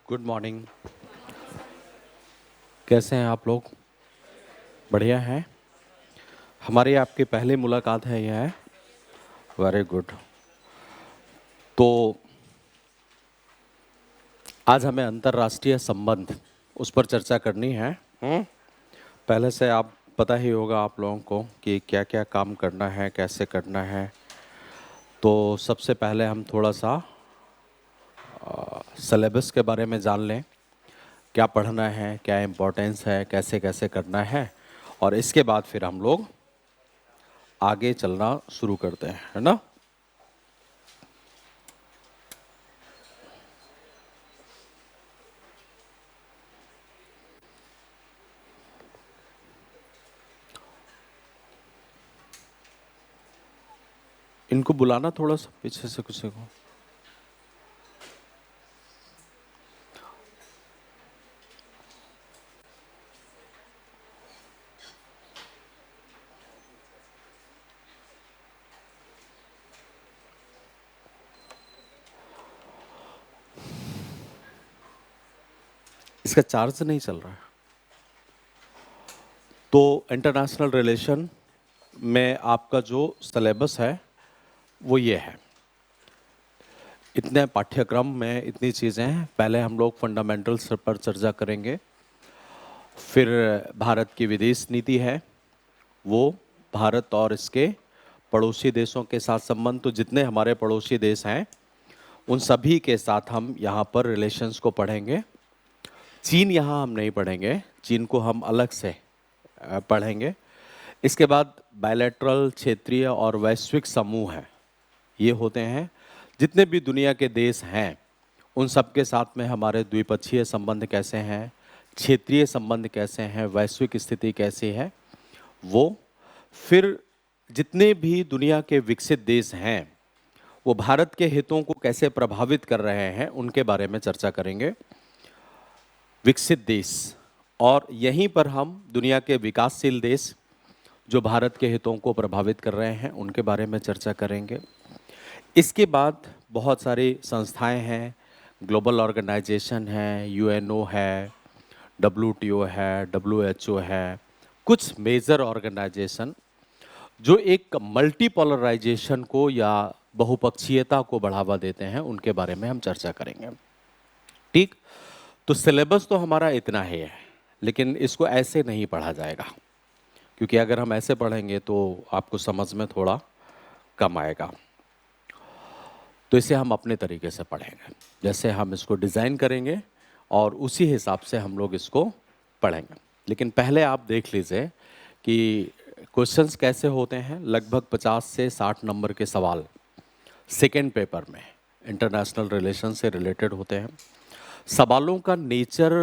Good morning. कैसे हैं आप लोग? बढ़िया हैं। हमारी आपकी पहली मुलाकात है यह है। Very good. तो आज हमें अंतर्राष्ट्रीय संबंध उस पर चर्चा करनी है। पहले से आप पता ही होगा आप लोगों को कि क्या क्या काम करना है, कैसे करना है। तो सबसे पहले हम थोड़ा सा सिलेबस के बारे में जान लें, क्या पढ़ना है, क्या इम्पोर्टेंस है, कैसे कैसे करना है, और इसके बाद फिर हम लोग आगे चलना शुरू करते हैं, है ना। इनको बुलाना थोड़ा सा पीछे से किसी को। इसका चार्ज नहीं चल रहा है। तो इंटरनेशनल रिलेशन में आपका जो सिलेबस है वो ये है। इतने पाठ्यक्रम में इतनी चीज़ें हैं। पहले हम लोग फंडामेंटल्स पर चर्चा करेंगे, फिर भारत की विदेश नीति है, वो भारत और इसके पड़ोसी देशों के साथ संबंध। तो जितने हमारे पड़ोसी देश हैं उन सभी के साथ हम यहाँ पर रिलेशंस को पढ़ेंगे। चीन यहाँ हम नहीं पढ़ेंगे, चीन को हम अलग से पढ़ेंगे। इसके बाद बायलैटरल, क्षेत्रीय और वैश्विक समूह हैं। ये होते हैं जितने भी दुनिया के देश हैं उन सब के साथ में हमारे द्विपक्षीय संबंध कैसे हैं, क्षेत्रीय संबंध कैसे हैं, वैश्विक स्थिति कैसी है वो। फिर जितने भी दुनिया के विकसित देश हैं वो भारत के हितों को कैसे प्रभावित कर रहे हैं उनके बारे में चर्चा करेंगे। विकसित देश, और यहीं पर हम दुनिया के विकासशील देश जो भारत के हितों को प्रभावित कर रहे हैं उनके बारे में चर्चा करेंगे। इसके बाद बहुत सारी संस्थाएं हैं, ग्लोबल ऑर्गेनाइजेशन है, यूएनओ है, डब्ल्यूटीओ है, डब्ल्यूएचओ है, कुछ मेजर ऑर्गेनाइजेशन जो एक मल्टीपोलराइजेशन को या बहुपक्षीयता को बढ़ावा देते हैं उनके बारे में हम चर्चा करेंगे। ठीक। तो सिलेबस तो हमारा इतना ही है, लेकिन इसको ऐसे नहीं पढ़ा जाएगा, क्योंकि अगर हम ऐसे पढ़ेंगे तो आपको समझ में थोड़ा कम आएगा। तो इसे हम अपने तरीके से पढ़ेंगे, जैसे हम इसको डिज़ाइन करेंगे और उसी हिसाब से हम लोग इसको पढ़ेंगे। लेकिन पहले आप देख लीजिए कि क्वेश्चंस कैसे होते हैं। लगभग 50 से 60 नंबर के सवाल सेकेंड पेपर में इंटरनेशनल रिलेशन से रिलेटेड होते हैं। सवालों का नेचर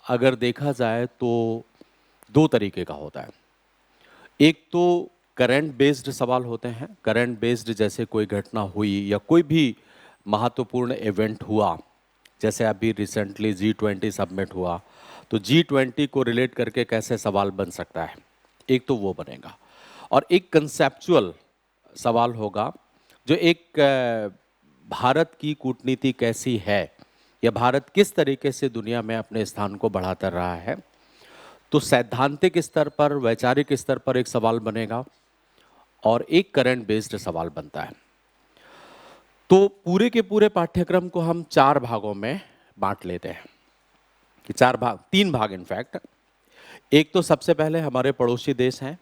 अगर देखा जाए तो दो तरीके का होता है। एक तो करंट बेस्ड सवाल होते हैं। करंट बेस्ड जैसे कोई घटना हुई या कोई भी महत्वपूर्ण इवेंट हुआ, जैसे अभी रिसेंटली G20 सबमिट हुआ, तो G20 को रिलेट करके कैसे सवाल बन सकता है, एक तो वो बनेगा। और एक कंसेप्चुअल सवाल होगा जो एक भारत की कूटनीति कैसी है या भारत किस तरीके से दुनिया में अपने स्थान को बढ़ाता रहा है। तो सैद्धांतिक स्तर पर, वैचारिक स्तर पर एक सवाल बनेगा और एक करंट बेस्ड सवाल बनता है। तो पूरे के पूरे पाठ्यक्रम को हम 4 भागों में बांट लेते हैं कि 4 भाग, 3 भाग इनफैक्ट। एक तो सबसे पहले हमारे पड़ोसी देश हैं,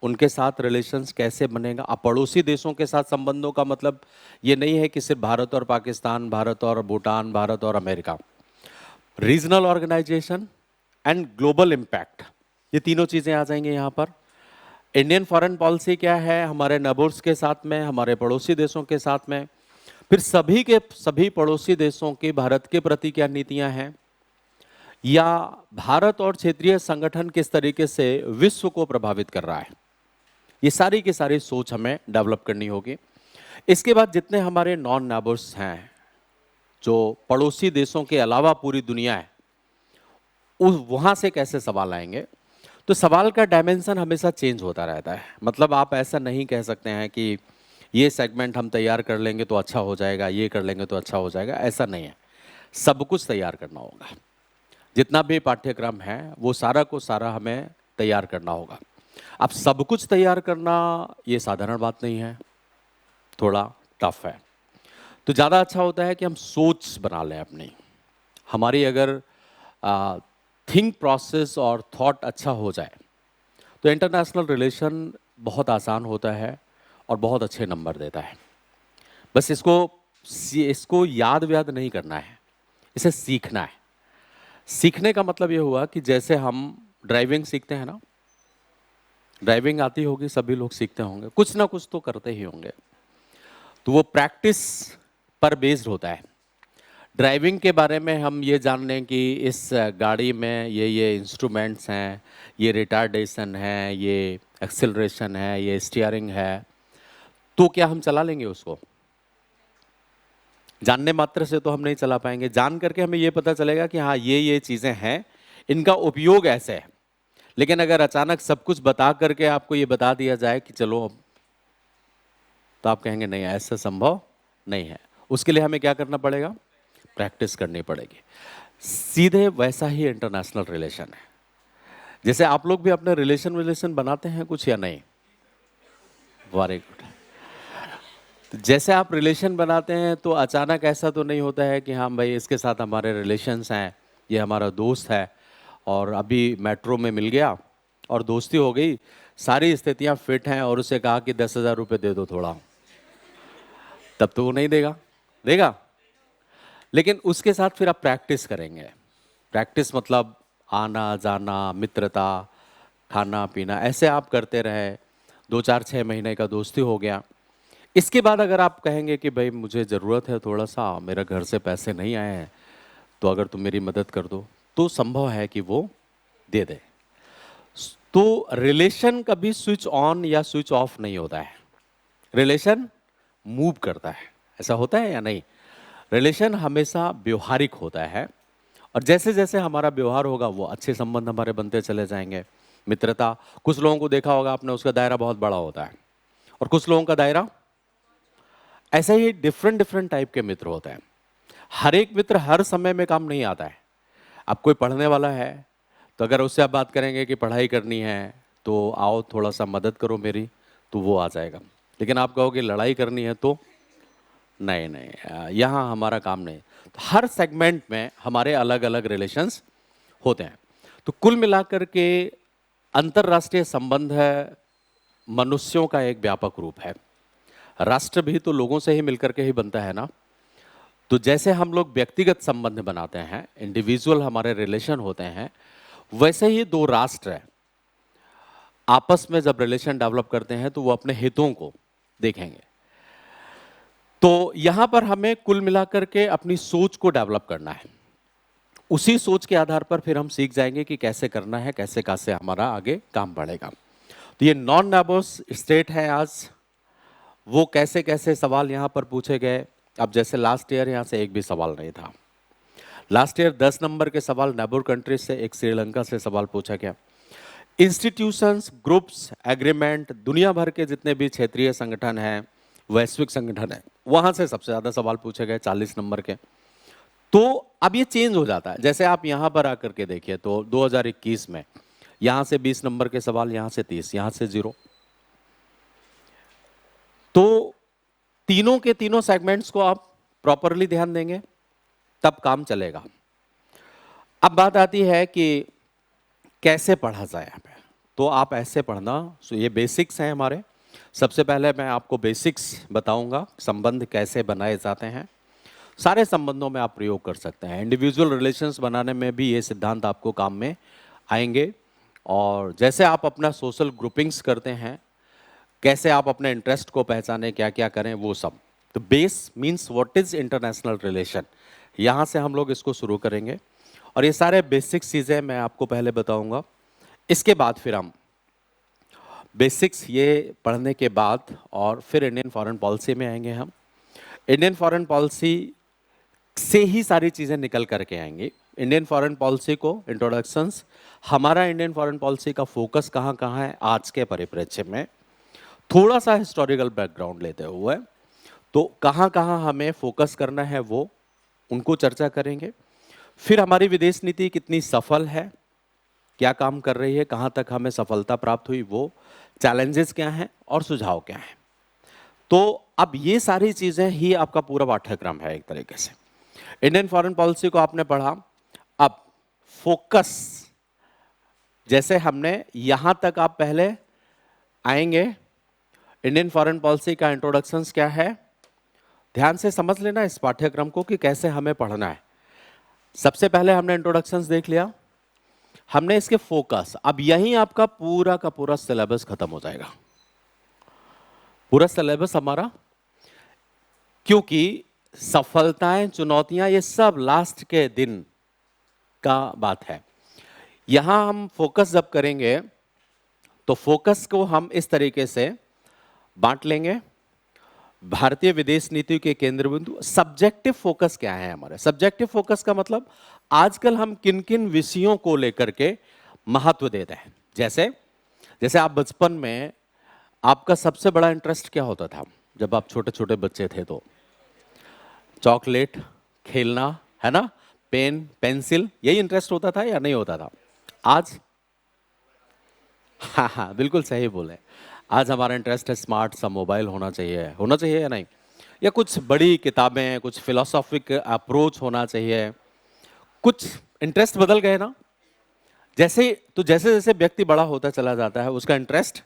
उनके साथ रिलेशंस कैसे बनेगा। अब पड़ोसी देशों के साथ संबंधों का मतलब ये नहीं है कि सिर्फ भारत और पाकिस्तान, भारत और भूटान, भारत और America. Regional organisation and global impact, ये तीनों चीज़ें आ जाएंगी यहाँ पर। इंडियन फॉरेन पॉलिसी क्या है हमारे नेबर्स के साथ में, हमारे पड़ोसी देशों के साथ में। फिर सभी के सभी पड़ोसी देशों की भारत के प्रति क्या नीतियां हैं, या भारत और क्षेत्रीय संगठन किस तरीके से विश्व को प्रभावित कर रहा है। ये सारी की सारी सोच हमें डेवलप करनी होगी। इसके बाद जितने हमारे नॉन नेबर्स हैं, जो पड़ोसी देशों के अलावा पूरी दुनिया है, उस वहाँ से कैसे सवाल आएंगे। तो सवाल का डायमेंशन हमेशा चेंज होता रहता है। मतलब आप ऐसा नहीं कह सकते हैं कि ये सेगमेंट हम तैयार कर लेंगे तो अच्छा हो जाएगा, ये कर लेंगे तो अच्छा हो जाएगा, ऐसा नहीं है। सब कुछ तैयार करना होगा। जितना भी पाठ्यक्रम है वो सारा को सारा हमें तैयार करना होगा। अब सब कुछ तैयार करना ये साधारण बात नहीं है, थोड़ा टफ है। तो ज़्यादा अच्छा होता है कि हम सोच बना लें अपनी। हमारी अगर थिंक प्रोसेस और थॉट अच्छा हो जाए तो इंटरनेशनल रिलेशन बहुत आसान होता है और बहुत अच्छे नंबर देता है। बस इसको याद व्याद नहीं करना है, इसे सीखना है। सीखने का मतलब ये हुआ कि जैसे हम ड्राइविंग सीखते हैं ना, ड्राइविंग आती होगी, सभी लोग सीखते होंगे, कुछ ना कुछ तो करते ही होंगे। तो वो प्रैक्टिस पर बेस्ड होता है। ड्राइविंग के बारे में हम ये जान लें कि इस गाड़ी में ये इंस्ट्रूमेंट्स हैं, ये रिटार्डेशन है, ये एक्सेलरेशन है, ये स्टीयरिंग है, तो क्या हम चला लेंगे उसको? जानने मात्र से तो हम नहीं चला पाएंगे। जान करके हमें ये पता चलेगा कि हाँ ये चीज़ें हैं, इनका उपयोग ऐसे है। लेकिन अगर अचानक सब कुछ बता करके आपको ये बता दिया जाए कि चलो अब, तो आप कहेंगे नहीं, ऐसा संभव नहीं है। उसके लिए हमें क्या करना पड़ेगा? प्रैक्टिस करनी पड़ेगी। सीधे वैसा ही इंटरनेशनल रिलेशन है। जैसे आप लोग भी अपने रिलेशन बनाते हैं कुछ या नहीं? Very good. तो जैसे आप रिलेशन बनाते हैं तो अचानक ऐसा तो नहीं होता है कि हाँ भाई इसके साथ हमारे रिलेशंस हैं, ये हमारा दोस्त है और अभी मेट्रो में मिल गया और दोस्ती हो गई, सारी स्थितियां फिट हैं और उसे कहा कि 10,000 रुपये दे दो थोड़ा, तब तो वो नहीं देगा। देगा? लेकिन उसके साथ फिर आप प्रैक्टिस करेंगे। प्रैक्टिस मतलब आना जाना, मित्रता, खाना पीना, ऐसे आप करते रहे, 2 4 6 महीने का दोस्ती हो गया। इसके बाद अगर आप कहेंगे कि भाई मुझे ज़रूरत है थोड़ा सा, मेरे घर से पैसे नहीं आए हैं, तो अगर तुम मेरी मदद कर दो, तो संभव है कि वो दे दे। तो रिलेशन कभी स्विच ऑन या स्विच ऑफ नहीं होता है। रिलेशन मूव करता है। ऐसा होता है या नहीं? रिलेशन हमेशा व्यवहारिक होता है और जैसे जैसे हमारा व्यवहार होगा वो अच्छे संबंध हमारे बनते चले जाएंगे। मित्रता, कुछ लोगों को देखा होगा आपने, उसका दायरा बहुत बड़ा होता है और कुछ लोगों का दायरा, ऐसे ही डिफरेंट डिफरेंट टाइप के मित्र होते हैं। हर एक मित्र हर समय में काम नहीं आता है। अब कोई पढ़ने वाला है तो अगर उससे आप बात करेंगे कि पढ़ाई करनी है तो आओ थोड़ा सा मदद करो मेरी, तो वो आ जाएगा। लेकिन आप कहोगे लड़ाई करनी है तो नहीं नहीं, यहाँ हमारा काम नहीं। तो हर सेगमेंट में हमारे अलग अलग रिलेशंस होते हैं। तो कुल मिलाकर के अंतर्राष्ट्रीय संबंध है मनुष्यों का एक व्यापक रूप है। राष्ट्र भी तो लोगों से ही मिलकर के ही बनता है ना। तो जैसे हम लोग व्यक्तिगत संबंध बनाते हैं, इंडिविजुअल हमारे रिलेशन होते हैं, वैसे ही दो राष्ट्र आपस में जब रिलेशन डेवलप करते हैं तो वो अपने हितों को देखेंगे। तो यहां पर हमें कुल मिलाकर के अपनी सोच को डेवलप करना है। उसी सोच के आधार पर फिर हम सीख जाएंगे कि कैसे करना है, कैसे कैसे हमारा आगे काम बढ़ेगा। तो ये नॉन नेबर्स स्टेट है आज, वो कैसे कैसे सवाल यहाँ पर पूछे गए। अब जैसे लास्ट ईयर यहाँ से एक भी सवाल नहीं था। लास्ट ईयर 10 नंबर के सवाल नेबर कंट्रीज से, एक श्रीलंका से सवाल पूछा गया। इंस्टीट्यूशंस, ग्रुप्स, एग्रीमेंट, दुनिया भर के जितने भी क्षेत्रीय संगठन हैं, वैश्विक संगठन है, वहां से सबसे ज्यादा सवाल पूछे गए 40 नंबर के। तो अब ये चेंज हो जाता है। जैसे आप यहाँ पर आकर के देखिए तो 2021 में यहाँ से 20 नंबर के सवाल, यहाँ से 30, यहाँ से 0। तो तीनों के तीनों सेगमेंट्स को आप प्रॉपरली ध्यान देंगे तब काम चलेगा। अब बात आती है कि कैसे पढ़ा जाए यहाँ पे। तो आप ऐसे पढ़ना, ये बेसिक्स हैं हमारे। सबसे पहले मैं आपको बेसिक्स बताऊंगा, संबंध कैसे बनाए जाते हैं। सारे संबंधों में आप प्रयोग कर सकते हैं। इंडिविजुअल रिलेशंस बनाने में भी ये सिद्धांत आपको काम में आएंगे। और जैसे आप अपना सोशल ग्रुपिंग्स करते हैं, कैसे आप अपने इंटरेस्ट को पहचाने, क्या क्या करें, वो सब। तो base means what is international relation, यहाँ से हम लोग इसको शुरू करेंगे। और ये सारे बेसिक चीज़ें मैं आपको पहले बताऊंगा। इसके बाद फिर हम बेसिक्स ये पढ़ने के बाद और फिर इंडियन फॉरेन पॉलिसी में आएंगे। हम इंडियन फॉरेन पॉलिसी से ही सारी चीज़ें निकल करके आएंगी। इंडियन फॉरेन पॉलिसी को इंट्रोडक्शंस, हमारा इंडियन फॉरेन पॉलिसी का फोकस कहाँ कहाँ है आज के परिप्रेक्ष्य में, थोड़ा सा हिस्टोरिकल बैकग्राउंड लेते हुए, तो कहाँ कहाँ हमें फोकस करना है वो उनको चर्चा करेंगे। फिर हमारी विदेश नीति कितनी सफल है, क्या काम कर रही है, कहाँ तक हमें सफलता प्राप्त हुई, वो चैलेंजेस क्या हैं और सुझाव क्या हैं। तो अब ये सारी चीजें ही आपका पूरा पाठ्यक्रम है एक तरीके से। इंडियन फॉरेन पॉलिसी को आपने पढ़ा, अब फोकस, जैसे हमने यहां तक आप पहले आएंगे, इंडियन फॉरेन पॉलिसी का इंट्रोडक्शंस क्या है, ध्यान से समझ लेना इस पाठ्यक्रम को कि कैसे हमें पढ़ना है। सबसे पहले हमने इंट्रोडक्शंस देख लिया, हमने इसके फोकस, अब यहीं आपका पूरा का पूरा सिलेबस खत्म हो जाएगा, पूरा सिलेबस हमारा, क्योंकि सफलताएं चुनौतियां ये सब लास्ट के दिन का बात है। यहां हम फोकस जब करेंगे तो फोकस को हम इस तरीके से बांट लेंगे। भारतीय विदेश नीति के केंद्र बिंदु, सब्जेक्टिव फोकस क्या है हमारे, सब्जेक्टिव फोकस का मतलब आजकल हम किन किन विषयों को लेकर के महत्व देते हैं। जैसे जैसे आप बचपन में आपका सबसे बड़ा इंटरेस्ट क्या होता था जब आप छोटे छोटे बच्चे थे, तो चॉकलेट, खेलना, है ना, पेन पेंसिल, यही इंटरेस्ट होता था या नहीं होता था? आज हाँ हाँ बिल्कुल सही बोले, आज हमारा इंटरेस्ट है स्मार्ट सा मोबाइल होना चाहिए या नहीं, या कुछ बड़ी किताबें, कुछ फिलोसॉफिक अप्रोच होना चाहिए, कुछ इंटरेस्ट बदल गए ना। जैसे जैसे जैसे व्यक्ति बड़ा होता चला जाता है उसका इंटरेस्ट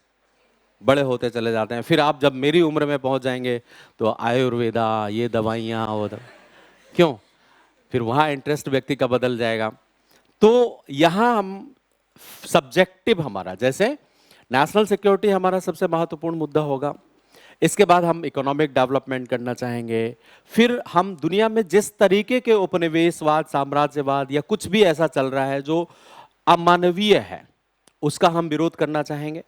बड़े होते चले जाते हैं। फिर आप जब मेरी उम्र में पहुंच जाएंगे तो आयुर्वेदा, ये दवाइयाँ, वो क्यों, फिर वहाँ इंटरेस्ट व्यक्ति का बदल जाएगा। तो यहाँ हम सब्जेक्टिव, हमारा जैसे नेशनल सिक्योरिटी हमारा सबसे महत्वपूर्ण मुद्दा होगा, इसके बाद हम इकोनॉमिक डेवलपमेंट करना चाहेंगे, फिर हम दुनिया में जिस तरीके के उपनिवेशवाद, साम्राज्यवाद या कुछ भी ऐसा चल रहा है जो अमानवीय है उसका हम विरोध करना चाहेंगे,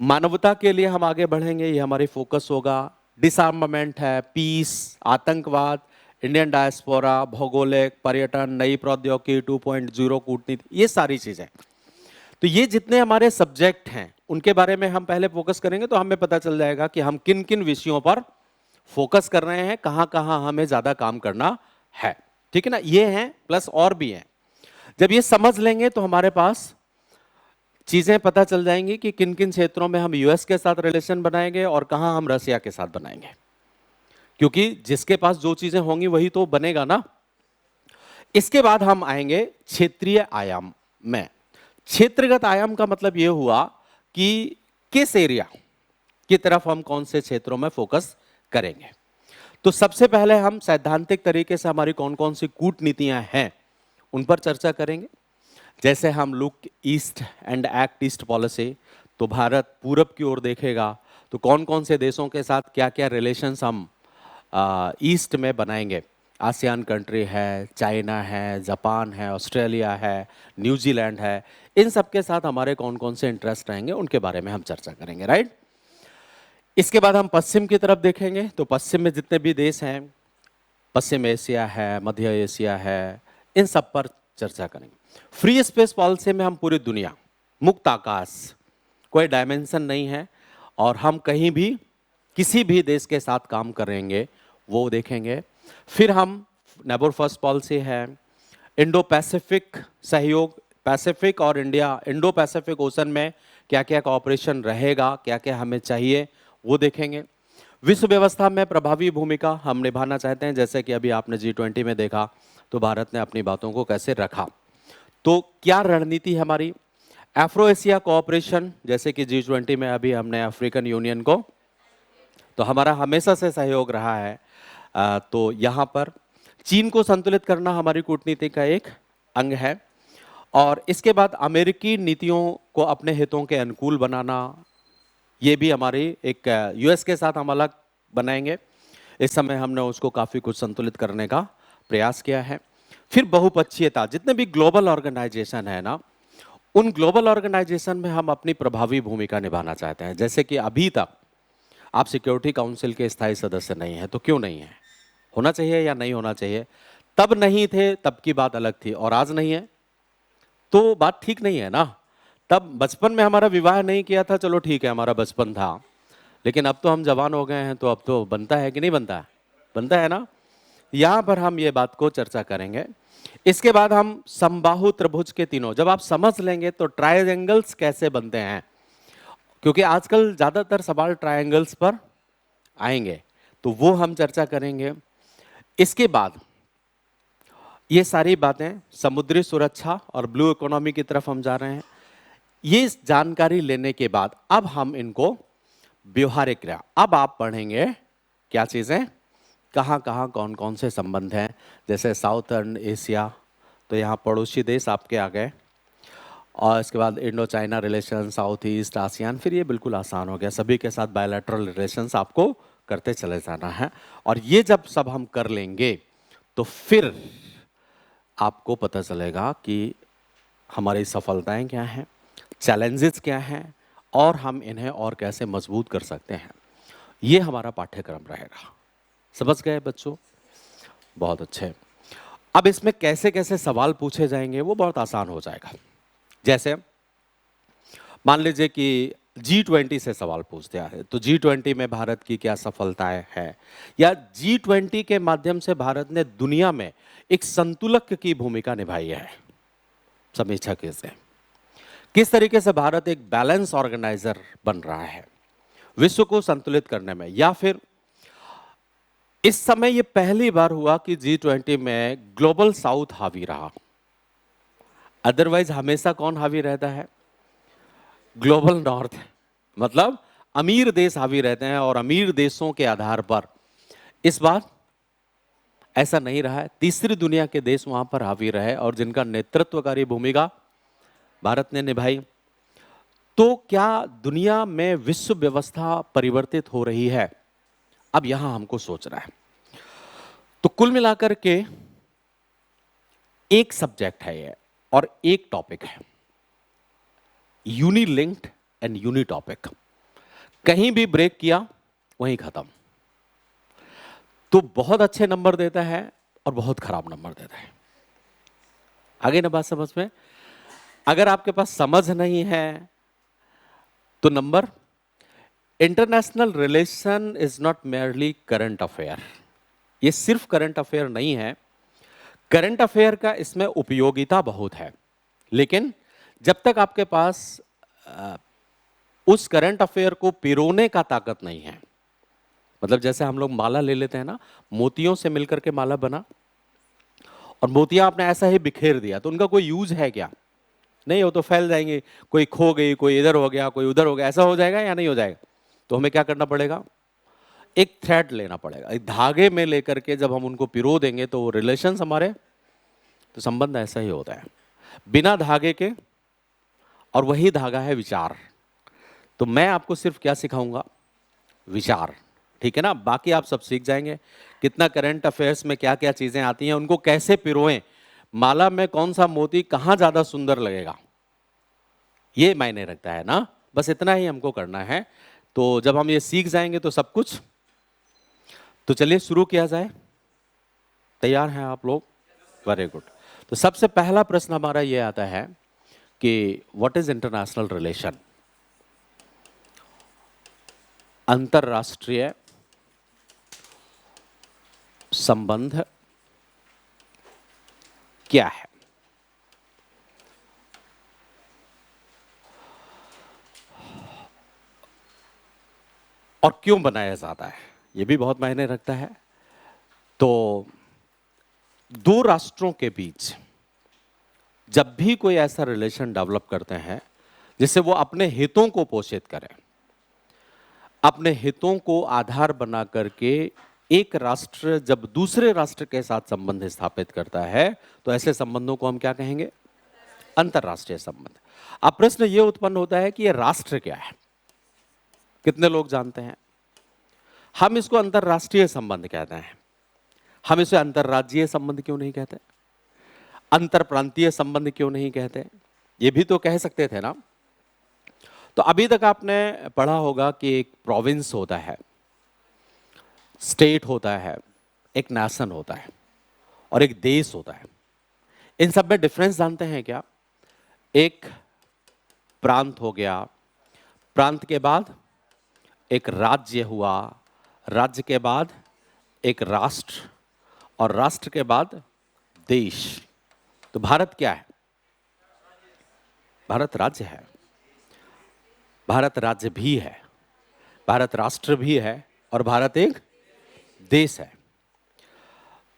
मानवता के लिए हम आगे बढ़ेंगे, ये हमारी फोकस होगा। डिसआर्मामेंट है, पीस, आतंकवाद, इंडियन डायस्पोरा, भौगोलिक, पर्यटन, नई प्रौद्योगिकी 2.0, कूटनीति, ये सारी चीजें। तो ये जितने हमारे सब्जेक्ट हैं उनके बारे में हम पहले फोकस करेंगे, तो हमें पता चल जाएगा कि हम किन किन विषयों पर फोकस कर रहे हैं, कहां कहां हमें ज्यादा काम करना है। ठीक है ना, ये हैं प्लस और भी हैं। जब ये समझ लेंगे तो हमारे पास चीजें पता चल जाएंगी कि किन किन क्षेत्रों में हम यूएस के साथ रिलेशन बनाएंगे और कहां हम रसिया के साथ बनाएंगे, क्योंकि जिसके पास जो चीजें होंगी वही तो बनेगा ना। इसके बाद हम आएंगे क्षेत्रीय आयाम में। क्षेत्रगत आयाम का मतलब यह हुआ कि किस एरिया की तरफ हम कौन से क्षेत्रों में फोकस करेंगे। तो सबसे पहले हम सैद्धांतिक तरीके से हमारी कौन कौन सी कूटनीतियां हैं उन पर चर्चा करेंगे। जैसे हम look east and act east policy, तो भारत पूरब की ओर देखेगा, तो कौन कौन से देशों के साथ क्या क्या रिलेशंस हम ईस्ट में बनाएंगे। आसियान कंट्री है, चाइना है, जापान है, ऑस्ट्रेलिया है, न्यूजीलैंड है, इन सब के साथ हमारे कौन कौन से इंटरेस्ट रहेंगे उनके बारे में हम चर्चा करेंगे, राइट। इसके बाद हम पश्चिम की तरफ देखेंगे, तो पश्चिम में जितने भी देश हैं, पश्चिम एशिया है, मध्य एशिया है, इन सब पर चर्चा करेंगे। फ्री स्पेस पॉलिसी में हम पूरी दुनिया, मुक्त आकाश, कोई डायमेंशन नहीं है और हम कहीं भी किसी भी देश के साथ काम करेंगे वो देखेंगे। फिर हम नेबर फर्स्ट पॉलिसी है, इंडो पैसिफिक सहयोग, पैसिफिक और इंडिया, इंडो पैसिफिक ओशन में क्या क्या कोऑपरेशन रहेगा, क्या क्या हमें चाहिए वो देखेंगे। विश्व व्यवस्था में प्रभावी भूमिका हम निभाना चाहते हैं, जैसे कि अभी आपने G20 में देखा तो भारत ने अपनी बातों को कैसे रखा। तो क्या रणनीति हमारी, अफ्रो एशिया कोऑपरेशन, जैसे कि G20 में अभी हमने अफ्रीकन यूनियन को, तो हमारा हमेशा से सहयोग रहा है। तो यहाँ पर चीन को संतुलित करना हमारी कूटनीति का एक अंग है। और इसके बाद अमेरिकी नीतियों को अपने हितों के अनुकूल बनाना, ये भी हमारी एक, यूएस के साथ हम अलग बनाएंगे, इस समय हमने उसको काफ़ी कुछ संतुलित करने का प्रयास किया है। फिर बहुपक्षीयता, जितने भी ग्लोबल ऑर्गेनाइजेशन है ना, उन ग्लोबल ऑर्गेनाइजेशन में हम अपनी प्रभावी भूमिका निभाना चाहते हैं। जैसे कि अभी तक आप सिक्योरिटी काउंसिल के स्थायी सदस्य नहीं है, तो क्यों नहीं है, होना चाहिए या नहीं होना चाहिए, तब नहीं थे तब की बात अलग थी, और आज नहीं है तो बात ठीक नहीं है ना। तब बचपन में हमारा विवाह नहीं किया था, चलो ठीक है हमारा बचपन था, लेकिन अब तो हम जवान हो गए हैं तो अब तो बनता है कि नहीं बनता है? बनता है ना। यहाँ पर हम ये बात को चर्चा करेंगे। इसके बाद हम समबाहु त्रिभुज के तीनों, जब आप समझ लेंगे तो ट्रायंगल्स कैसे बनते हैं, क्योंकि आजकल ज्यादातर सवाल ट्रायंगल्स पर आएंगे, तो वो हम चर्चा करेंगे। इसके बाद ये सारी बातें, समुद्री सुरक्षा और ब्लू इकोनॉमी की तरफ हम जा रहे हैं। ये जानकारी लेने के बाद अब हम इनको व्यवहारिक क्रिया, अब आप पढ़ेंगे क्या चीजें, कहाँ कहाँ कौन कौन से संबंध हैं। जैसे साउथर्न एशिया, तो यहाँ पड़ोसी देश आपके आ गए, और इसके बाद Indo China relation, south east ASEAN, फिर ये बिल्कुल आसान हो गया, सभी के साथ बायलैटरल रिलेशंस आपको करते चले जाना है। और ये जब सब हम कर लेंगे तो फिर आपको पता चलेगा कि हमारी सफलताएं क्या हैं, चैलेंजेस क्या हैं, और हम इन्हें और कैसे मजबूत कर सकते हैं। ये हमारा पाठ्यक्रम रहेगा। समझ गए बच्चों? बहुत अच्छे। अब इसमें कैसे कैसे सवाल पूछे जाएंगे वो बहुत आसान हो जाएगा। जैसे मान लीजिए कि G20 से सवाल पूछ दिया है, तो G20 में भारत की क्या सफलताएं हैं, या G20 के माध्यम से भारत ने दुनिया में एक संतुलक की भूमिका निभाई है, समीक्षा कैसे, किस तरीके से भारत एक बैलेंस ऑर्गेनाइजर बन रहा है विश्व को संतुलित करने में। या फिर इस समय ये पहली बार हुआ कि G20 में ग्लोबल साउथ हावी रहा, अदरवाइज हमेशा कौन हावी रहता है? Global north. मतलब अमीर देश हावी रहते हैं, और अमीर देशों के आधार पर इस बार ऐसा नहीं रहा है, तीसरी दुनिया के देश वहां पर हावी रहे, और जिनका नेतृत्वकारी भूमिका भारत ने निभाई। तो क्या दुनिया में विश्व व्यवस्था परिवर्तित हो रही है? अब यहां हमको सोचना है। तो कुल मिलाकर के एक सब्जेक्ट है ये, और एक टॉपिक है, यूनिलिंक्ड एंड यूनि टॉपिक। कहीं भी ब्रेक किया वहीं खत्म। तो बहुत अच्छे नंबर देता है और बहुत खराब नंबर देता है। आगे ना बात समझ में? अगर आपके पास समझ नहीं है तो number, international relation is not merely current affair, ये सिर्फ करंट अफेयर नहीं है। करंट अफेयर का इसमें उपयोगिता बहुत है, लेकिन जब तक आपके पास उस करंट अफेयर को पिरोने का ताकत नहीं है, मतलब जैसे हम लोग माला ले लेते हैं ना, मोतियों से मिलकर के माला बना, और मोतियां आपने ऐसा ही बिखेर दिया, तो उनका कोई यूज है क्या? नहीं, वो तो फैल जाएंगे, कोई खो गई, कोई इधर हो गया, कोई उधर हो गया, ऐसा हो जाएगा या नहीं हो जाएगा? तो हमें क्या करना पड़ेगा? एक थ्रेड लेना पड़ेगा, एक धागे में लेकर के जब हम उनको पिरो देंगे तो रिलेशंस हमारे, तो संबंध ऐसा ही होता है बिना धागे के, और वही धागा है विचार। तो मैं आपको सिर्फ क्या सिखाऊंगा? विचार, ठीक है ना? बाकी आप सब सीख जाएंगे, कितना करंट अफेयर्स में क्या क्या चीजें आती हैं, उनको कैसे पिरोएं, माला में कौन सा मोती कहां ज्यादा सुंदर लगेगा, ये मायने रखता है ना। बस इतना ही हमको करना है। तो जब हम ये सीख जाएंगे तो सब कुछ। तो चलिए शुरू किया जाए। तैयार हैं आप लोग? Very good. तो सबसे पहला प्रश्न हमारा ये आता है कि व्हाट इज इंटरनेशनल रिलेशन? अंतरराष्ट्रीय संबंध क्या है? और क्यों बनाया जाता है, ये भी बहुत मायने रखता है। तो दो राष्ट्रों के बीच जब भी कोई ऐसा रिलेशन डेवलप करते हैं जिससे वो अपने हितों को पोषित करें, अपने हितों को आधार बना करके एक राष्ट्र जब दूसरे राष्ट्र के साथ संबंध स्थापित करता है, तो ऐसे संबंधों को हम क्या कहेंगे? अंतरराष्ट्रीय संबंध। अब प्रश्न ये उत्पन्न होता है कि ये राष्ट्र क्या है? कितने लोग जानते हैं? हम इसको अंतरराष्ट्रीय संबंध कहते हैं। हम इसे अंतरराज्यीय संबंध क्यों नहीं कहते? अंतर प्रांतीय संबंध क्यों नहीं कहते? ये भी तो कह सकते थे ना। तो अभी तक आपने पढ़ा होगा कि एक प्रोविंस होता है, स्टेट होता है, एक नेशन होता है, और एक देश होता है। इन सब में डिफरेंस जानते हैं क्या? एक प्रांत हो गया, प्रांत के बाद एक राज्य हुआ, राज्य के बाद एक राष्ट्र, और राष्ट्र के बाद देश। तो भारत क्या है? भारत राज्य है, भारत राज्य भी है, भारत राष्ट्र भी है, और भारत एक देश है।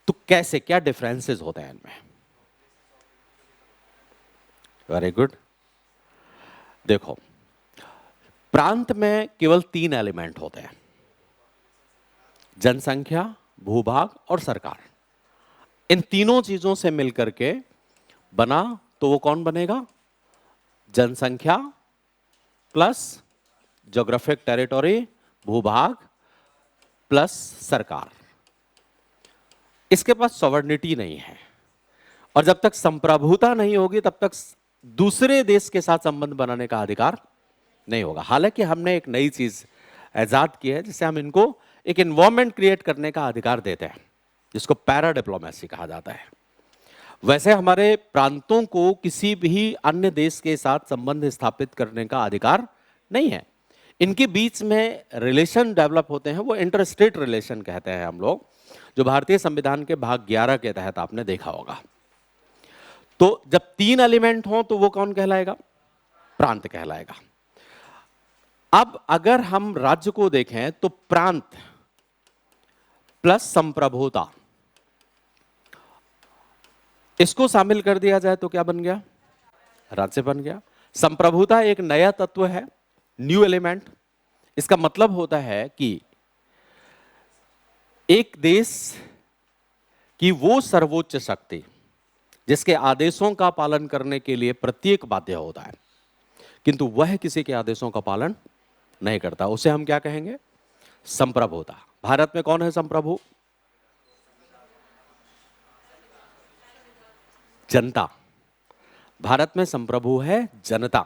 तो कैसे, क्या डिफरेंसेस होते हैं इनमें? Very good. देखो, प्रांत में केवल 3 एलिमेंट होते हैं, जनसंख्या, भूभाग और सरकार। इन तीनों चीजों से मिलकर के बना तो वो कौन बनेगा? जनसंख्या प्लस ज्योग्राफिक टेरिटोरी, भूभाग प्लस सरकार। इसके पास सॉवरेनिटी नहीं है, और जब तक संप्रभुता नहीं होगी तब तक दूसरे देश के साथ संबंध बनाने का अधिकार नहीं होगा। हालांकि हमने एक नई चीज ऐजाद की है जिससे हम इनको एक एनवायरनमेंट क्रिएट करने का अधिकार देते हैं, जिसको पैरा डिप्लोमेसी कहा जाता है। वैसे हमारे प्रांतों को किसी भी अन्य देश के साथ संबंध स्थापित करने का अधिकार नहीं है। इनके बीच में रिलेशन डेवलप होते हैं, वो इंटर स्टेट रिलेशन कहते हैं हम लोग, जो भारतीय संविधान के भाग 11 के तहत आपने देखा होगा। तो जब 3 एलिमेंट हो तो वो कौन कहलाएगा? प्रांत कहलाएगा। अब अगर हम राज्य को देखें तो प्रांत प्लस संप्रभुता, इसको शामिल कर दिया जाए तो क्या बन गया? राज्य बन गया। संप्रभुता एक नया तत्व है, न्यू एलिमेंट। इसका मतलब होता है कि एक देश की वो सर्वोच्च शक्ति जिसके आदेशों का पालन करने के लिए प्रत्येक बाध्य होता है, किंतु वह किसी के आदेशों का पालन नहीं करता, उसे हम क्या कहेंगे? संप्रभुता। भारत में कौन है संप्रभु? जनता। भारत में संप्रभु है जनता।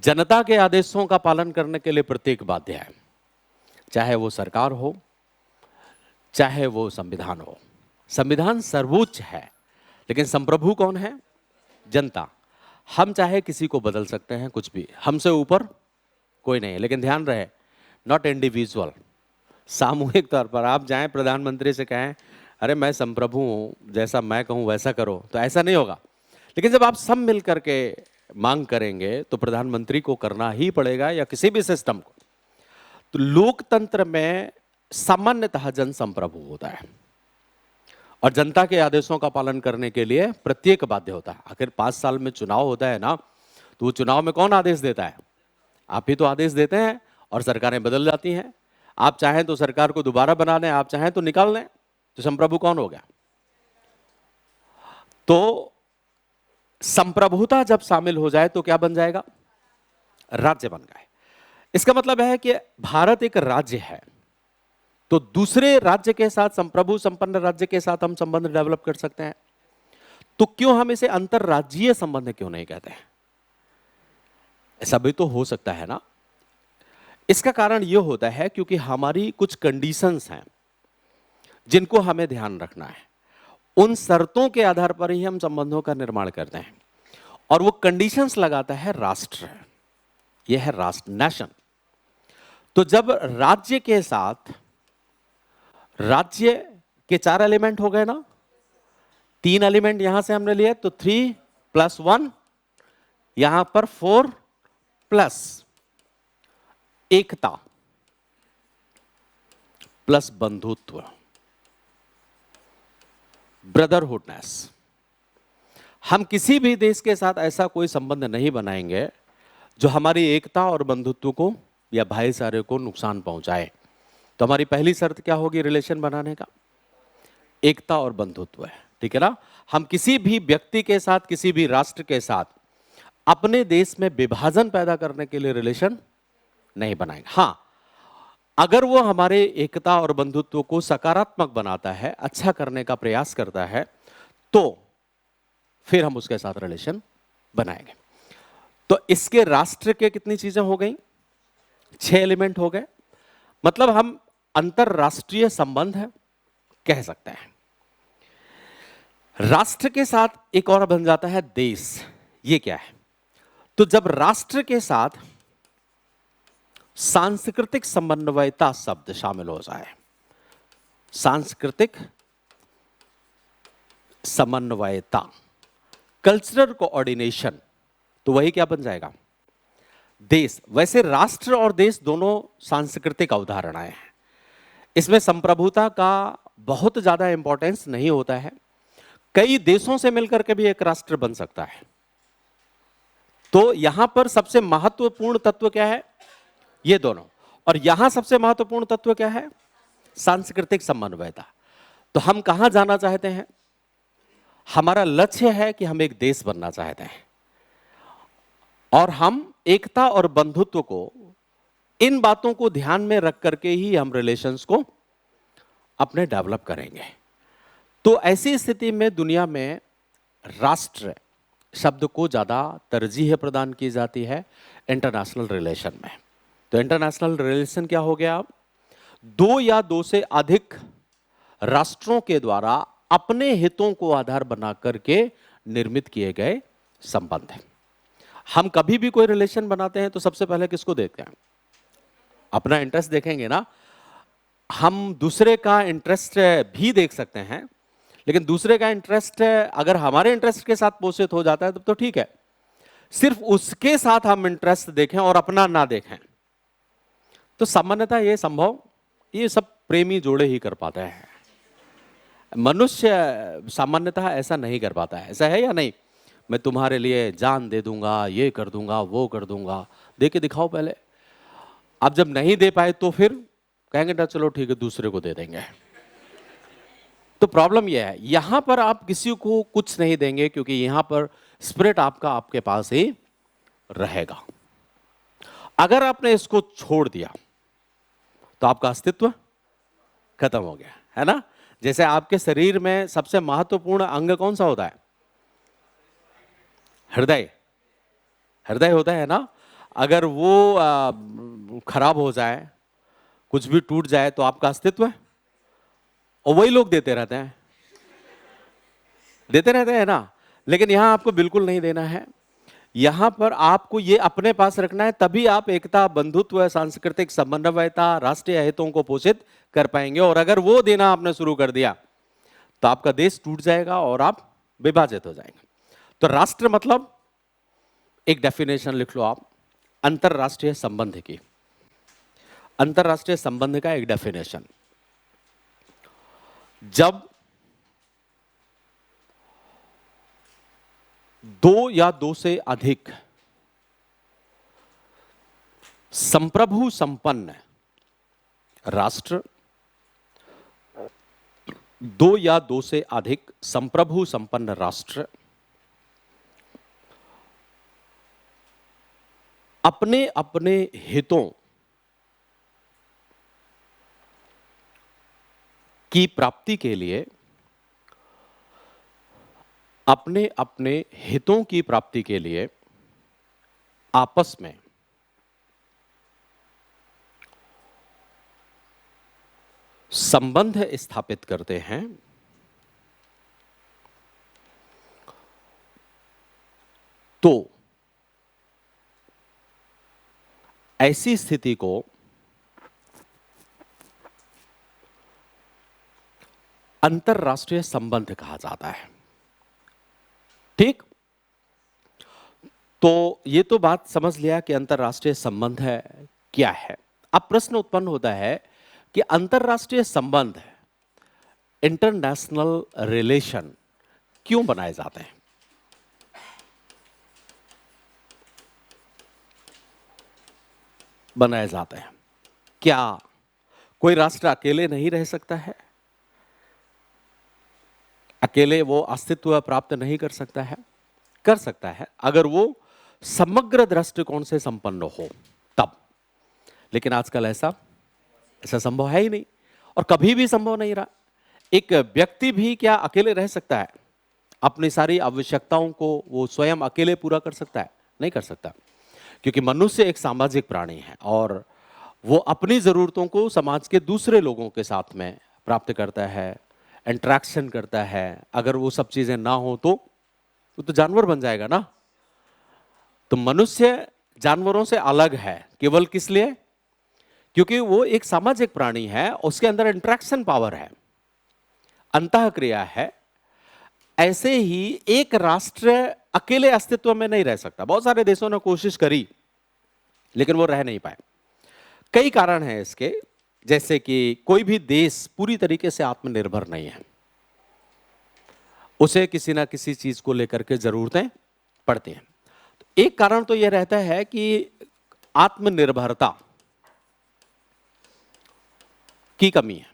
जनता के आदेशों का पालन करने के लिए प्रत्येक बाध्य है, चाहे वो सरकार हो, चाहे वो संविधान हो। संविधान सर्वोच्च है, लेकिन संप्रभु कौन है? जनता। हम चाहे किसी को बदल सकते हैं, कुछ भी, हमसे ऊपर कोई नहीं है। लेकिन ध्यान रहे, नॉट इंडिविजुअल। सामूहिक तौर पर आप जाएं प्रधानमंत्री से कहें अरे मैं संप्रभु हूं, जैसा मैं कहूं वैसा करो, तो ऐसा नहीं होगा। लेकिन जब आप सब मिल करके मांग करेंगे तो प्रधानमंत्री को करना ही पड़ेगा, या किसी भी सिस्टम को। तो लोकतंत्र में सामान्यतः जन संप्रभु होता है, और जनता के आदेशों का पालन करने के लिए प्रत्येक बाध्य होता है। आखिर 5 साल में चुनाव होता है ना, तो वो चुनाव में कौन आदेश देता है? आप ही तो आदेश देते हैं, और सरकारें बदल जाती हैं। आप चाहें तो सरकार को दोबारा बना लें, आप चाहें तो निकाल लें, तो संप्रभु कौन हो गया? तो संप्रभुता जब शामिल हो जाए तो क्या बन जाएगा? राज्य बन गए। इसका मतलब है कि भारत एक राज्य है, तो दूसरे राज्य के साथ, संप्रभु संपन्न राज्य के साथ हम संबंध डेवलप कर सकते हैं। तो क्यों हम इसे अंतरराज्यीय संबंध क्यों नहीं कहते हैं? ऐसा भी तो हो सकता है ना। इसका कारण यह होता है क्योंकि हमारी कुछ कंडीशंस हैं जिनको हमें ध्यान रखना है। उन शर्तों के आधार पर ही हम संबंधों का निर्माण करते हैं, और वो कंडीशंस लगाता है राष्ट्र। यह है राष्ट्र, नेशन। तो जब राज्य के साथ, राज्य के 4 एलिमेंट हो गए ना, 3 एलिमेंट यहां से हमने लिए, तो 3 + 1, यहां पर 4 प्लस एकता प्लस बंधुत्व, ब्रदरहुडनेस। हम किसी भी देश के साथ ऐसा कोई संबंध नहीं बनाएंगे जो हमारी एकता और बंधुत्व को या भाईचारे को नुकसान पहुंचाए। तो हमारी पहली शर्त क्या होगी रिलेशन बनाने का? एकता और बंधुत्व है, ठीक है ना। हम किसी भी व्यक्ति के साथ, किसी भी राष्ट्र के साथ अपने देश में विभाजन पैदा करने के लिए रिलेशन नहीं बनाएंगे। हां, अगर वो हमारे एकता और बंधुत्व को सकारात्मक बनाता है, अच्छा करने का प्रयास करता है, तो फिर हम उसके साथ रिलेशन बनाएंगे। तो इसके राष्ट्र के कितनी चीजें हो गई? 6 एलिमेंट हो गए। मतलब हम अंतरराष्ट्रीय संबंध कह सकते हैं। राष्ट्र के साथ एक और बन जाता है देश। ये क्या है? तो जब राष्ट्र के साथ सांस्कृतिक समन्वयता शब्द शामिल हो जाए, सांस्कृतिक समन्वयता, कल्चरल कोऑर्डिनेशन, तो वही क्या बन जाएगा? देश। वैसे राष्ट्र और देश दोनों सांस्कृतिक अवधारणाएं हैं, इसमें संप्रभुता का बहुत ज्यादा इंपॉर्टेंस नहीं होता है। कई देशों से मिलकर के भी एक राष्ट्र बन सकता है। तो यहां पर सबसे महत्वपूर्ण तत्व क्या है? ये दोनों। और यहां सबसे महत्वपूर्ण तत्व क्या है? सांस्कृतिक समन्वयता। तो हम कहां जाना चाहते हैं? हमारा लक्ष्य है कि हम एक देश बनना चाहते हैं और हम एकता और बंधुत्व को, इन बातों को ध्यान में रख करके ही हम रिलेशंस को अपने डेवलप करेंगे। तो ऐसी स्थिति में दुनिया में राष्ट्र शब्द को ज्यादा तरजीह प्रदान की जाती है इंटरनेशनल रिलेशन में। तो इंटरनेशनल रिलेशन क्या हो गया? दो या दो से अधिक राष्ट्रों के द्वारा अपने हितों को आधार बना करके निर्मित किए गए संबंध है। हम कभी भी कोई रिलेशन बनाते हैं तो सबसे पहले किसको देखते हैं? अपना इंटरेस्ट देखेंगे ना। हम दूसरे का इंटरेस्ट भी देख सकते हैं, लेकिन दूसरे का इंटरेस्ट अगर हमारे इंटरेस्ट के साथ पोषित हो जाता है तब तो ठीक है। सिर्फ उसके साथ हम इंटरेस्ट देखें और अपना ना देखें, तो सामान्यतः ये संभव, ये सब प्रेमी जोड़े ही कर पाते हैं। मनुष्य सामान्यतः ऐसा नहीं कर पाता है। ऐसा है या नहीं? मैं तुम्हारे लिए जान दे दूंगा, ये कर दूंगा, वो कर दूंगा, दे के दिखाओ पहले। आप जब नहीं दे पाए तो फिर कहेंगे ना चलो ठीक है दूसरे को दे देंगे। तो प्रॉब्लम यह है, यहां पर आप किसी को कुछ नहीं देंगे क्योंकि यहां पर स्पिरिट आपका आपके पास ही रहेगा। अगर आपने इसको छोड़ दिया तो आपका अस्तित्व खत्म हो गया, है ना? जैसे आपके शरीर में सबसे महत्वपूर्ण अंग कौन सा होता है? हृदय। हृदय होता है ना। अगर वो खराब हो जाए, कुछ भी टूट जाए तो आपका अस्तित्व है। और वही लोग देते रहते हैं, देते रहते हैं ना। लेकिन यहां आपको बिल्कुल नहीं देना है। यहां पर आपको ये अपने पास रखना है, तभी आप एकता, बंधुत्व, सांस्कृतिक समन्वयता, राष्ट्रीय हितों को पोषित कर पाएंगे। और अगर वो देना आपने शुरू कर दिया तो आपका देश टूट जाएगा और आप विभाजित हो जाएंगे। तो राष्ट्र मतलब, एक डेफिनेशन लिख लो आप, अंतरराष्ट्रीय संबंध की। अंतरराष्ट्रीय संबंध का एक डेफिनेशन, जब दो या दो से अधिक संप्रभु संपन्न राष्ट्र, दो या दो से अधिक संप्रभु संपन्न राष्ट्र अपने अपने हितों की प्राप्ति के लिए, अपने अपने हितों की प्राप्ति के लिए आपस में संबंध स्थापित करते हैं, तो ऐसी स्थिति को अंतरराष्ट्रीय संबंध कहा जाता है। ठीक? तो ये तो बात समझ लिया कि अंतरराष्ट्रीय संबंध है क्या है। अब प्रश्न उत्पन्न होता है कि अंतरराष्ट्रीय संबंध, इंटरनेशनल रिलेशन क्यों बनाए जाते हैं? बनाए जाते हैं। क्या कोई राष्ट्र अकेले नहीं रह सकता है? अकेले वो अस्तित्व प्राप्त नहीं कर सकता है? कर सकता है, अगर वो समग्र दृष्टिकोण से संपन्न हो तब। लेकिन आजकल ऐसा संभव है ही नहीं और कभी भी संभव नहीं रहा। एक व्यक्ति भी क्या अकेले रह सकता है? अपनी सारी आवश्यकताओं को वो स्वयं अकेले पूरा कर सकता है? नहीं कर सकता, क्योंकि मनुष्य एक सामाजिक प्राणी है और वो अपनी जरूरतों को समाज के दूसरे लोगों के साथ में प्राप्त करता है, इंटरेक्शन करता है, अगर वो सब चीजें ना हो तो वो तो जानवर बन जाएगा ना। तो मनुष्य जानवरों से अलग है केवल किस लिए? क्योंकि वो एक सामाजिक प्राणी है, उसके अंदर इंटरेक्शन पावर है, अंतःक्रिया है। ऐसे ही एक राष्ट्र अकेले अस्तित्व में नहीं रह सकता। बहुत सारे देशों ने कोशिश करी लेकिन वो रह नहीं पाए। कई कारण हैं इसके, जैसे कि कोई भी देश पूरी तरीके से आत्मनिर्भर नहीं है, उसे किसी ना किसी चीज को लेकर के जरूरतें पड़ती हैं। तो एक कारण तो यह रहता है कि आत्मनिर्भरता की कमी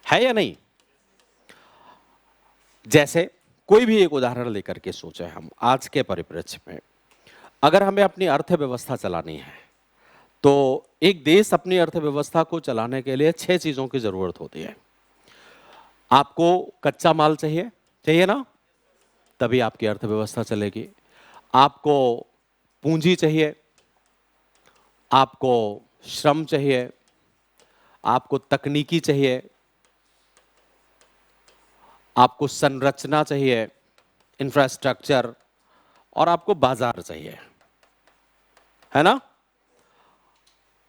है या नहीं? जैसे कोई भी एक उदाहरण लेकर के सोचे हम, आज के परिप्रेक्ष्य में अगर हमें अपनी अर्थव्यवस्था चलानी है तो एक देश अपनी अर्थव्यवस्था को चलाने के लिए 6 चीजों की जरूरत होती है। आपको कच्चा माल चाहिए, चाहिए ना, तभी आपकी अर्थव्यवस्था चलेगी। आपको पूंजी चाहिए, आपको श्रम चाहिए, आपको तकनीकी चाहिए, आपको संरचना चाहिए, इंफ्रास्ट्रक्चर, और आपको बाजार चाहिए, है ना?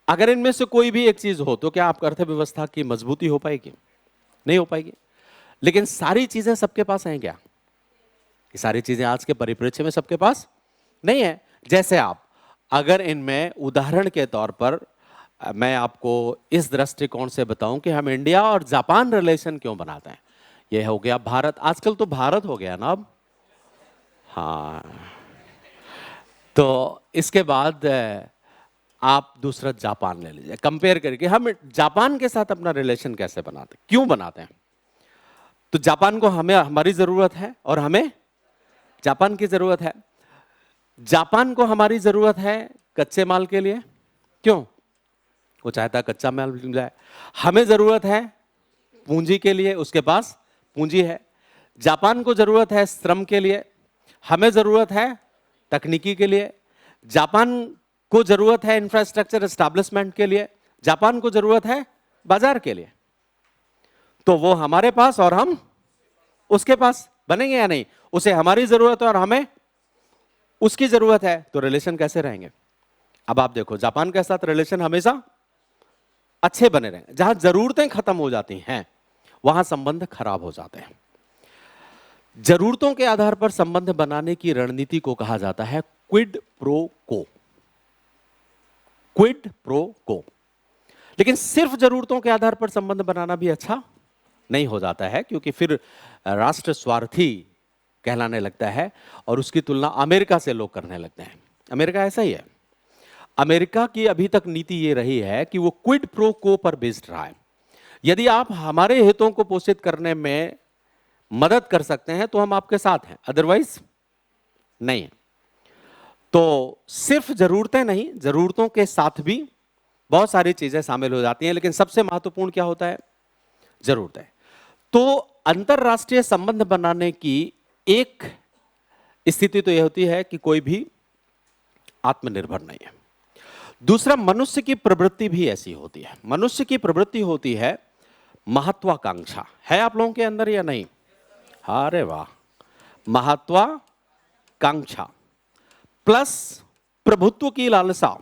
अगर इनमें से कोई भी एक चीज हो तो क्या आपकी अर्थव्यवस्था की मजबूती हो पाएगी? नहीं हो पाएगी। लेकिन सारी चीजें सबके पास हैं क्या? ये सारी चीजें आज के परिप्रेक्ष्य में सबके पास नहीं है। जैसे आप अगर इनमें उदाहरण के तौर पर मैं आपको इस दृष्टिकोण से बताऊं कि हम इंडिया और जापान रिलेशन क्यों बनाते हैं। यह हो गया भारत, आजकल तो भारत हो गया ना अब, हाँ। तो इसके बाद आप दूसरा जापान ले लीजिए, कंपेयर करके हम जापान के साथ अपना रिलेशन कैसे बनाते हैं, क्यों बनाते हैं। तो जापान को हमें हमारी जरूरत है और हमें जापान की जरूरत है। जापान को हमारी जरूरत है कच्चे माल के लिए, क्यों? वो चाहता है कच्चा माल मिल जाए। हमें जरूरत है पूंजी के लिए, उसके पास पूंजी है। जापान को जरूरत है श्रम के लिए, हमें जरूरत है तकनीकी के लिए। जापान को जरूरत है इंफ्रास्ट्रक्चर एस्टैब्लिशमेंट के लिए, जापान को जरूरत है बाजार के लिए। तो वो हमारे पास और हम उसके पास बनेंगे या नहीं? उसे हमारी जरूरत है और हमें उसकी जरूरत है, तो रिलेशन कैसे रहेंगे? अब आप देखो, जापान के साथ रिलेशन हमेशा अच्छे बने रहे। जहां जरूरतें खत्म हो जाती हैं वहां संबंध खराब हो जाते हैं। जरूरतों के आधार पर संबंध बनाने की रणनीति को कहा जाता है क्विड प्रो को। क्विड प्रो को। लेकिन सिर्फ जरूरतों के आधार पर संबंध बनाना भी अच्छा नहीं हो जाता है, क्योंकि फिर राष्ट्र स्वार्थी कहलाने लगता है और उसकी तुलना अमेरिका से लोग करने लगते हैं। अमेरिका ऐसा ही है। अमेरिका की अभी तक नीति ये रही है कि वो क्विड प्रो को पर बेस्ड रहा है। यदि आप हमारे हितों को पोषित करने में मदद कर सकते हैं तो हम आपके साथ हैं, अदरवाइज नहीं। तो सिर्फ जरूरतें नहीं, जरूरतों के साथ भी बहुत सारी चीजें शामिल हो जाती हैं, लेकिन सबसे महत्वपूर्ण क्या होता है? जरूरतें। तो अंतरराष्ट्रीय संबंध बनाने की एक स्थिति तो यह होती है कि कोई भी आत्मनिर्भर नहीं है। दूसरा, मनुष्य की प्रवृत्ति भी ऐसी होती है। मनुष्य की प्रवृत्ति होती है महत्वाकांक्षा। है आप लोगों के अंदर या नहीं? अरे वाह, महत्वाकांक्षा प्लस प्रभुत्व की लालसा,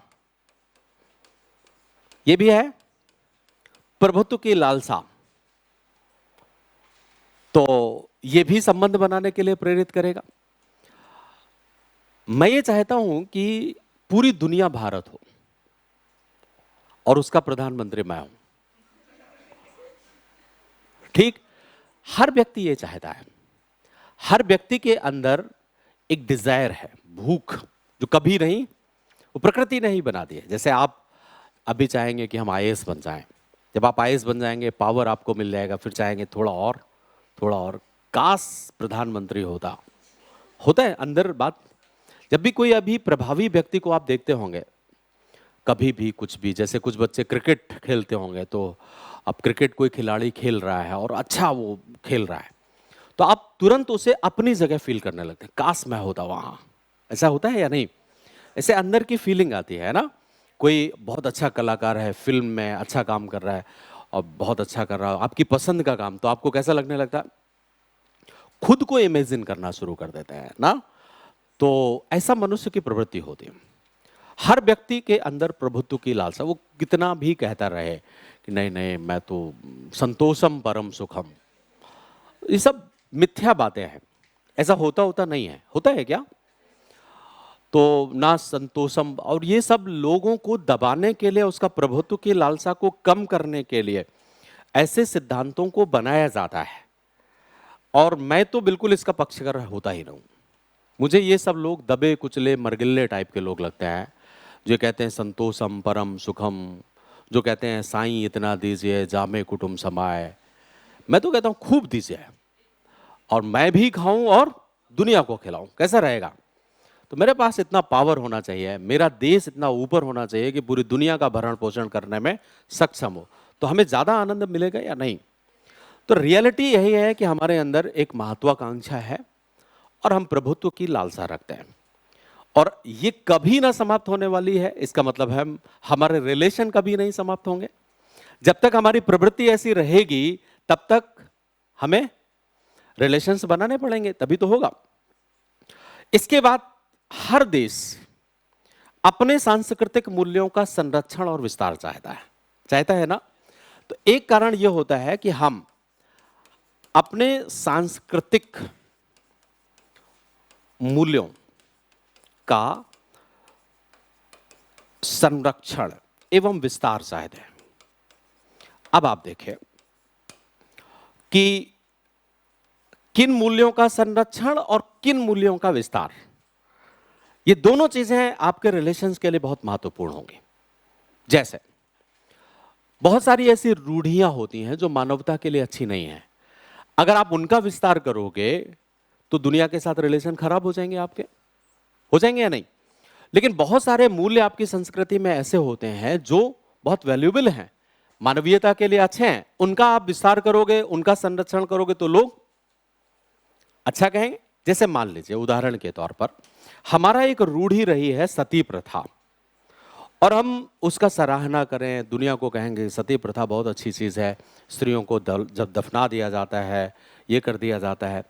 यह भी है, प्रभुत्व की लालसा। तो यह भी संबंध बनाने के लिए प्रेरित करेगा। मैं ये चाहता हूं कि पूरी दुनिया भारत हो और उसका प्रधानमंत्री मैं हूं, ठीक? हर व्यक्ति ये चाहता है। हर व्यक्ति के अंदर एक डिजायर है, भूख, जो कभी नहीं, वो प्रकृति ने ही बना दी है। जैसे आप अभी चाहेंगे कि हम आईएएस बन जाएं, जब आप आईएएस बन जाएंगे पावर आपको मिल जाएगा, फिर चाहेंगे थोड़ा और, थोड़ा और, काश प्रधानमंत्री होता। होता है अंदर बात। जब भी कोई अभी प्रभावी व्यक्ति को आप देखते होंगे, कभी भी कुछ भी, जैसे कुछ बच्चे क्रिकेट खेलते होंगे, तो अब क्रिकेट कोई खिलाड़ी खेल रहा है और अच्छा वो खेल रहा है, तो आप तुरंत उसे अपनी जगह फील करने लगते हैं, काश मैं होता वहां। ऐसा होता है या नहीं? ऐसे अंदर की फीलिंग आती है ना। कोई बहुत अच्छा कलाकार है, फिल्म में अच्छा काम कर रहा है और बहुत अच्छा कर रहा हो, आपकी पसंद का काम, तो आपको कैसा लगने लगता है? खुद को इमेजिन करना शुरू कर देते हैं ना। तो ऐसा मनुष्य की प्रवृत्ति होती है। हर व्यक्ति के अंदर प्रभुत्व की लालसा, वो कितना भी कहता रहे कि नहीं नहीं मैं तो संतोषम परम सुखम, ये सब मिथ्या बातें हैं। ऐसा होता होता नहीं है, होता है क्या? तो ना संतोषम, और ये सब लोगों को दबाने के लिए, उसका प्रभुत्व की लालसा को कम करने के लिए ऐसे सिद्धांतों को बनाया जाता है। और मैं तो बिल्कुल इसका पक्षकार होता ही नहीं हूं। मुझे ये सब लोग दबे कुचले मरगिल्ले टाइप के लोग लगते हैं, जो कहते हैं संतोषम परम सुखम, जो कहते हैं साईं इतना दीजिए जामे कुटुंब समाए। मैं तो कहता हूं खूब दीजिए, और मैं भी खाऊं और दुनिया को खिलाऊं, कैसा रहेगा? तो मेरे पास इतना पावर होना चाहिए, मेरा देश इतना ऊपर होना चाहिए कि पूरी दुनिया का भरण पोषण करने में सक्षम हो, तो हमें ज्यादा आनंद मिलेगा या नहीं? तो रियलिटी यही है कि हमारे अंदर एक महत्वाकांक्षा है और हम प्रभुत्व की लालसा रखते हैं, और ये कभी ना समाप्त होने वाली है। इसका मतलब है हमारे रिलेशन कभी नहीं समाप्त होंगे। जब तक हमारी प्रवृत्ति ऐसी रहेगी तब तक हमें रिलेशंस बनाने पड़ेंगे, तभी तो होगा। इसके बाद हर देश अपने सांस्कृतिक मूल्यों का संरक्षण और विस्तार चाहता है ना। तो एक कारण यह होता है कि हम अपने सांस्कृतिक मूल्यों का संरक्षण एवं विस्तार चाहते हैं। अब आप देखें कि किन मूल्यों का संरक्षण और किन मूल्यों का विस्तार, ये दोनों चीजें आपके रिलेशंस के लिए बहुत महत्वपूर्ण होंगी। जैसे बहुत सारी ऐसी रूढ़ियां होती हैं जो मानवता के लिए अच्छी नहीं है, अगर आप उनका विस्तार करोगे तो दुनिया के साथ रिलेशन खराब हो जाएंगे आपके, हो जाएंगे या नहीं? लेकिन बहुत सारे मूल्य आपकी संस्कृति में ऐसे होते हैं जो बहुत वैल्यूएबल हैं, मानवीयता के लिए अच्छे हैं, उनका आप विस्तार करोगे, उनका संरक्षण करोगे तो लोग अच्छा कहेंगे। जैसे मान लीजिए उदाहरण के तौर पर हमारा एक रूढ़ी रही है सती प्रथा, और हम उसका सराहना करें, दुनिया को कहेंगे सती प्रथा बहुत अच्छी चीज है, स्त्रियों को जब दफना दिया जाता है, ये कर दिया जाता है,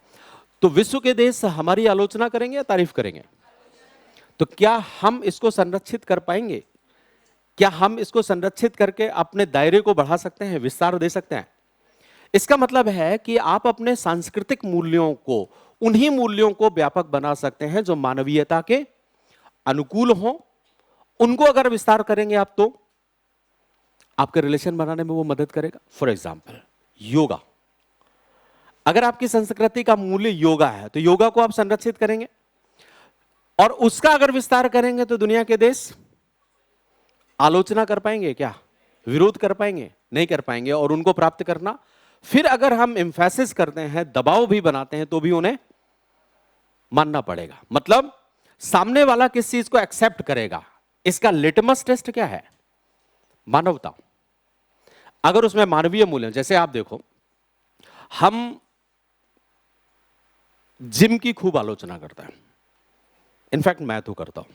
तो विश्व के देश हमारी आलोचना करेंगे या तारीफ करेंगे? तो क्या हम इसको संरक्षित कर पाएंगे? क्या हम इसको संरक्षित करके अपने दायरे को बढ़ा सकते हैं, विस्तार दे सकते हैं? इसका मतलब है कि आप अपने सांस्कृतिक मूल्यों को, उन्हीं मूल्यों को व्यापक बना सकते हैं जो मानवीयता के अनुकूल हो। उनको अगर विस्तार करेंगे आप तो आपके रिलेशन बनाने में वो मदद करेगा। फॉर एग्जाम्पल योगा, अगर आपकी संस्कृति का मूल्य योगा है तो योगा को आप संरक्षित करेंगे, और उसका अगर विस्तार करेंगे तो दुनिया के देश आलोचना कर पाएंगे क्या? विरोध कर पाएंगे? नहीं कर पाएंगे। और उनको प्राप्त करना, फिर अगर हम एम्फेसिस करते हैं, दबाव भी बनाते हैं, तो भी उन्हें मानना पड़ेगा। मतलब सामने वाला किस चीज को एक्सेप्ट करेगा, इसका लिटमस टेस्ट क्या है? मानवता। अगर उसमें मानवीय मूल्य, जैसे आप देखो, हम जिम की खूब आलोचना करते हैं, इनफैक्ट मैं तो करता हूं,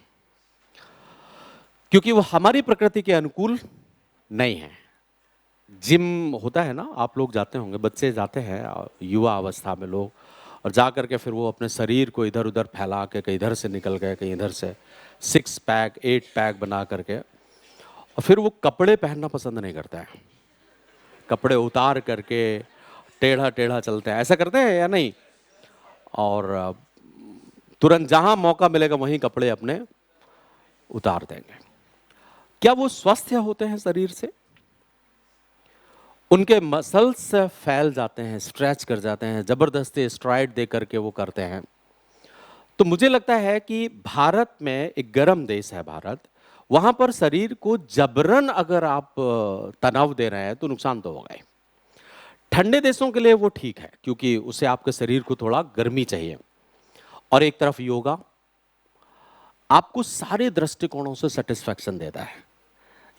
क्योंकि वो हमारी प्रकृति के अनुकूल नहीं है। जिम होता है ना, आप लोग जाते होंगे, बच्चे जाते हैं युवा अवस्था में लोग, और जा करके फिर वो अपने शरीर को इधर उधर फैला के, कहीं इधर से निकल गए, कहीं इधर से 6 पैक 8 पैक बना करके, और फिर वो कपड़े पहनना पसंद नहीं करता है, कपड़े उतार करके टेढ़ा टेढ़ा चलते हैं। ऐसा करते हैं या नहीं? और तुरंत जहां मौका मिलेगा वहीं कपड़े अपने उतार देंगे। क्या वो स्वस्थ होते हैं शरीर से? उनके मसल्स फैल जाते हैं, स्ट्रेच कर जाते हैं, जबरदस्ती स्ट्राइड दे करके वो करते हैं। तो मुझे लगता है कि भारत में, एक गर्म देश है भारत, वहां पर शरीर को जबरन अगर आप तनाव दे रहे हैं तो नुकसान तो होगा ही। ठंडे देशों के लिए वो ठीक है, क्योंकि उसे आपके शरीर को थोड़ा गर्मी चाहिए। और एक तरफ योगा आपको सारे दृष्टिकोणों से सेटिस्फैक्शन देता है।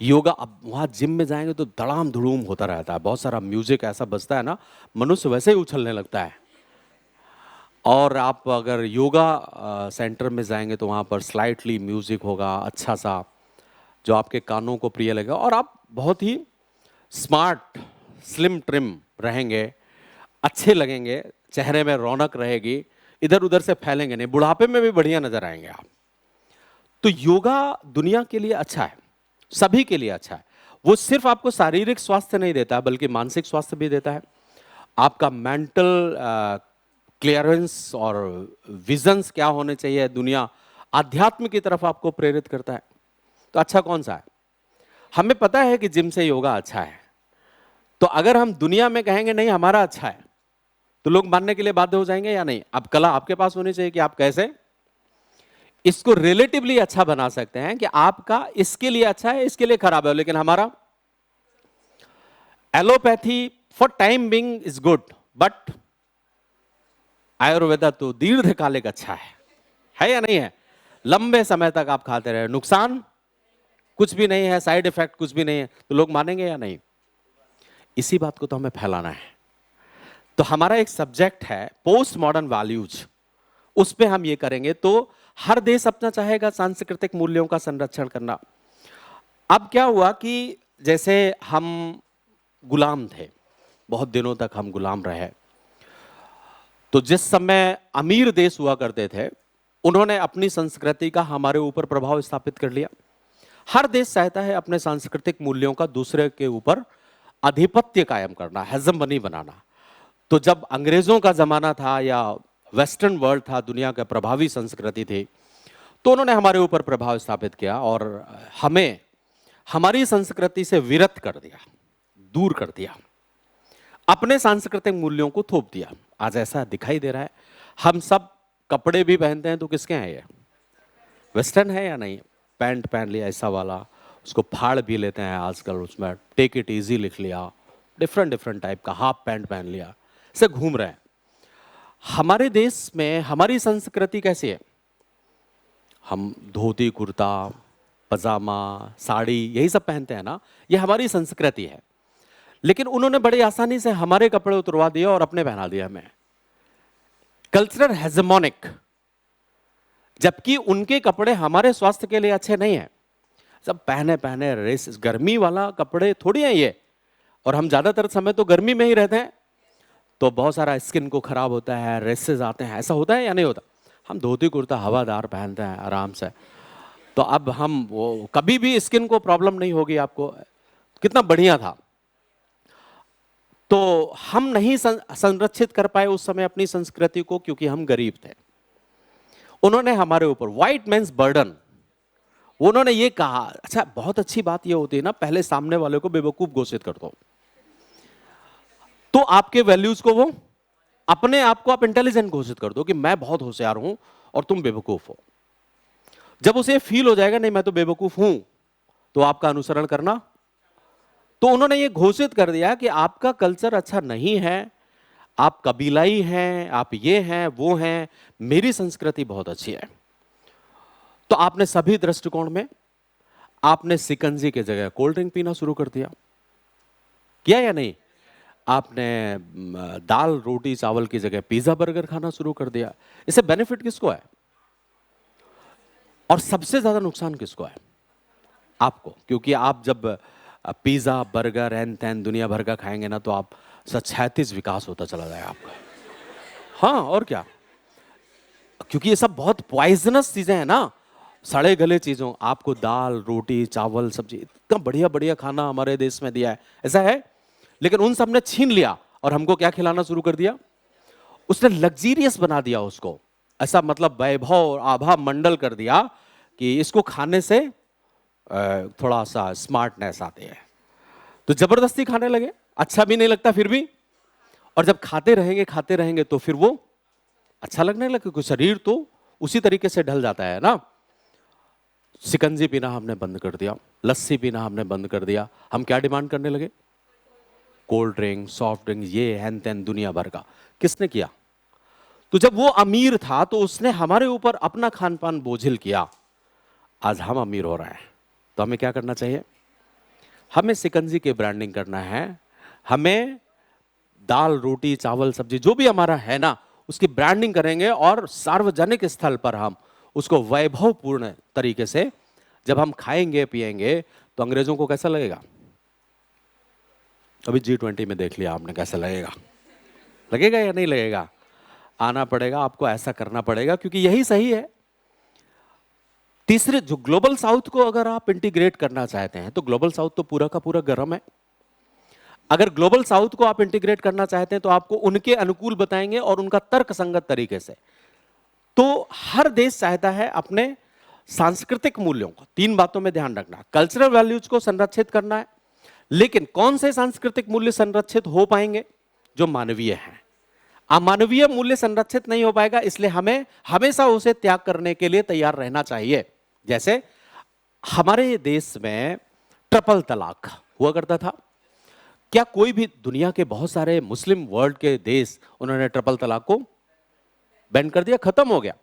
योगा, अब वहाँ जिम में जाएंगे तो धड़ाम धड़ूम होता रहता है, बहुत सारा म्यूजिक ऐसा बजता है ना, मनुष्य वैसे ही उछलने लगता है। और आप अगर योगा सेंटर में जाएंगे तो वहाँ पर स्लाइटली म्यूजिक होगा अच्छा सा, जो आपके कानों को प्रिय लगेगा, और आप बहुत ही स्मार्ट स्लिम ट्रिम रहेंगे, अच्छे लगेंगे, चेहरे में रौनक रहेगी, इधर उधर से फैलेंगे नहीं, बुढ़ापे में भी बढ़िया नजर आएंगे आप। तो योगा दुनिया के लिए अच्छा है, सभी के लिए अच्छा है। वो सिर्फ आपको शारीरिक स्वास्थ्य नहीं देता है, बल्कि मानसिक स्वास्थ्य भी देता है। आपका मेंटल क्लियरेंस और विजन्स क्या होने चाहिए, दुनिया आध्यात्म की तरफ आपको प्रेरित करता है। तो अच्छा कौन सा है? हमें पता है कि जिम से योगा अच्छा है, तो अगर हम दुनिया में कहेंगे नहीं हमारा अच्छा है, तो लोग मानने के लिए बाध्य हो जाएंगे या नहीं? अब कला आपके पास होनी चाहिए कि आप कैसे इसको रिलेटिवली अच्छा बना सकते हैं कि आपका इसके लिए अच्छा है, इसके लिए खराब है। लेकिन हमारा allopathy for time being is good, but Ayurveda तो दीर्घकालिक अच्छा है या नहीं है? लंबे समय तक आप खाते रहे, नुकसान कुछ भी नहीं है, साइड इफेक्ट कुछ भी नहीं है, तो लोग मानेंगे या नहीं? इसी बात को तो हमें फैलाना है। तो हमारा एक सब्जेक्ट है पोस्ट मॉडर्न वैल्यूज, उस पे हम ये करेंगे। तो हर देश अपना चाहेगा सांस्कृतिक मूल्यों का संरक्षण करना। अब क्या हुआ कि जैसे हम गुलाम थे, बहुत दिनों तक हम गुलाम रहे, तो जिस समय अमीर देश हुआ करते थे, उन्होंने अपनी संस्कृति का हमारे ऊपर प्रभाव स्थापित कर लिया। हर देश चाहता है अपने सांस्कृतिक मूल्यों का दूसरे के ऊपर आधिपत्य कायम करना, हेजमनी बनाना। तो जब अंग्रेजों का जमाना था या वेस्टर्न वर्ल्ड था, दुनिया का प्रभावी संस्कृति थी, तो उन्होंने हमारे ऊपर प्रभाव स्थापित किया और हमें हमारी संस्कृति से विरत कर दिया, दूर कर दिया, अपने सांस्कृतिक मूल्यों को थोप दिया। आज ऐसा दिखाई दे रहा है, हम सब कपड़े भी पहनते हैं तो किसके हैं? ये वेस्टर्न है या नहीं? पैंट पहन लिया ऐसा वाला, उसको फाड़ भी लेते हैं आजकल, उसमें टेक इट इजी लिख लिया, डिफरेंट डिफरेंट टाइप का हाफ पैंट पहन लिया, से घूम रहे हैं। हमारे देश में हमारी संस्कृति कैसी है? हम धोती कुर्ता पजामा साड़ी यही सब पहनते हैं ना, ये हमारी संस्कृति है। लेकिन उन्होंने बड़ी आसानी से हमारे कपड़े उतरवा दिए और अपने पहना दिया हमें। कल्चरल हेजेमोनिक, जबकि उनके कपड़े हमारे स्वास्थ्य के लिए अच्छे नहीं है। सब पहने पहने रेस, गर्मी वाला कपड़े थोड़ी है ये, और हम ज्यादातर समय तो गर्मी में ही रहते हैं, तो बहुत सारा स्किन को खराब होता है, रेसेस आते हैं। ऐसा होता है या नहीं होता? हम धोती कुर्ता हवादार पहनते हैं आराम से, तो अब हम वो कभी भी स्किन को प्रॉब्लम नहीं होगी आपको। कितना बढ़िया था। तो हम नहीं संरक्षित कर पाए उस समय अपनी संस्कृति को, क्योंकि हम गरीब थे। उन्होंने हमारे ऊपर व्हाइट मैन्स बर्डन, उन्होंने ये कहा। अच्छा, बहुत अच्छी बात ये होती है ना, पहले सामने वाले को बेवकूफ घोषित कर दो, तो आपके वैल्यूज को वो, अपने आप को आप इंटेलिजेंट घोषित कर दो कि मैं बहुत होशियार हूं और तुम बेवकूफ हो। जब उसे फील हो जाएगा नहीं मैं तो बेवकूफ हूं, तो आपका अनुसरण करना। तो उन्होंने ये घोषित कर दिया कि आपका कल्चर अच्छा नहीं है, आप कबीलाई हैं, आप ये हैं वो हैं, मेरी संस्कृति बहुत अच्छी है। तो आपने सभी दृष्टिकोण में आपने सिकंजी की जगह कोल्ड ड्रिंक पीना शुरू कर दिया, किया या नहीं? आपने दाल रोटी चावल की जगह पिज्जा बर्गर खाना शुरू कर दिया। इससे बेनिफिट किसको है और सबसे ज्यादा नुकसान किसको है? आपको, क्योंकि आप जब पिज्जा बर्गर एंड तैन दुनिया भर का खाएंगे ना, तो आप 36 विकास होता चला जाएगा आपका। हाँ, और क्या, क्योंकि ये सब बहुत पॉइजनस चीजें हैं ना, सड़े गले चीजों। आपको दाल रोटी चावल सब्जी, इतना बढ़िया बढ़िया खाना हमारे देश में दिया है, ऐसा है, लेकिन उन सब ने छीन लिया और हमको क्या खिलाना शुरू कर दिया? उसने लग्जीरियस बना दिया उसको, ऐसा मतलब वैभव और आभा मंडल कर दिया कि इसको खाने से थोड़ा सा स्मार्टनेस आती है, तो जबरदस्ती खाने लगे। अच्छा भी नहीं लगता फिर भी, और जब खाते रहेंगे तो फिर वो अच्छा लगने लगे, क्योंकि शरीर तो उसी तरीके से ढल जाता है ना। शिकंजी पीना हमने बंद कर दिया, लस्सी पीना हमने बंद कर दिया। हम क्या डिमांड करने लगे? कोल्ड ड्रिंक सॉफ्ट ड्रिंक ये हैन तैन दुनिया भर का। किसने किया? तो जब वो अमीर था तो उसने हमारे ऊपर अपना खान पान बोझिल किया। आज हम अमीर हो रहे हैं, तो हमें क्या करना चाहिए? हमें शिकंजी की ब्रांडिंग करना है, हमें दाल रोटी चावल सब्जी जो भी हमारा है ना, उसकी ब्रांडिंग करेंगे और सार्वजनिक स्थल पर हम उसको वैभवपूर्ण तरीके से जब हम खाएंगे पिएंगे, तो अंग्रेजों को कैसा लगेगा? अभी G20 में देख लिया आपने कैसा लगेगा, लगेगा या नहीं लगेगा? आना पड़ेगा आपको, ऐसा करना पड़ेगा, क्योंकि यही सही है। तीसरे, जो ग्लोबल साउथ को अगर आप इंटीग्रेट करना चाहते हैं तो ग्लोबल साउथ तो पूरा का पूरा गर्म है। अगर ग्लोबल साउथ को आप इंटीग्रेट करना चाहते हैं तो आपको उनके अनुकूल बताएंगे और उनका तर्कसंगत तरीके से। तो हर देश चाहता है अपने सांस्कृतिक मूल्यों को, तीन बातों में ध्यान रखना, कल्चरल वैल्यूज को संरक्षित करना है, लेकिन कौन से सांस्कृतिक मूल्य संरक्षित हो पाएंगे? जो मानवीय हैं। अमानवीय मूल्य संरक्षित नहीं हो पाएगा, इसलिए हमें हमेशा उसे त्याग करने के लिए तैयार रहना चाहिए। जैसे हमारे देश में ट्रिपल तलाक हुआ करता था। क्या कोई भी, दुनिया के बहुत सारे मुस्लिम वर्ल्ड के देश, उन्होंने ट्रिपल तलाक को बैन कर दिया, खत्म हो गया।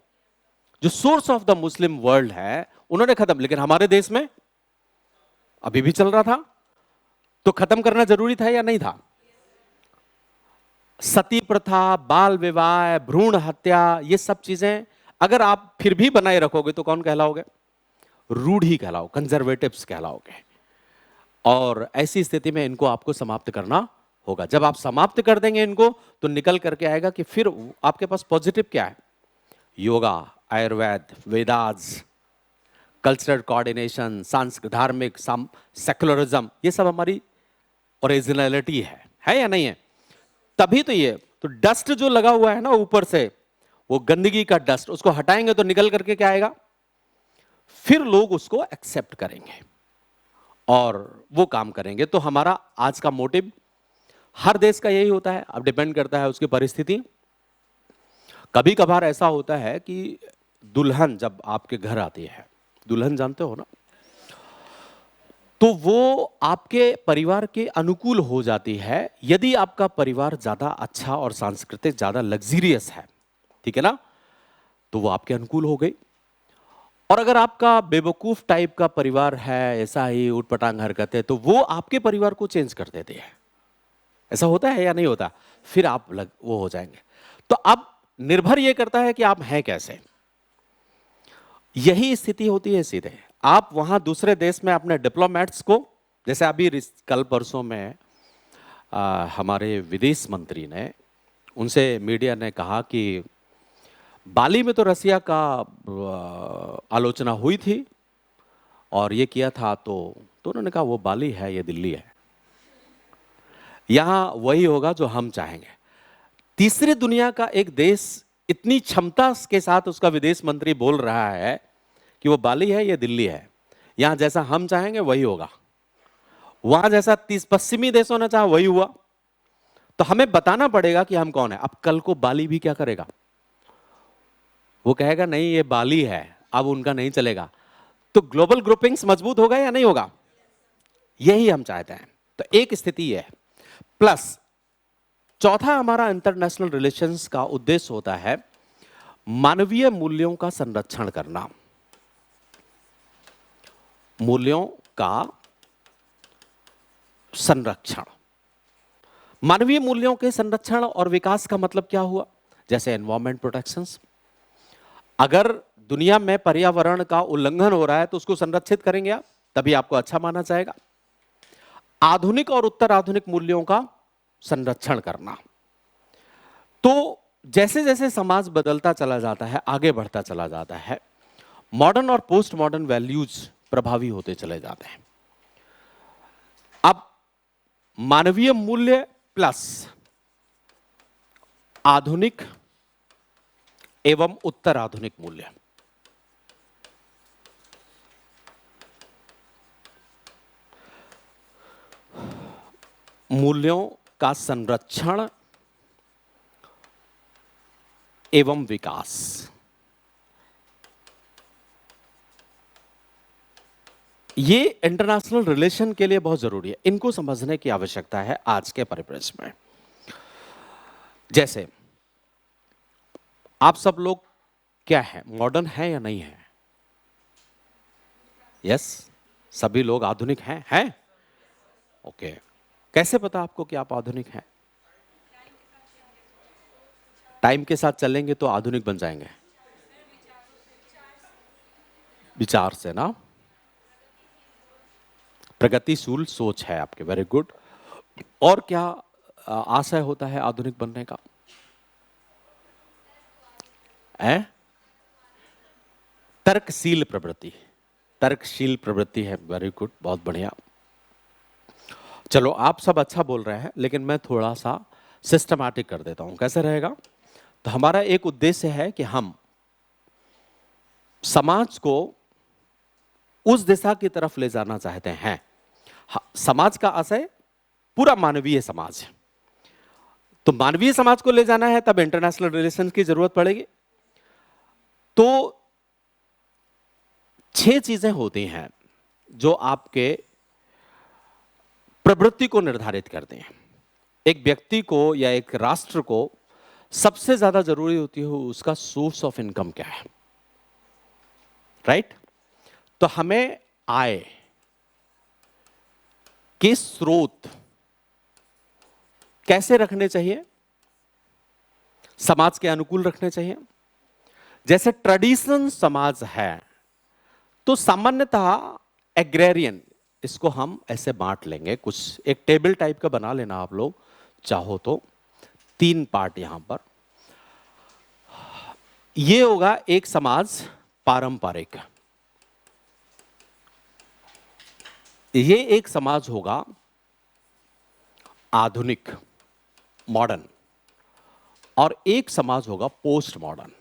जो source of the Muslim world है उन्होंने खत्म, लेकिन हमारे देश में अभी भी चल रहा था। तो खत्म करना जरूरी था या नहीं था? सती प्रथा, बाल विवाह, भ्रूण हत्या, ये सब चीजें अगर आप फिर भी बनाए रखोगे तो कौन कहलाओगे? रूढ़ी कहलाओ, कंजर्वेटिव्स कहलाओगे। और ऐसी स्थिति में इनको आपको समाप्त करना होगा। जब आप समाप्त कर देंगे इनको तो निकल करके आएगा कि फिर आपके पास पॉजिटिव क्या है? योगा, आयुर्वेद, वेदास, कल्चरल कोऑर्डिनेशन, धार्मिक, सेकुलरिज्म, ये सब हमारी ओरिजिनलिटी है या नहीं है? तभी तो ये तो डस्ट जो लगा हुआ है ना ऊपर से, वो गंदगी का डस्ट, उसको हटाएंगे तो निकल करके क्या आएगा? फिर लोग उसको एक्सेप्ट करेंगे और वो काम करेंगे। तो हमारा आज का मोटिव हर देश का यही होता है। अब डिपेंड करता है उसकी परिस्थिति। कभी कभार ऐसा होता है कि दुल्हन जब आपके घर आती है, दुल्हन जानते हो ना, तो वो आपके परिवार के अनुकूल हो जाती है यदि आपका परिवार ज्यादा अच्छा और सांस्कृतिक ज्यादा लग्जरियस है, ठीक है ना, तो वो आपके अनुकूल हो गई। और अगर आपका बेवकूफ टाइप का परिवार है, ऐसा ही उटपटांग हरकतें, तो वो आपके परिवार को चेंज कर देते हैं। ऐसा होता है या नहीं होता? फिर आप वो हो जाएंगे। तो अब निर्भर ये करता है कि आप हैं कैसे। यही स्थिति होती है सीधे। आप वहां दूसरे देश में अपने डिप्लोमेट्स को, जैसे अभी कल परसों में हमारे विदेश मंत्री ने, उनसे मीडिया ने कहा कि बाली में तो रसिया का आलोचना हुई थी और ये किया था, तो उन्होंने कहा वो बाली है, ये दिल्ली है। यहां वही होगा जो हम चाहेंगे। तीसरी दुनिया का एक देश इतनी क्षमता के साथ उसका विदेश मंत्री बोल रहा है कि वो बाली है, ये दिल्ली है। यहां जैसा हम चाहेंगे वही होगा, वहां जैसा पश्चिमी देशों ने चाहा वही हुआ। तो हमें बताना पड़ेगा कि हम कौन है। अब कल को बाली भी क्या करेगा? वो कहेगा नहीं ये बाली है, अब उनका नहीं चलेगा। तो ग्लोबल ग्रुपिंग्स मजबूत होगा या नहीं होगा? यही हम चाहते हैं। तो एक स्थिति है। प्लस चौथा हमारा इंटरनेशनल रिलेशंस का उद्देश्य होता है मानवीय मूल्यों का संरक्षण करना। मूल्यों का संरक्षण, मानवीय मूल्यों के संरक्षण और विकास का मतलब क्या हुआ? जैसे एनवायरमेंट प्रोटेक्शंस। अगर दुनिया में पर्यावरण का उल्लंघन हो रहा है तो उसको संरक्षित करेंगे आप, तभी आपको अच्छा माना जाएगा। आधुनिक और उत्तर आधुनिक मूल्यों का संरक्षण करना। तो जैसे जैसे समाज बदलता चला जाता है, आगे बढ़ता चला जाता है, मॉडर्न और पोस्ट मॉडर्न वैल्यूज प्रभावी होते चले जाते हैं। अब मानवीय मूल्य प्लस आधुनिक एवं उत्तर आधुनिक मूल्य, मूल्यों का संरक्षण एवं विकास, ये इंटरनेशनल रिलेशन के लिए बहुत जरूरी है। इनको समझने की आवश्यकता है आज के परिप्रेक्ष्य में। जैसे आप सब लोग क्या है, मॉडर्न है या नहीं है? यस, सभी लोग आधुनिक हैं? ओके। कैसे पता आपको कि आप आधुनिक हैं? टाइम के साथ चलेंगे तो आधुनिक बन जाएंगे। विचार से ना, प्रगतिशील सोच है आपके, वेरी गुड। और क्या आशय होता है आधुनिक बनने का? है तर्कशील प्रवृत्ति। तर्कशील प्रवृत्ति है, वेरी गुड, बहुत बढ़िया। चलो आप सब अच्छा बोल रहे हैं, लेकिन मैं थोड़ा सा सिस्टमैटिक कर देता हूं, कैसे रहेगा? तो हमारा एक उद्देश्य है कि हम समाज को उस दिशा की तरफ ले जाना चाहते हैं। समाज का आशय पूरा मानवीय समाज है, तो मानवीय समाज को ले जाना है, तब इंटरनेशनल रिलेशंस की जरूरत पड़ेगी। तो 6 चीजें होती हैं जो आपके प्रवृत्ति को निर्धारित करते हैं। एक व्यक्ति को या एक राष्ट्र को सबसे ज्यादा जरूरी होती है उसका सोर्स ऑफ इनकम क्या है, राइट? तो हमें आय के स्रोत कैसे रखने चाहिए? समाज के अनुकूल रखने चाहिए। जैसे ट्रेडिशनल समाज है तो सामान्यतः एग्रेरियन, इसको हम ऐसे बांट लेंगे, कुछ एक टेबल टाइप का बना लेना आप लोग चाहो तो। 3 पार्ट यहां पर। ये होगा एक समाज पारंपरिक, ये एक समाज होगा आधुनिक मॉडर्न, और एक समाज होगा पोस्ट मॉडर्न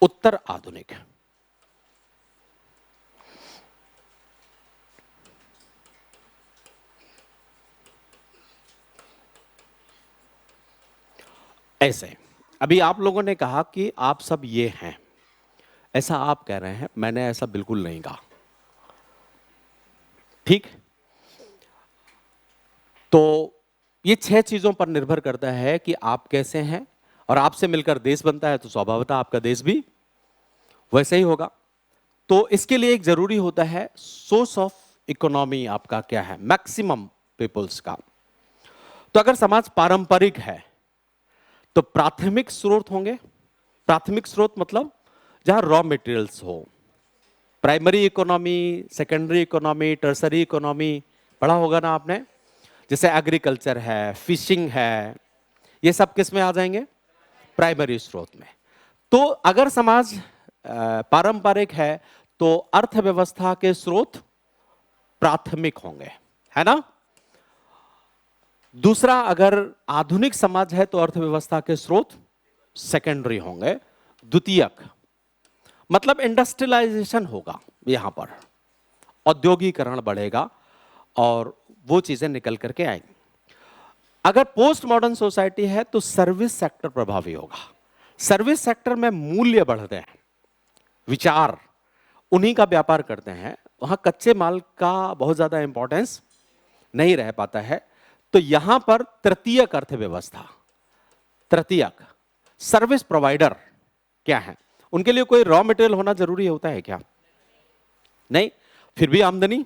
उत्तर आधुनिक। ऐसे अभी आप लोगों ने कहा कि आप सब ये हैं, ऐसा आप कह रहे हैं, मैंने ऐसा बिल्कुल नहीं कहा, ठीक? तो ये 6 चीजों पर निर्भर करता है कि आप कैसे हैं, और आपसे मिलकर देश बनता है तो स्वभावतः आपका देश भी वैसे ही होगा। तो इसके लिए एक जरूरी होता है सोर्स ऑफ इकोनॉमी आपका क्या है, मैक्सिमम पीपल्स का। तो अगर समाज पारंपरिक है तो प्राथमिक स्रोत होंगे। प्राथमिक स्रोत मतलब जहां रॉ मटेरियल्स हो। Primary economy, secondary economy, tertiary economy पढ़ा होगा ना आपने। जैसे एग्रीकल्चर है, फिशिंग है, ये सब किस में आ जाएंगे? प्राइमरी स्रोत में। तो अगर समाज पारंपरिक है तो अर्थव्यवस्था के स्रोत प्राथमिक होंगे, है ना? दूसरा, अगर आधुनिक समाज है तो अर्थव्यवस्था के स्रोत सेकेंडरी होंगे, द्वितीयक। मतलब इंडस्ट्रियलाइजेशन होगा, यहां पर औद्योगिकरण बढ़ेगा और वो चीजें निकल करके आएंगी। अगर पोस्ट मॉडर्न सोसाइटी है तो सर्विस सेक्टर प्रभावी होगा। सर्विस सेक्टर में मूल्य बढ़ते हैं, विचार उन्हीं का व्यापार करते हैं, वहां कच्चे माल का बहुत ज्यादा इंपॉर्टेंस नहीं रह पाता है। तो यहां पर तृतीयक अर्थव्यवस्था, तृतीयक सर्विस प्रोवाइडर क्या है? उनके लिए कोई रॉ मटेरियल होना जरूरी होता है क्या? नहीं, फिर भी आमदनी।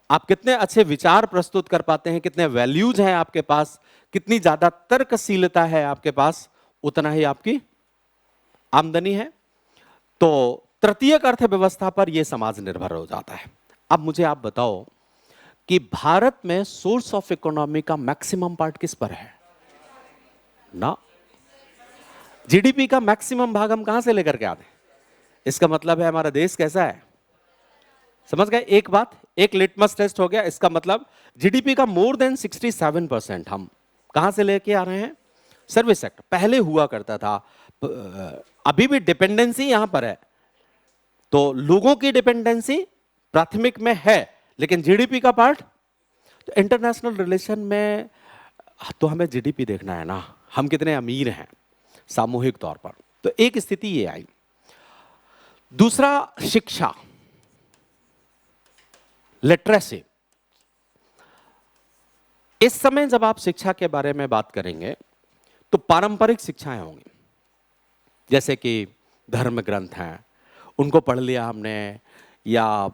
आप कितने अच्छे विचार प्रस्तुत कर पाते हैं, कितने वैल्यूज हैं आपके पास, कितनी ज्यादा तर्कशीलता है आपके पास, उतना ही आपकी आमदनी है। तो तृतीयक अर्थव्यवस्था पर यह समाज निर्भर हो जाता है। अब मुझे आप बताओ कि भारत में सोर्स ऑफ इकोनॉमी का मैक्सिमम पार्ट किस पर है? ना, जीडीपी का मैक्सिमम भाग हम कहां से लेकर के आते हैं? इसका मतलब है हमारा देश कैसा है, समझ गए? एक बात, एक लिटमस टेस्ट हो गया। इसका मतलब जीडीपी का मोर देन 67% हम कहां से लेके आ रहे हैं? Service sector. पहले हुआ करता था, अभी भी डिपेंडेंसी यहां पर है, तो लोगों की डिपेंडेंसी प्राथमिक में है, लेकिन जीडीपी का पार्ट। तो इंटरनेशनल रिलेशन में तो हमें जीडीपी देखना है ना, हम कितने अमीर हैं सामूहिक तौर पर। तो एक स्थिति ये आई। दूसरा, शिक्षा, लिटरेसी। इस समय जब आप शिक्षा के बारे में बात करेंगे तो पारंपरिक शिक्षाएं होंगी, जैसे कि धर्म ग्रंथ हैं, उनको पढ़ लिया हमने, या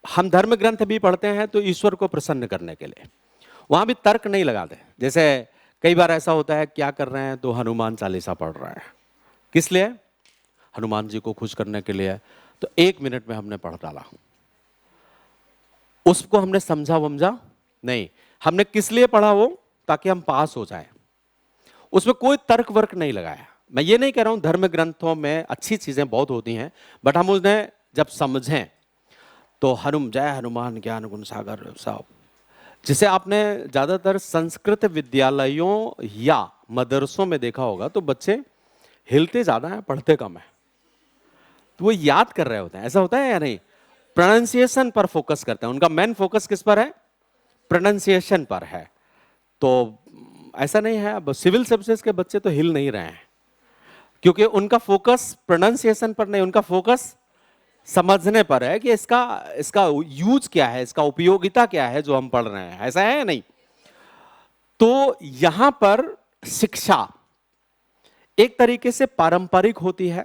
हम धर्म ग्रंथ भी पढ़ते हैं तो ईश्वर को प्रसन्न करने के लिए, वहां भी तर्क नहीं लगाते। जैसे कई बार ऐसा होता है, क्या कर रहे हैं तो हनुमान चालीसा पढ़ रहे हैं, किस लिए? हनुमान जी को खुश करने के लिए। तो 1 मिनट में हमने पढ़ डाला, उसको हमने समझा वमझा नहीं, हमने किस लिए पढ़ा वो? ताकि हम पास हो जाएं। उसमें कोई तर्क वर्क नहीं लगाया। मैं ये नहीं कह रहा हूं धर्म ग्रंथों में अच्छी चीजें बहुत होती हैं, बट हम उन्हें जब समझें तो जय हनुमान ज्ञान गुण सागर साहब, जिसे आपने ज्यादातर संस्कृत विद्यालयों या मदरसों में देखा होगा तो बच्चे हिलते ज्यादा हैं, पढ़ते कम है। तो वो याद कर रहे होते हैं, ऐसा होता है या नहीं? प्रोनाउंसिएशन पर फोकस करते हैं, उनका मेन फोकस किस पर है? प्रोनाउंसिएशन पर है। तो ऐसा नहीं है, अब सिविल सर्विसेज के बच्चे तो हिल नहीं रहे हैं, क्योंकि उनका फोकस प्रोनाउंसिएशन पर नहीं, उनका फोकस समझने पर है कि इसका यूज क्या है, इसका उपयोगिता क्या है जो हम पढ़ रहे हैं। ऐसा है या नहीं? तो यहां पर शिक्षा एक तरीके से पारंपरिक होती है।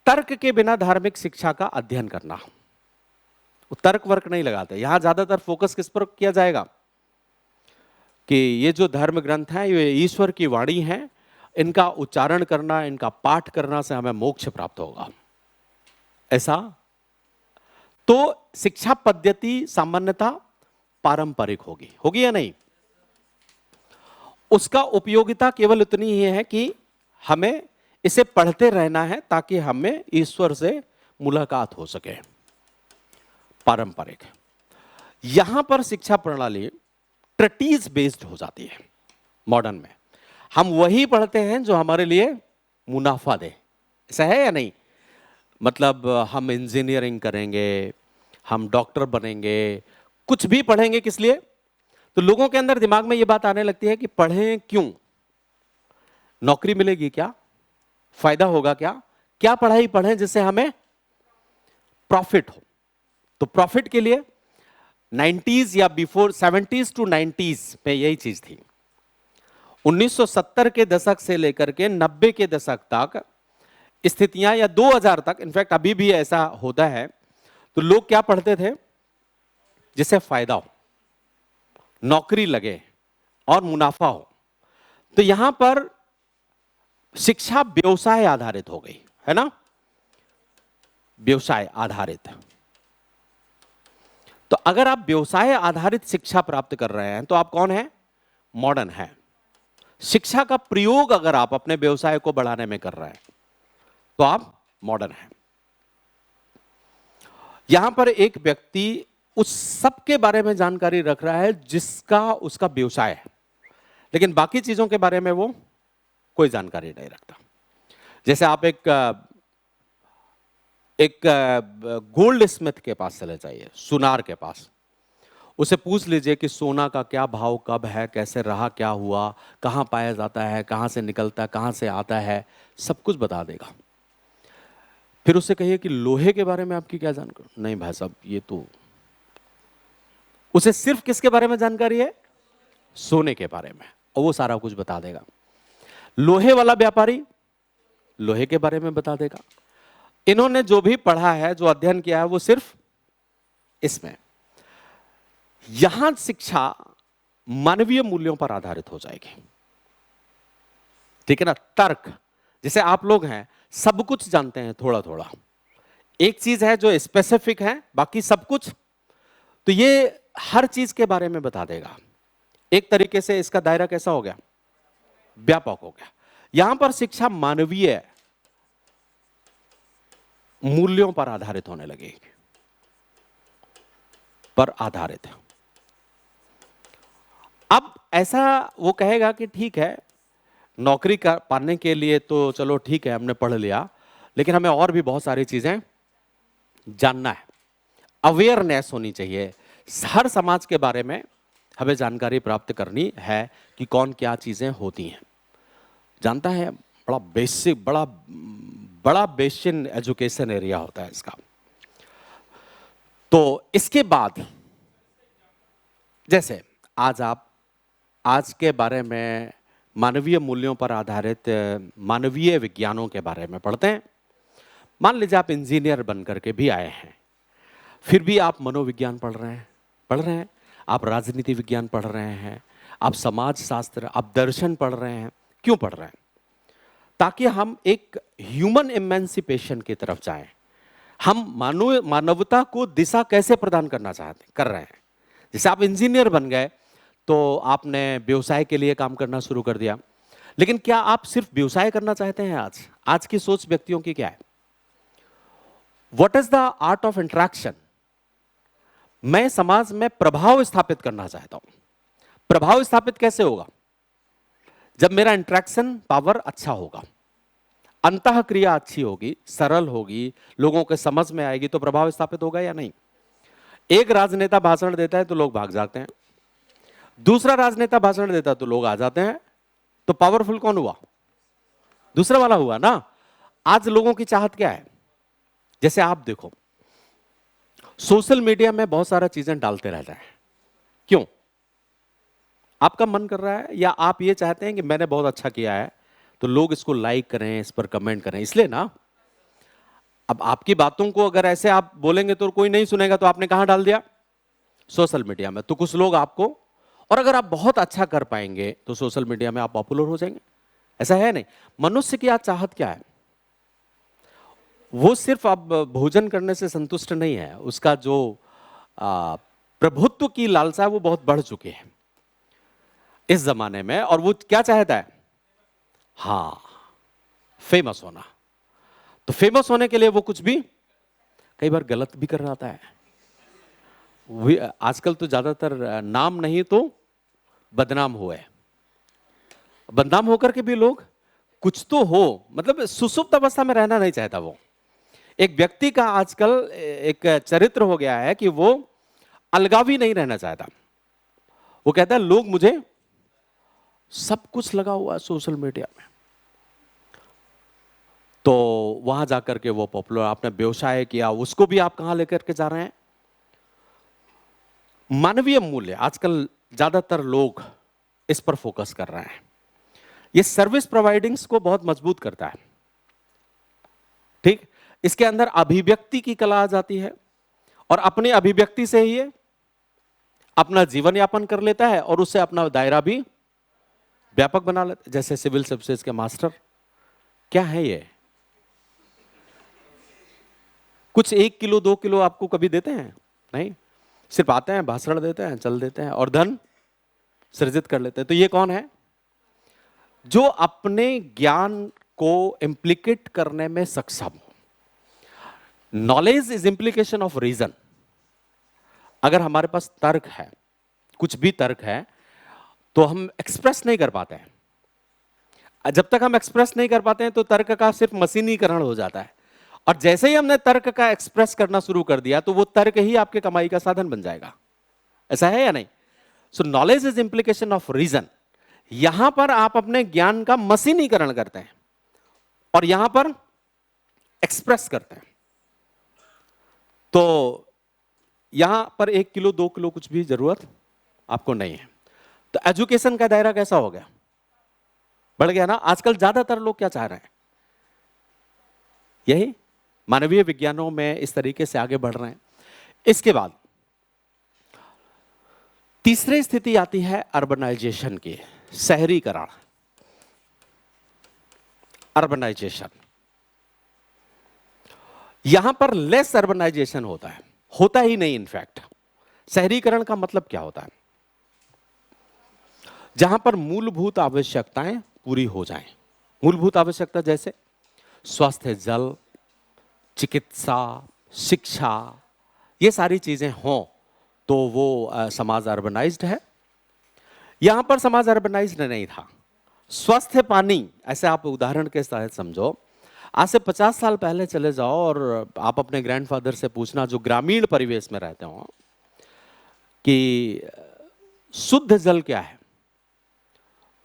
तर्क के बिना धार्मिक शिक्षा का अध्ययन करना, वो तर्क वर्क नहीं लगाते। यहां ज्यादातर फोकस किस पर किया जाएगा कि ये जो धर्म ग्रंथ हैं ये ईश्वर की वाणी है, इनका उच्चारण करना, इनका पाठ करना से हमें मोक्ष प्राप्त होगा। ऐसा तो शिक्षा पद्धति सामान्यतः पारंपरिक होगी या नहीं? उसका उपयोगिता केवल इतनी ही है कि हमें इसे पढ़ते रहना है ताकि हमें ईश्वर से मुलाकात हो सके। पारंपरिक। यहां पर शिक्षा प्रणाली ट्रेटीज बेस्ड हो जाती है। मॉडर्न में हम वही पढ़ते हैं जो हमारे लिए मुनाफा दे। ऐसा है या नहीं? मतलब हम इंजीनियरिंग करेंगे, हम डॉक्टर बनेंगे, कुछ भी पढ़ेंगे किस लिए? तो लोगों के अंदर दिमाग में यह बात आने लगती है कि पढ़ें क्यों? नौकरी मिलेगी क्या? फायदा होगा क्या? क्या पढ़ाई पढ़ें जिससे हमें प्रॉफिट हो? तो प्रॉफिट के लिए 90s या बिफोर 70s टू 90s में यही चीज थी। 1970 के दशक से लेकर के 90 के दशक तक स्थितियां, या 2000 तक, इनफैक्ट अभी भी ऐसा होता है, तो लोग क्या पढ़ते थे? जिससे फायदा हो, नौकरी लगे और मुनाफा हो। तो यहां पर शिक्षा व्यवसाय आधारित हो गई है ना, व्यवसाय आधारित। तो अगर आप व्यवसाय आधारित शिक्षा प्राप्त कर रहे हैं तो आप कौन है? मॉडर्न है। शिक्षा का प्रयोग अगर आप अपने व्यवसाय को बढ़ाने में कर रहे हैं तो आप मॉडर्न हैं। यहां पर एक व्यक्ति उस सब के बारे में जानकारी रख रहा है जिसका उसका व्यवसाय है, लेकिन बाकी चीजों के बारे में वो कोई जानकारी नहीं रखता। जैसे आप एक गोल्ड स्मिथ के पास चले जाइए, सुनार के पास, उसे पूछ लीजिए कि सोना का क्या भाव कब है, कैसे रहा, क्या हुआ, कहां पाया जाता है, कहां से निकलता है, कहां से आता है, सब कुछ बता देगा। फिर उससे कहिए कि लोहे के बारे में आपकी क्या जानकारी? नहीं भाई साहब, ये तो, उसे सिर्फ किसके बारे में जानकारी है? सोने के बारे में, और वो सारा कुछ बता देगा। लोहे वाला व्यापारी लोहे के बारे में बता देगा। इन्होंने जो भी पढ़ा है, जो अध्ययन किया है, वो सिर्फ इसमें। यहां शिक्षा मानवीय मूल्यों पर आधारित हो जाएगी, ठीक है ना। तर्क, जैसे आप लोग हैं सब कुछ जानते हैं थोड़ा थोड़ा, एक चीज है जो स्पेसिफिक है, बाकी सब कुछ, तो ये हर चीज के बारे में बता देगा। एक तरीके से इसका दायरा कैसा हो गया? व्यापक हो गया। यहां पर शिक्षा मानवीय मूल्यों पर आधारित होने लगेगी, पर आधारित। अब ऐसा वो कहेगा कि ठीक है, नौकरी पाने के लिए तो चलो ठीक है, हमने पढ़ लिया, लेकिन हमें और भी बहुत सारी चीजें जानना है। अवेयरनेस होनी चाहिए, हर समाज के बारे में हमें जानकारी प्राप्त करनी है कि कौन क्या चीजें होती हैं। जानता है, बड़ा बेसिक, बड़ा बेसिक एजुकेशन एरिया होता है इसका। तो इसके बाद जैसे आज के बारे में मानवीय मूल्यों पर आधारित मानवीय विज्ञानों के बारे में पढ़ते हैं। मान लीजिए आप इंजीनियर बनकर के भी आए हैं, फिर भी आप मनोविज्ञान पढ़ रहे हैं, आप राजनीति विज्ञान पढ़ रहे हैं, आप समाज शास्त्र, आप दर्शन पढ़ रहे हैं। क्यों पढ़ रहे हैं? ताकि हम एक ह्यूमन इमेंसिपेशन की तरफ जाएं। हम मानवता को दिशा कैसे प्रदान कर रहे हैं, जैसे आप इंजीनियर बन गए तो आपने व्यवसाय के लिए काम करना शुरू कर दिया, लेकिन क्या आप सिर्फ व्यवसाय करना चाहते हैं? आज आज की सोच व्यक्तियों की क्या है? What is the art of interaction? मैं समाज में प्रभाव स्थापित करना चाहता हूं। प्रभाव स्थापित कैसे होगा? जब मेरा इंटरेक्शन पावर अच्छा होगा, अंतः क्रिया अच्छी होगी, सरल होगी, लोगों के समझ में आएगी, तो प्रभाव स्थापित होगा या नहीं? एक राजनेता भाषण देता है तो लोग भाग जाते हैं, दूसरा राजनेता भाषण देता है तो लोग आ जाते हैं, तो पावरफुल कौन हुआ? दूसरा वाला हुआ ना। आज लोगों की चाहत क्या है? जैसे आप देखो, सोशल मीडिया में बहुत सारा चीजें डालते रहते हैं। क्यों? आपका मन कर रहा है, या आप ये चाहते हैं कि मैंने बहुत अच्छा किया है तो लोग इसको लाइक करें, इस पर कमेंट करें, इसलिए ना। अब आपकी बातों को अगर ऐसे आप बोलेंगे तो कोई नहीं सुनेगा, तो आपने कहां डाल दिया? सोशल मीडिया में। तो कुछ लोग आपको, और अगर आप बहुत अच्छा कर पाएंगे तो सोशल मीडिया में आप पॉपुलर हो जाएंगे। ऐसा है नहीं? मनुष्य की आज चाहत क्या है? वो सिर्फ अब भोजन करने से संतुष्ट नहीं है, उसका जो प्रभुत्व की लालसा है वो बहुत बढ़ चुकी है इस जमाने में। और वो क्या चाहता है? हाँ, फेमस होना। तो फेमस होने के लिए वो कुछ भी, कई बार गलत भी कर जाता है। आजकल तो ज्यादातर नाम नहीं तो बदनाम हुए, बदनाम होकर के भी लोग कुछ तो हो, मतलब सुसुप्त अवस्था में रहना नहीं चाहता वो। एक व्यक्ति का आजकल एक चरित्र हो गया है कि वो अलगावी नहीं रहना चाहता। वो कहता है लोग मुझे, सब कुछ लगा हुआ है सोशल मीडिया में, तो वहां जाकर के वो पॉपुलर। आपने व्यवसाय किया, उसको भी आप कहां लेकर के जा रहे हैं? मानवीय मूल्य आजकल ज्यादातर लोग इस पर फोकस कर रहे हैं। ये सर्विस प्रोवाइडिंग्स को बहुत मजबूत करता है, ठीक। इसके अंदर अभिव्यक्ति की कला आ जाती है, और अपनी अभिव्यक्ति से ही ये अपना जीवन यापन कर लेता है, और उससे अपना दायरा भी व्यापक बना लेता है। जैसे सिविल सर्विसेज के मास्टर क्या है ये? कुछ 1 किलो 2 किलो आपको कभी देते हैं? नहीं, सिर्फ आते हैं, भाषण देते हैं, चल देते हैं, और धन सृजित कर लेते हैं। तो ये कौन है? जो अपने ज्ञान को इंप्लीकेट करने में सक्षम हो। Knowledge is implication of reason. अगर हमारे पास तर्क है, कुछ भी तर्क है, तो हम एक्सप्रेस नहीं कर पाते हैं। जब तक हम एक्सप्रेस नहीं कर पाते हैं तो तर्क का सिर्फ मशीनीकरण हो जाता है, और जैसे ही हमने तर्क का एक्सप्रेस करना शुरू कर दिया तो वो तर्क ही आपके कमाई का साधन बन जाएगा। ऐसा है या नहीं? So knowledge is implication of reason. यहां पर आप अपने ज्ञान का मशीनीकरण करते हैं, और यहां पर एक्सप्रेस करते हैं। तो यहां पर 1 किलो 2 किलो कुछ भी जरूरत आपको नहीं है। तो एजुकेशन का दायरा कैसा हो गया? बढ़ गया ना। आजकल ज्यादातर लोग क्या चाह रहे हैं? यही मानवीय विज्ञानों में इस तरीके से आगे बढ़ रहे हैं। इसके बाद तीसरी स्थिति आती है अर्बनाइजेशन की, शहरीकरण, अर्बनाइजेशन। यहां पर लेस अर्बनाइजेशन होता ही नहीं। इनफैक्ट शहरीकरण का मतलब क्या होता है? जहां पर मूलभूत आवश्यकताएं पूरी हो जाएं। मूलभूत आवश्यकता जैसे स्वास्थ्य, जल, चिकित्सा, शिक्षा, ये सारी चीजें हों तो वो समाज अर्बनाइज्ड है। यहां पर समाज अर्बनाइज्ड नहीं था। स्वास्थ्य, पानी, ऐसे आप उदाहरण के साथ समझो, आज से 50 साल पहले चले जाओ और आप अपने ग्रैंडफादर से पूछना जो ग्रामीण परिवेश में रहते हो कि शुद्ध जल क्या है,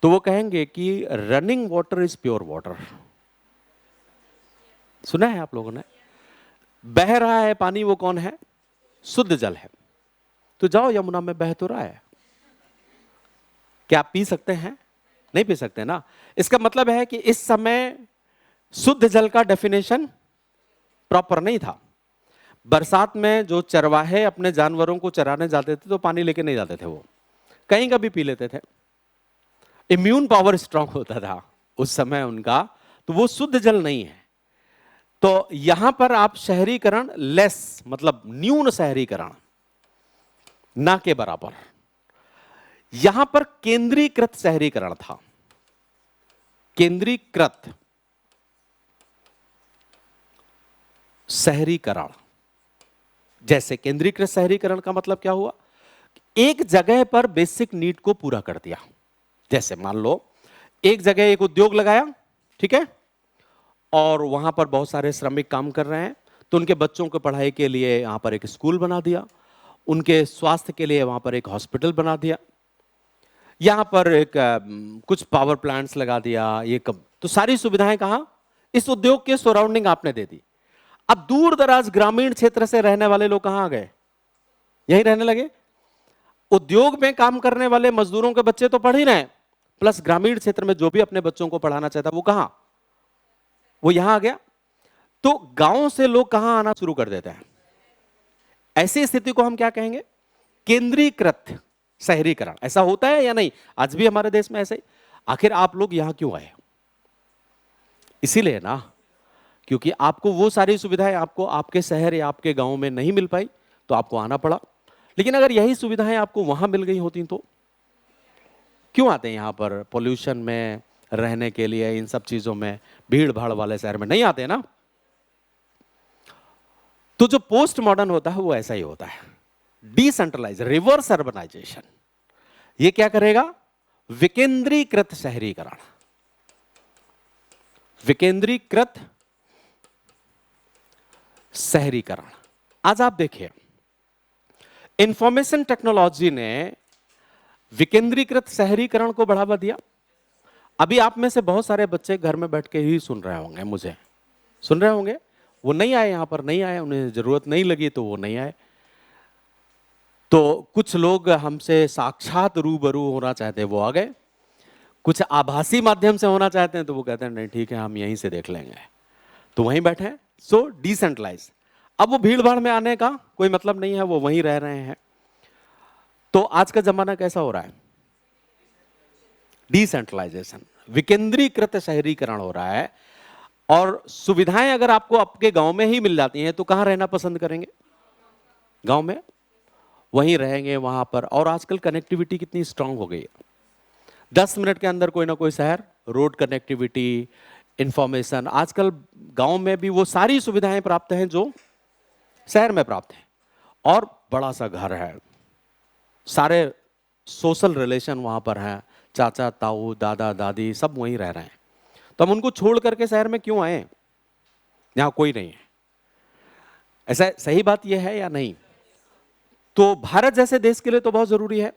तो वो कहेंगे कि running water is pure water. सुना है आप लोगों ने? बह रहा है पानी, वो कौन है? शुद्ध जल है। तो जाओ, यमुना में बह तो रहा है, क्या आप पी सकते हैं? नहीं पी सकते ना। इसका मतलब है कि इस समय शुद्ध जल का डेफिनेशन प्रॉपर नहीं था। बरसात में जो चरवाहे अपने जानवरों को चराने जाते थे तो पानी लेके नहीं जाते थे, वो कहीं का भी पी लेते थे। इम्यून पावर स्ट्रांग होता था उस समय उनका, तो वो शुद्ध जल नहीं है। तो यहां पर आप शहरीकरण लेस, मतलब न्यून शहरीकरण, ना के बराबर। यहां पर केंद्रीकृत शहरीकरण था, केंद्रीकृत शहरीकरण। जैसे केंद्रीकृत शहरीकरण का मतलब क्या हुआ, एक जगह पर बेसिक नीड को पूरा कर दिया। जैसे मान लो एक जगह एक उद्योग लगाया, ठीक है, और वहां पर बहुत सारे श्रमिक काम कर रहे हैं, तो उनके बच्चों को पढ़ाई के लिए यहां पर एक स्कूल बना दिया, उनके स्वास्थ्य के लिए वहां पर एक हॉस्पिटल बना दिया, यहां पर एक कुछ पावर प्लांट्स लगा दिया, ये कब, तो सारी सुविधाएं कहां, इस उद्योग के सराउंडिंग आपने दे दी। अब दूर दराज ग्रामीण क्षेत्र से रहने वाले लोग कहां आ गए, यहीं रहने लगे। उद्योग में काम करने वाले मजदूरों के बच्चे तो पढ़ ही रहे हैं, प्लस ग्रामीण क्षेत्र में जो भी अपने बच्चों को पढ़ाना चाहता वो कहां, वो यहां आ गया। तो गांव से लोग कहां आना शुरू कर देते हैं। ऐसी स्थिति को हम क्या कहेंगे, केंद्रीकृत शहरीकरण। ऐसा होता है या नहीं, आज भी हमारे देश में ऐसे ही। आखिर आप लोग यहां क्यों आए, इसीलिए ना, क्योंकि आपको वो सारी सुविधाएं आपको आपके शहर या आपके गांव में नहीं मिल पाई, तो आपको आना पड़ा। लेकिन अगर यही सुविधाएं आपको वहां मिल गई होती तो क्यों आते हैं यहां पर, पोल्यूशन में रहने के लिए, इन सब चीजों में, भीड़ भाड़ वाले शहर में नहीं आते ना। तो जो पोस्ट मॉडर्न होता है वो ऐसा ही होता है, डिसेंट्रलाइज, रिवर्स अर्बनाइजेशन। ये क्या करेगा, विकेंद्रीकृत शहरीकरण, विकेंद्रीकृत शहरीकरण। आज आप देखिए, इंफॉर्मेशन टेक्नोलॉजी ने विकेंद्रीकृत शहरीकरण को बढ़ावा दिया। अभी आप में से बहुत सारे बच्चे घर में बैठ के ही सुन रहे होंगे, मुझे सुन रहे होंगे, वो नहीं आए, यहां पर नहीं आए, उन्हें जरूरत नहीं लगी तो वो नहीं आए। तो कुछ लोग हमसे साक्षात रूबरू होना चाहते हैं, वो आ गए। कुछ आभासी माध्यम से होना चाहते हैं तो वो कहते हैं नहीं ठीक है, हम यहीं से देख लेंगे, तो वहीं बैठे हैं। सो डिसेंट्रलाइज। अब वो भीड़ भाड़ में आने का कोई मतलब नहीं है, वो वहीं रह रहे हैं। तो आज का जमाना कैसा हो रहा है, डिसेंट्रलाइजेशन, विकेंद्रीकृत शहरीकरण हो रहा है। और सुविधाएं अगर आपको आपके गांव में ही मिल जाती हैं तो कहां रहना पसंद करेंगे, गांव में, वहीं रहेंगे वहां पर। और आजकल कनेक्टिविटी कितनी स्ट्रांग हो गई है, 10 मिनट के अंदर कोई ना कोई शहर, रोड कनेक्टिविटी, इंफॉर्मेशन। आजकल गांव में भी वो सारी सुविधाएं प्राप्त हैं जो शहर में प्राप्त हैं। और बड़ा सा घर है, सारे सोशल रिलेशन वहां पर हैं, चाचा ताऊ दादा दादी सब वहीं रह रहे हैं। तो हम उनको छोड़ करके शहर में क्यों आए, यहां कोई नहीं है। ऐसा सही बात यह है या नहीं। तो भारत जैसे देश के लिए तो बहुत जरूरी है।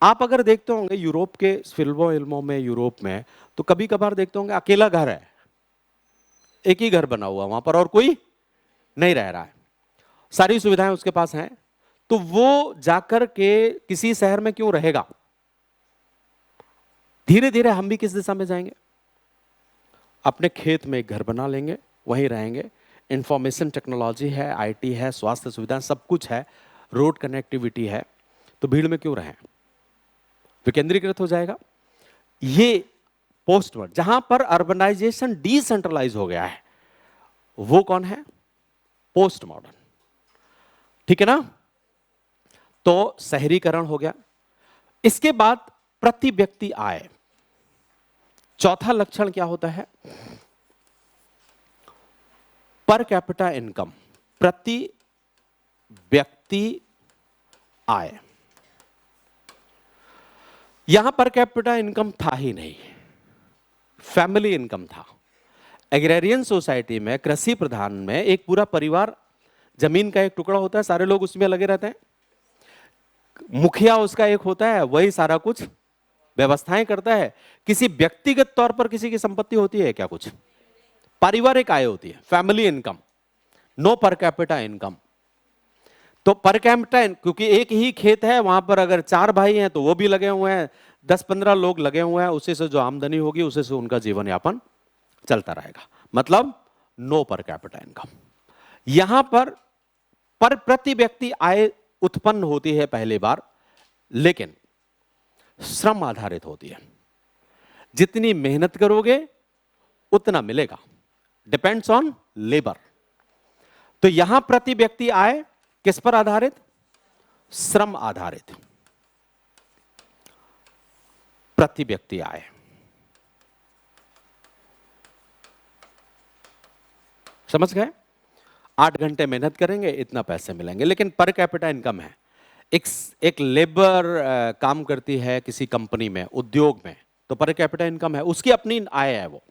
आप अगर देखते होंगे यूरोप के फिल्मों में, यूरोप में तो कभी कभार देखते होंगे अकेला घर है, एक ही घर बना हुआ वहां पर और कोई नहीं रह रहा है, सारी सुविधाएं उसके पास हैं। तो वो जाकर के किसी शहर में क्यों रहेगा। धीरे धीरे हम भी किस दिशा में जाएंगे, अपने खेत में एक घर बना लेंगे, वहीं रहेंगे। इंफॉर्मेशन टेक्नोलॉजी है, आईटी है, स्वास्थ्य सुविधा सब कुछ है, रोड कनेक्टिविटी है, तो भीड़ में क्यों रहें, विकेंद्रीकृत हो जाएगा। ये पोस्ट वर्ड, जहां पर अर्बनाइजेशन डिसेंट्रलाइज हो गया है, वो कौन है, पोस्ट मॉडर्न, ठीक है ना। तो शहरीकरण हो गया। इसके बाद प्रति व्यक्ति आय, चौथा लक्षण क्या होता है, पर कैपिटा इनकम, प्रति व्यक्ति आय। यहां पर कैपिटा इनकम था ही नहीं, फैमिली इनकम था। एग्रेरियन सोसाइटी में, कृषि प्रधान में, एक पूरा परिवार, जमीन का एक टुकड़ा होता है, सारे लोग उसमें लगे रहते हैं, मुखिया उसका एक होता है, वही सारा कुछ व्यवस्थाएं करता है। किसी व्यक्तिगत तौर पर किसी की संपत्ति होती है क्या, कुछ पारिवारिक आय होती है, family income, no per capita income. तो पर कैपिटा, क्योंकि एक ही खेत है वहां पर, अगर 4 भाई हैं तो वो भी लगे हुए हैं, 10-15 लोग लगे हुए हैं, उसी से जो आमदनी होगी उसी से उनका जीवन यापन चलता रहेगा, मतलब नो पर कैपिटा इनकम। यहां पर प्रति व्यक्ति आय उत्पन्न होती है पहली बार, लेकिन श्रम आधारित होती है। जितनी मेहनत करोगे उतना मिलेगा, डिपेंड्स ऑन लेबर। तो यहां प्रति व्यक्ति आय किस पर आधारित, श्रम आधारित प्रति व्यक्ति आय। समझ गए? 8 घंटे मेहनत करेंगे इतना पैसे मिलेंगे, लेकिन पर कैपिटा इनकम है। एक लेबर काम करती है किसी कंपनी में, उद्योग में, तो पर कैपिटा इनकम है, उसकी अपनी आय है वो।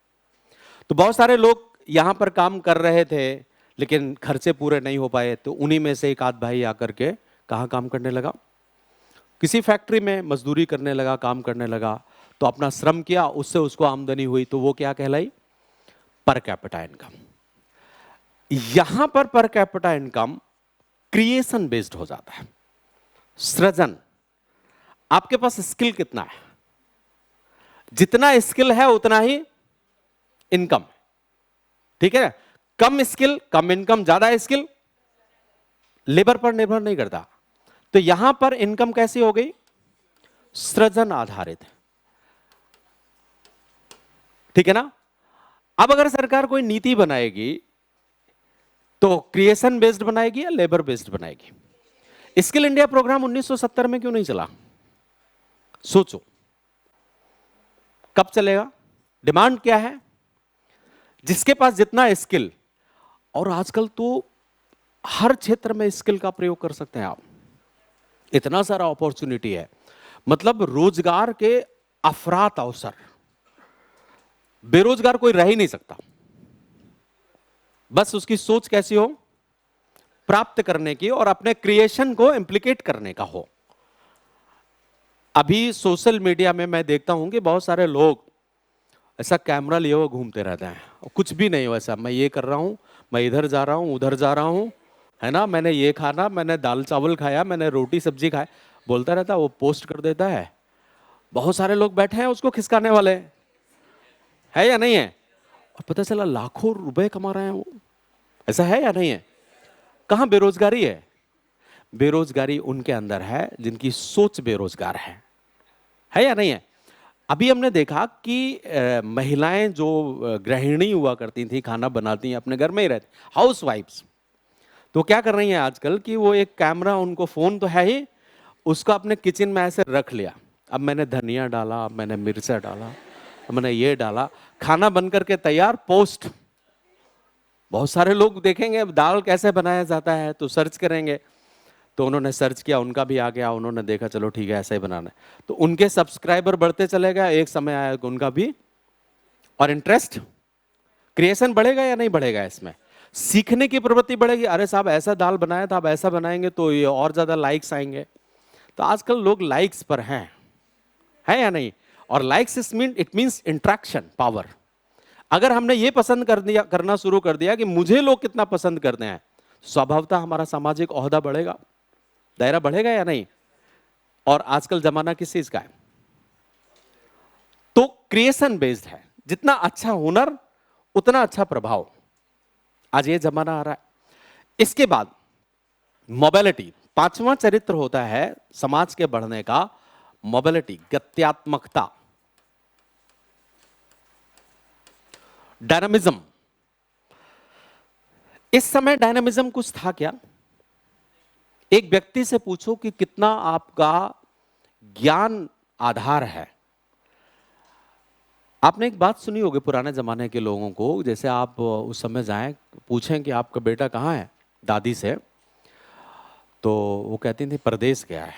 तो बहुत सारे लोग यहां पर काम कर रहे थे लेकिन खर्चे पूरे नहीं हो पाए, तो उन्हीं में से एक आध भाई आकर के कहाँ काम करने लगा, किसी फैक्ट्री में मजदूरी करने लगा, काम करने लगा, तो अपना श्रम किया, उससे उसको आमदनी हुई, तो वो क्या कहलाई? पर कैपिटा इनकम। यहां पर कैपिटा इनकम क्रिएशन बेस्ड हो जाता है, सृजन। आपके पास स्किल कितना है, जितना स्किल है उतना ही इनकम, ठीक है? कम स्किल कम इनकम, ज्यादा स्किल लेबर पर निर्भर नहीं करता। तो यहां पर इनकम कैसी हो गई? सृजन आधारित, ठीक है ना? अब अगर सरकार कोई नीति बनाएगी तो क्रिएशन बेस्ड बनाएगी या लेबर बेस्ड बनाएगी? स्किल इंडिया प्रोग्राम 1970 में क्यों नहीं चला? सोचो कब चलेगा? डिमांड क्या है? जिसके पास जितना स्किल, और आजकल तो हर क्षेत्र में स्किल का प्रयोग कर सकते हैं आप, इतना सारा अपॉर्चुनिटी है, मतलब रोजगार के अफरात अवसर, बेरोजगार कोई रह ही नहीं सकता। बस उसकी सोच कैसी हो? प्राप्त करने की और अपने क्रिएशन को इंप्लीकेट करने का हो। अभी सोशल मीडिया में मैं देखता हूं कि बहुत सारे लोग ऐसा कैमरा लिए हुए घूमते रहते हैं, कुछ भी नहीं वैसा, मैं ये कर रहा हूं, मैं इधर जा रहा हूं, उधर जा रहा हूं, है ना, मैंने ये खाना, मैंने दाल चावल खाया, मैंने रोटी सब्जी खाया, बोलता रहता, वो पोस्ट कर देता है। बहुत सारे लोग बैठे हैं उसको खिसकाने वाले, है या नहीं है? और पता चला लाखों रुपए कमा रहे हैं वो। ऐसा है या नहीं है? कहां बेरोजगारी है? बेरोजगारी उनके अंदर है जिनकी सोच बेरोजगार है या नहीं है? अभी हमने देखा कि महिलाएं जो गृहिणी हुआ करती थी, खाना बनाती हैं, अपने घर में ही रहती, हाउस वाइफ्स, तो क्या कर रही हैं आजकल कि वो एक कैमरा, उनको फोन तो है ही, उसको अपने किचन में ऐसे रख लिया, अब मैंने धनिया डाला, अब मैंने मिर्चा डाला, अब मैंने ये डाला, खाना बनकर के तैयार, पोस्ट। बहुत सारे लोग देखेंगे दाल कैसे बनाया जाता है तो सर्च करेंगे, तो उन्होंने सर्च किया, उनका भी आ गया, उन्होंने देखा चलो ठीक है ऐसा ही बनाना है, तो उनके सब्सक्राइबर बढ़ते चले गए, एक समय आया उनका भी, और इंटरेस्ट, क्रिएशन बढ़ेगा या नहीं बढ़ेगा? इसमें सीखने की प्रवृत्ति बढ़ेगी, अरे साहब ऐसा दाल बनाया था, अब ऐसा बनाएंगे तो ये और ज्यादा लाइक्स आएंगे। तो आजकल लोग लाइक्स पर हैं, है या नहीं? और likes it means interaction power. अगर हमने ये पसंद करना शुरू कर दिया कि मुझे लोग कितना पसंद करते हैं, स्वभावतः हमारा सामाजिक ओहदा बढ़ेगा, दायरा बढ़ेगा या नहीं? और आजकल जमाना किस चीज का है? तो क्रिएशन बेस्ड है, जितना अच्छा हुनर उतना अच्छा प्रभाव, आज ये जमाना आ रहा है। इसके बाद मोबिलिटी, पांचवा चरित्र होता है समाज के बढ़ने का, मोबिलिटी, गत्यात्मकता, डायनामिज्म। इस समय डायनामिज्म कुछ था क्या? एक व्यक्ति से पूछो कि कितना आपका ज्ञान आधार है। आपने एक बात सुनी होगी पुराने जमाने के लोगों को, जैसे आप उस समय जाएं, पूछें कि आपका बेटा कहाँ है दादी से, तो वो कहती थी परदेश गया है।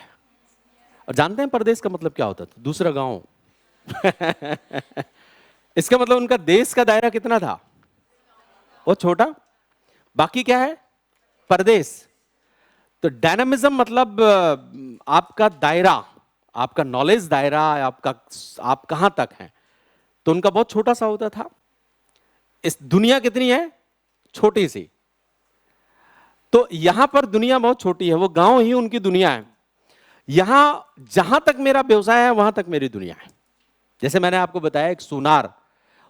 और जानते हैं परदेश का मतलब क्या होता था? दूसरा गांव। इसका मतलब उनका देश का दायरा कितना था? वो छोटा, बाकी क्या है? परदेश। तो डायनामिज्म मतलब आपका दायरा, आपका नॉलेज दायरा, आप कहां तक हैं, तो उनका बहुत छोटा सा होता था। इस दुनिया कितनी है? छोटी सी। तो यहां पर दुनिया बहुत छोटी है, वो गांव ही उनकी दुनिया है। यहां जहां तक मेरा व्यवसाय है वहां तक मेरी दुनिया है। जैसे मैंने आपको बताया, एक सुनार,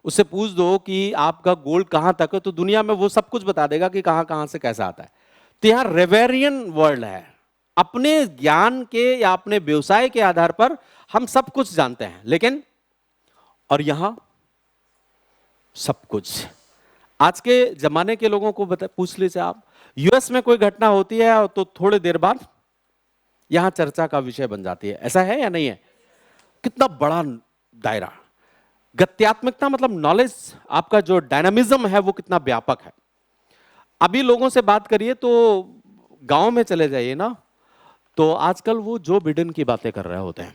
उससे पूछ दो कि आपका गोल्ड कहां तक है, तो दुनिया में वो सब कुछ बता देगा कि कहां कहां से कैसा आता है। तो यहां रेवेरियन वर्ल्ड है, अपने ज्ञान के या अपने व्यवसाय के आधार पर हम सब कुछ जानते हैं, लेकिन और यहां सब कुछ। आज के जमाने के लोगों को पूछ लीजिए आप, यूएस में कोई घटना होती है तो थोड़ी देर बाद यहां चर्चा का विषय बन जाती है। ऐसा है या नहीं है? कितना बड़ा दायरा। गत्यात्मकता मतलब नॉलेज, आपका जो डायनामिज्म है वो कितना व्यापक है। अभी लोगों से बात करिए तो गांव में चले जाइए ना, तो आजकल वो जो बिडेन की बातें कर रहे होते हैं,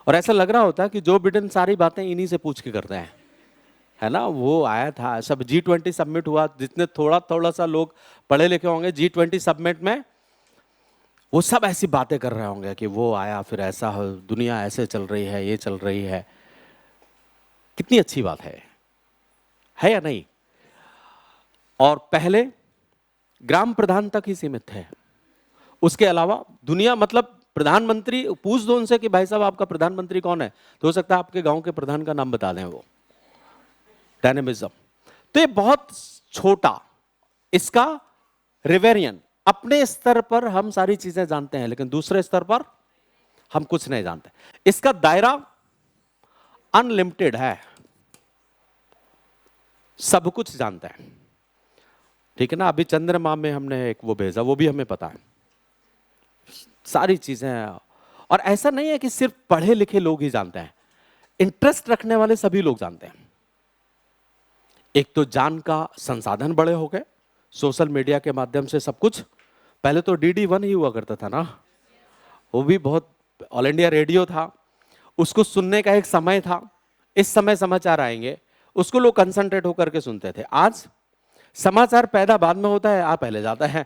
और ऐसा लग रहा होता है कि जो बिडेन सारी बातें इन्हीं से पूछ के करते हैं, है ना। वो आया था, सब G20 सबमिट हुआ, जितने थोड़ा थोड़ा सा लोग पढ़े लिखे होंगे G20 सबमिट में, वो सब ऐसी बातें कर रहे होंगे कि वो आया, फिर ऐसा दुनिया ऐसे चल रही है, ये चल रही है। कितनी अच्छी बात है या नहीं? और पहले ग्राम प्रधान तक ही सीमित थे, उसके अलावा दुनिया, मतलब प्रधानमंत्री, पूछ दो उनसे कि भाई साहब आपका प्रधानमंत्री कौन है, तो हो सकता है आपके गांव के प्रधान का नाम बता दें वो। डायनेमिज्म। तो ये बहुत छोटा, इसका रिवेरियन, अपने स्तर पर हम सारी चीजें जानते हैं, लेकिन दूसरे स्तर पर हम कुछ नहीं जानते। इसका दायरा अनलिमिटेड है, सब कुछ जानते हैं, ठीक है ना। अभी चंद्रमा में हमने एक वो भेजा, वो भी हमें पता है सारी चीजें। और ऐसा नहीं है कि सिर्फ पढ़े लिखे लोग ही जानते हैं, इंटरेस्ट रखने वाले सभी लोग जानते हैं। एक तो जान का संसाधन बड़े हो गए, सोशल मीडिया के माध्यम से सब कुछ। पहले तो DD1 ही हुआ करता था ना, वो भी बहुत, ऑल इंडिया रेडियो था, उसको सुनने का एक समय था। इस समय समाचार आएंगे, उसको लोग कंसंट्रेट होकर के सुनते थे। आज समाचार पैदा बाद में होता है, आप पहले जाता है।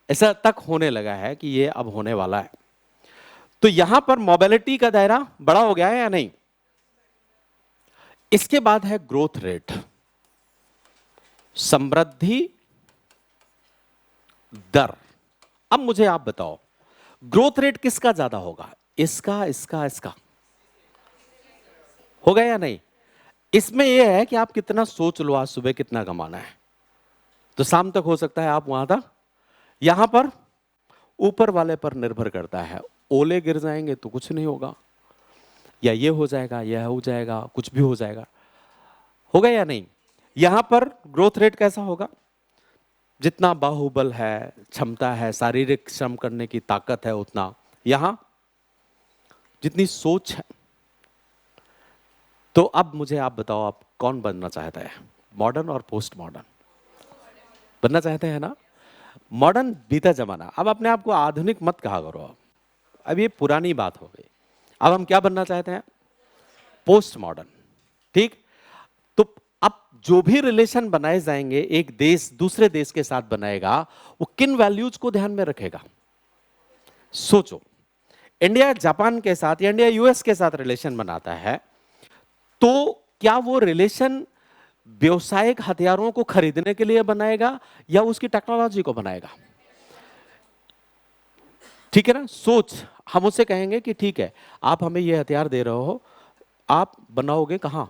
ऐसा तक होने लगा है कि ये अब होने वाला है। तो यहां पर मोबिलिटी का दायरा बड़ा हो गया है या नहीं? इसके बाद है ग्रोथ रेट, समृद्धि दर। अब मुझे आप बताओ, ग्रोथ रेट किसका ज्यादा होगा? इसका, इसका होगा या नहीं? इसमें यह है कि आप कितना सोच लो, आज सुबह कितना कमाना है, तो शाम तक हो सकता है आप वहां था। यहां पर ऊपर वाले पर निर्भर करता है, ओले गिर जाएंगे तो कुछ नहीं होगा, या ये हो जाएगा, यह हो जाएगा, कुछ भी हो जाएगा। होगा या नहीं? यहां पर ग्रोथ रेट कैसा होगा? जितना बाहुबल है, क्षमता है, शारीरिक श्रम करने की ताकत है, उतना यहां जितनी सोच है। तो अब मुझे आप बताओ, आप कौन बनना चाहता है, मॉडर्न और पोस्ट मॉडर्न बनना चाहते हैं ना? मॉडर्न बीता जमाना, अब अपने आप को आधुनिक मत कहा करो, अब ये पुरानी बात हो गई। अब हम क्या बनना चाहते हैं? पोस्ट मॉडर्न, ठीक। तो अब जो भी रिलेशन बनाए जाएंगे, एक देश दूसरे देश के साथ बनाएगा, वो किन वैल्यूज को ध्यान में रखेगा? सोचो, इंडिया जापान के साथ या इंडिया US के साथ रिलेशन बनाता है, तो क्या वो रिलेशन व्यवसायिक हथियारों को खरीदने के लिए बनाएगा या उसकी टेक्नोलॉजी को बनाएगा? ठीक है ना। सोच, हम उससे कहेंगे कि ठीक है, आप हमें ये हथियार दे रहे हो, आप बनाओगे कहां?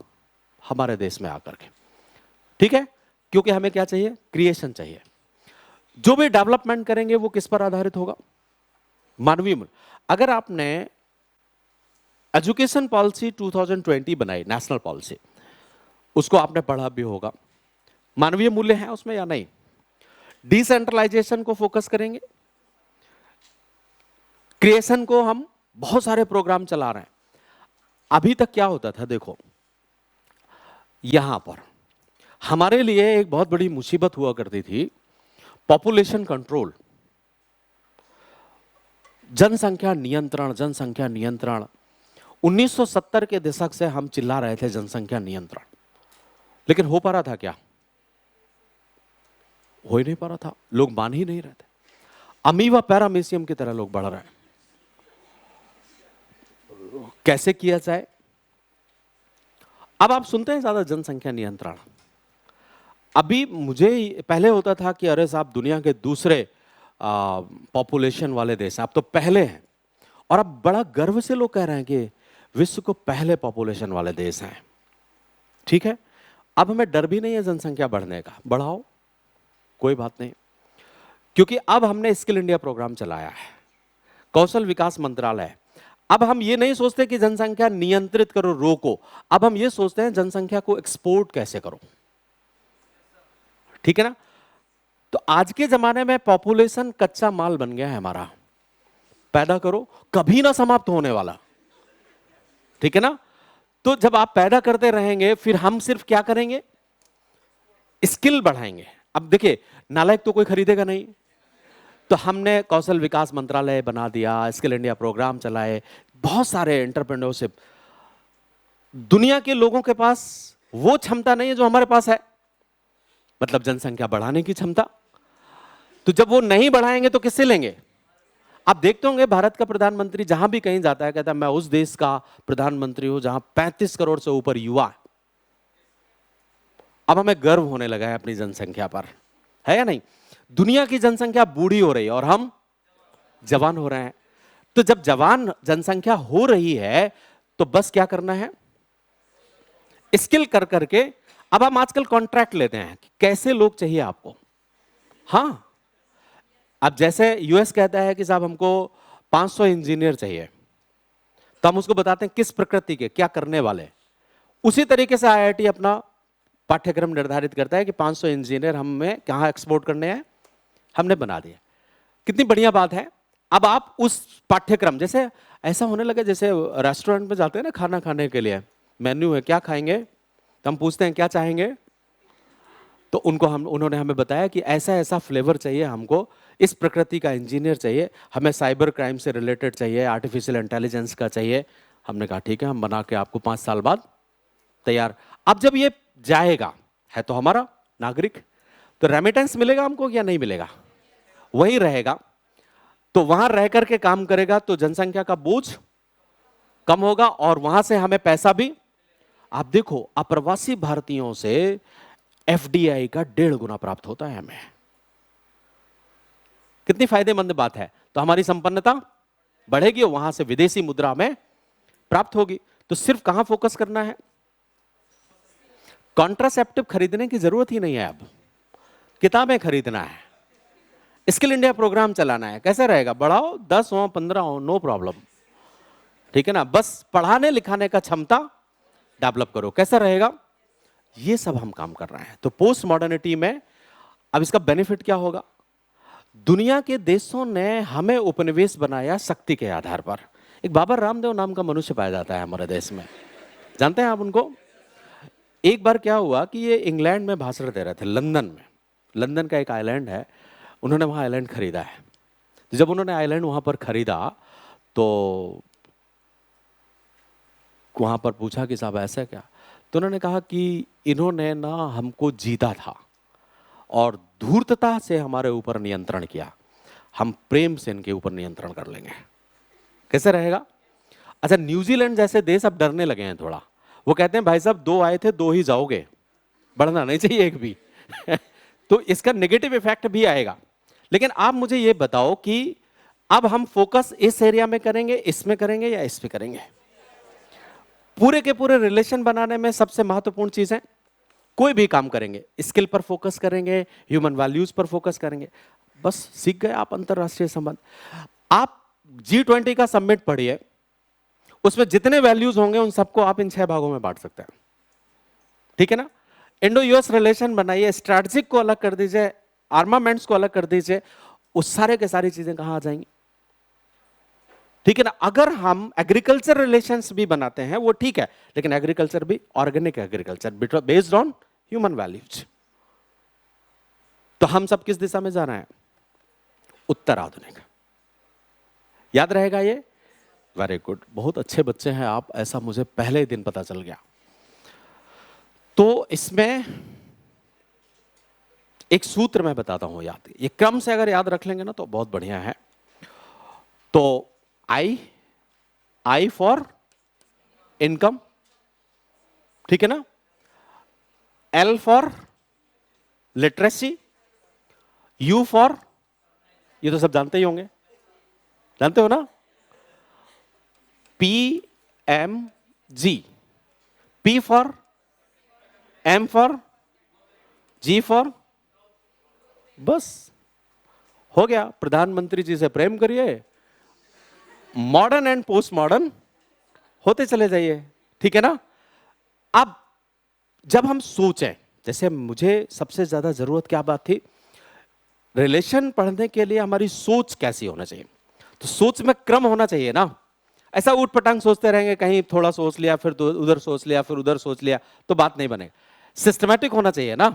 हमारे देश में आकर के, ठीक है। क्योंकि हमें क्या चाहिए? क्रिएशन चाहिए। जो भी डेवलपमेंट करेंगे वो किस पर आधारित होगा? मानवीय मूल्य। अगर आपने एजुकेशन पॉलिसी 2020 बनाई, नेशनल पॉलिसी, उसको आपने पढ़ा भी होगा, मानवीय मूल्य है उसमें या नहीं? डिसेंट्रलाइजेशन को फोकस करेंगे, क्रिएशन को हम बहुत सारे प्रोग्राम चला रहे हैं। अभी तक क्या होता था, देखो यहां पर हमारे लिए एक बहुत बड़ी मुसीबत हुआ करती थी, पॉपुलेशन कंट्रोल, जनसंख्या नियंत्रण, जनसंख्या नियंत्रण। 1970 के दशक से हम चिल्ला रहे थे जनसंख्या नियंत्रण, लेकिन हो पा रहा था क्या? हो ही नहीं पा रहा था, लोग मान ही नहीं रहे थे। अमीबा पैरामीशियम की तरह लोग बढ़ रहे हैं। कैसे किया जाए? अब आप सुनते हैं ज्यादा जनसंख्या नियंत्रण। अभी मुझे पहले होता था कि अरे साहब, दुनिया के दूसरे पॉपुलेशन वाले देश हैं, अब तो पहले हैं। और अब बड़ा गर्व से लोग कह रहे हैं कि विश्व को पहले पॉपुलेशन वाले देश हैं, ठीक है। अब हमें डर भी नहीं है जनसंख्या बढ़ने का, बढ़ाओ, कोई बात नहीं। क्योंकि अब हमने स्किल इंडिया प्रोग्राम चलाया है, कौशल विकास मंत्रालय। अब हम ये नहीं सोचते कि जनसंख्या नियंत्रित करो, रोको, अब हम ये सोचते हैं जनसंख्या को एक्सपोर्ट कैसे करो, ठीक है ना। तो आज के जमाने में पॉपुलेशन कच्चा माल बन गया है हमारा, पैदा करो, कभी ना समाप्त होने वाला, ठीक है ना। तो जब आप पैदा करते रहेंगे, फिर हम सिर्फ क्या करेंगे, स्किल बढ़ाएंगे। अब देखिए, नालायक तो कोई खरीदेगा नहीं, तो हमने कौशल विकास मंत्रालय बना दिया, स्किल इंडिया प्रोग्राम चलाए, बहुत सारे एंटरप्रेन्योरशिप। दुनिया के लोगों के पास वो क्षमता नहीं है जो हमारे पास है, मतलब जनसंख्या बढ़ाने की क्षमता। तो जब वो नहीं बढ़ाएंगे तो किससे लेंगे। आप देखते होंगे भारत का प्रधानमंत्री जहां भी कहीं जाता है, कहता है मैं उस देश का प्रधानमंत्री हूं जहां 35 करोड़ से ऊपर युवा है। अब हमें गर्व होने लगा है अपनी जनसंख्या पर, है या नहीं। दुनिया की जनसंख्या बूढ़ी हो रही है और हम जवान हो रहे हैं। तो जब जवान जनसंख्या हो रही है तो बस क्या करना है, स्किल कर करके। अब हम आजकल कॉन्ट्रैक्ट लेते हैं कि कैसे लोग चाहिए आपको। हाँ, अब जैसे यूएस कहता है कि साहब हमको 500 इंजीनियर चाहिए, तो हम उसको बताते हैं किस प्रकृति के, क्या करने वाले। उसी तरीके से आईआईटी अपना पाठ्यक्रम निर्धारित करता है कि 500 इंजीनियर हमें कहाँ एक्सपोर्ट करने हैं, हमने बना दिया। कितनी बढ़िया बात है। अब आप उस पाठ्यक्रम, जैसे ऐसा होने लगे जैसे रेस्टोरेंट में जाते हैं ना खाना खाने के लिए, मेन्यू है क्या खाएंगे, तो हम पूछते हैं क्या चाहेंगे, तो उन्होंने हमें बताया कि ऐसा ऐसा फ्लेवर चाहिए हमको, इस प्रकृति का इंजीनियर चाहिए, हमें साइबर क्राइम से रिलेटेड चाहिए, आर्टिफिशियल इंटेलिजेंस का चाहिए। हमने कहा ठीक है, हम बना के आपको 5 साल बाद तैयार। अब जब ये जाएगा, है तो हमारा नागरिक, तो रेमिटेंस मिलेगा हमको या नहीं मिलेगा, वही रहेगा। तो वहां रह करके काम करेगा तो जनसंख्या का बोझ कम होगा और वहां से हमें पैसा भी। आप देखो, अप्रवासी भारतीयों से एफडीआई का 1.5 गुना प्राप्त होता है हमें। कितनी फायदेमंद बात है। तो हमारी संपन्नता बढ़ेगी और वहां से विदेशी मुद्रा में प्राप्त होगी। तो सिर्फ कहां फोकस करना है, कॉन्ट्रासेप्टिव खरीदने की जरूरत ही नहीं है, अब किताबें खरीदना है, स्किल इंडिया प्रोग्राम चलाना है। कैसे रहेगा, बढ़ाओ, 10 हो 15 हो, नो प्रॉब्लम, ठीक है ना। बस पढ़ाने लिखाने का क्षमता डेवलप करो, कैसा रहेगा। ये सब हम काम कर रहे हैं। तो पोस्ट मॉडर्निटी में अब इसका बेनिफिट क्या होगा, दुनिया के देशों ने हमें उपनिवेश बनाया शक्ति के आधार पर। एक बाबा रामदेव नाम का मनुष्य पाया जाता है हमारे देश में, जानते हैं आप उनको। एक बार क्या हुआ कि ये इंग्लैंड में भाषण दे रहे थे, लंदन में। लंदन का एक आइलैंड है, उन्होंने वहाँ आइलैंड खरीदा है। जब उन्होंने आइलैंड वहाँ पर खरीदा तो वहाँ पर पूछा कि साहब ऐसा क्या, तो उन्होंने कहा कि इन्होंने ना हमको जीता था और धूर्तता से हमारे ऊपर नियंत्रण किया, हम प्रेम से इनके ऊपर नियंत्रण कर लेंगे। कैसे रहेगा। अच्छा, न्यूजीलैंड जैसे देश अब डरने लगे हैं थोड़ा, वो कहते हैं भाई साहब 2 आए थे 2 ही जाओगे, बढ़ना नहीं चाहिए एक भी तो इसका नेगेटिव इफेक्ट भी आएगा। लेकिन आप मुझे ये बताओ कि अब हम फोकस इस एरिया में करेंगे, इसमें करेंगे या इस पे करेंगे। पूरे के पूरे रिलेशन बनाने में सबसे महत्वपूर्ण चीज है, कोई भी काम करेंगे स्किल पर फोकस करेंगे, ह्यूमन वैल्यूज पर फोकस करेंगे। बस सीख गए आप अंतरराष्ट्रीय संबंध। आप G20 का समिट पढ़िए, उसमें जितने वैल्यूज होंगे उन सबको आप इन 6 भागों में बांट सकते हैं, ठीक है ना। इंडो यूएस रिलेशन बनाइए, स्ट्रैटेजिक को अलग कर दीजिए, आर्मामेंट्स को अलग कर दीजिए, उस सारे के सारी चीजें कहां आ जाएंगी, ठीक है ना। अगर हम एग्रीकल्चर रिलेशंस भी बनाते हैं वो ठीक है, लेकिन एग्रीकल्चर भी organic agriculture based on human values. तो हम सब किस दिशा में जाना है, उत्तर आधुनिक। याद रहेगा ये, वेरी गुड, बहुत अच्छे बच्चे हैं आप, ऐसा मुझे पहले ही दिन पता चल गया। तो इसमें एक सूत्र मैं बताता हूं याद, ये क्रम से अगर याद रख लेंगे ना तो बहुत बढ़िया है। तो आई फॉर इनकम, ठीक है ना। L for literacy, U for, ये तो सब जानते ही होंगे, जानते हो ना, PMG, P for, M for, G for, बस हो गया। प्रधानमंत्री जी से प्रेम करिए, मॉडर्न एंड पोस्ट मॉडर्न होते चले जाइए, ठीक है ना। अब जब हम सोचें, जैसे मुझे सबसे ज्यादा जरूरत क्या बात थी, रिलेशन पढ़ने के लिए हमारी सोच कैसी होना चाहिए? तो सोच में क्रम होना चाहिए ना। ऐसा ऊट पटांग सोचते रहेंगे, कहीं थोड़ा सोच लिया, फिर उधर सोच लिया, फिर उधर सोच लिया, तो बात नहीं बनेगी। सिस्टमैटिक होना चाहिए ना।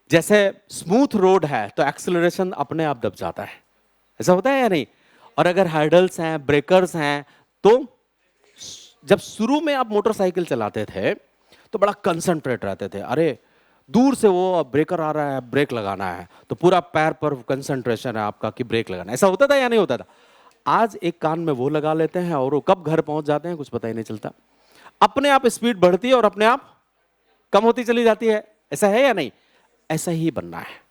जैसे स्मूथ रोड है तो एक्सेलरेशन अपने आप दब जाता है, ऐसा होता है या नहीं? और अगर हार्डल्स हैं, ब्रेकर्स हैं, तो जब शुरू में आप मोटरसाइकिल चलाते थे तो बड़ा कंसंट्रेट रहते थे, अरे दूर से वो ब्रेकर आ रहा है, ब्रेक लगाना है, तो पूरा पैर पर कंसंट्रेशन है आपका कि ब्रेक लगाना है। ऐसा होता था या नहीं होता था? आज एक कान में वो लगा लेते हैं और वो कब घर पहुंच जाते हैं कुछ पता ही नहीं चलता। अपने आप स्पीड बढ़ती है और अपने आप कम होती चली जाती है, ऐसा है या नहीं? ऐसा ही बनना है।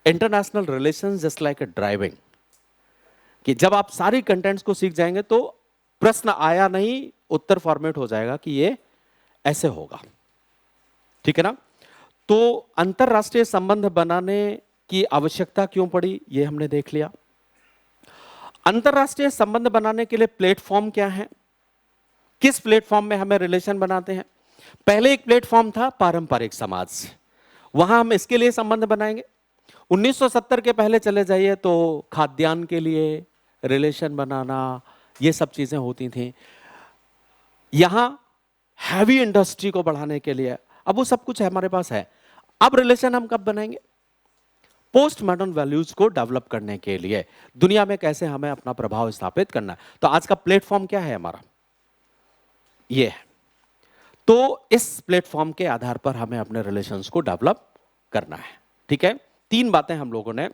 International relations just like a driving, कि जब आप सारी कंटेंट्स को सीख जाएंगे तो प्रश्न आया नहीं, उत्तर फॉर्मेट हो जाएगा कि ये ऐसे होगा, ठीक है ना? तो अंतरराष्ट्रीय संबंध बनाने की आवश्यकता क्यों पड़ी, ये हमने देख लिया। अंतरराष्ट्रीय संबंध बनाने के लिए प्लेटफॉर्म क्या है, किस प्लेटफॉर्म में हमें रिलेशन बनाते हैं? पहले एक प्लेटफॉर्म था पारंपरिक समाज, वहां हम इसके लिए संबंध बनाएंगे। 1970 के पहले चले जाइए तो खाद्यान्न के लिए रिलेशन बनाना, ये सब चीजें होती थी। यहां हैवी इंडस्ट्री को बढ़ाने के लिए, अब वो सब कुछ हमारे पास है। अब रिलेशन हम कब बनाएंगे? पोस्ट मॉडर्न वैल्यूज को डेवलप करने के लिए, दुनिया में कैसे हमें अपना प्रभाव स्थापित करना है। तो आज का प्लेटफॉर्म क्या है हमारा? ये है। तो इस प्लेटफॉर्म के आधार पर हमें अपने रिलेशंस को डेवलप करना है, ठीक है? 3 बातें हम लोगों ने।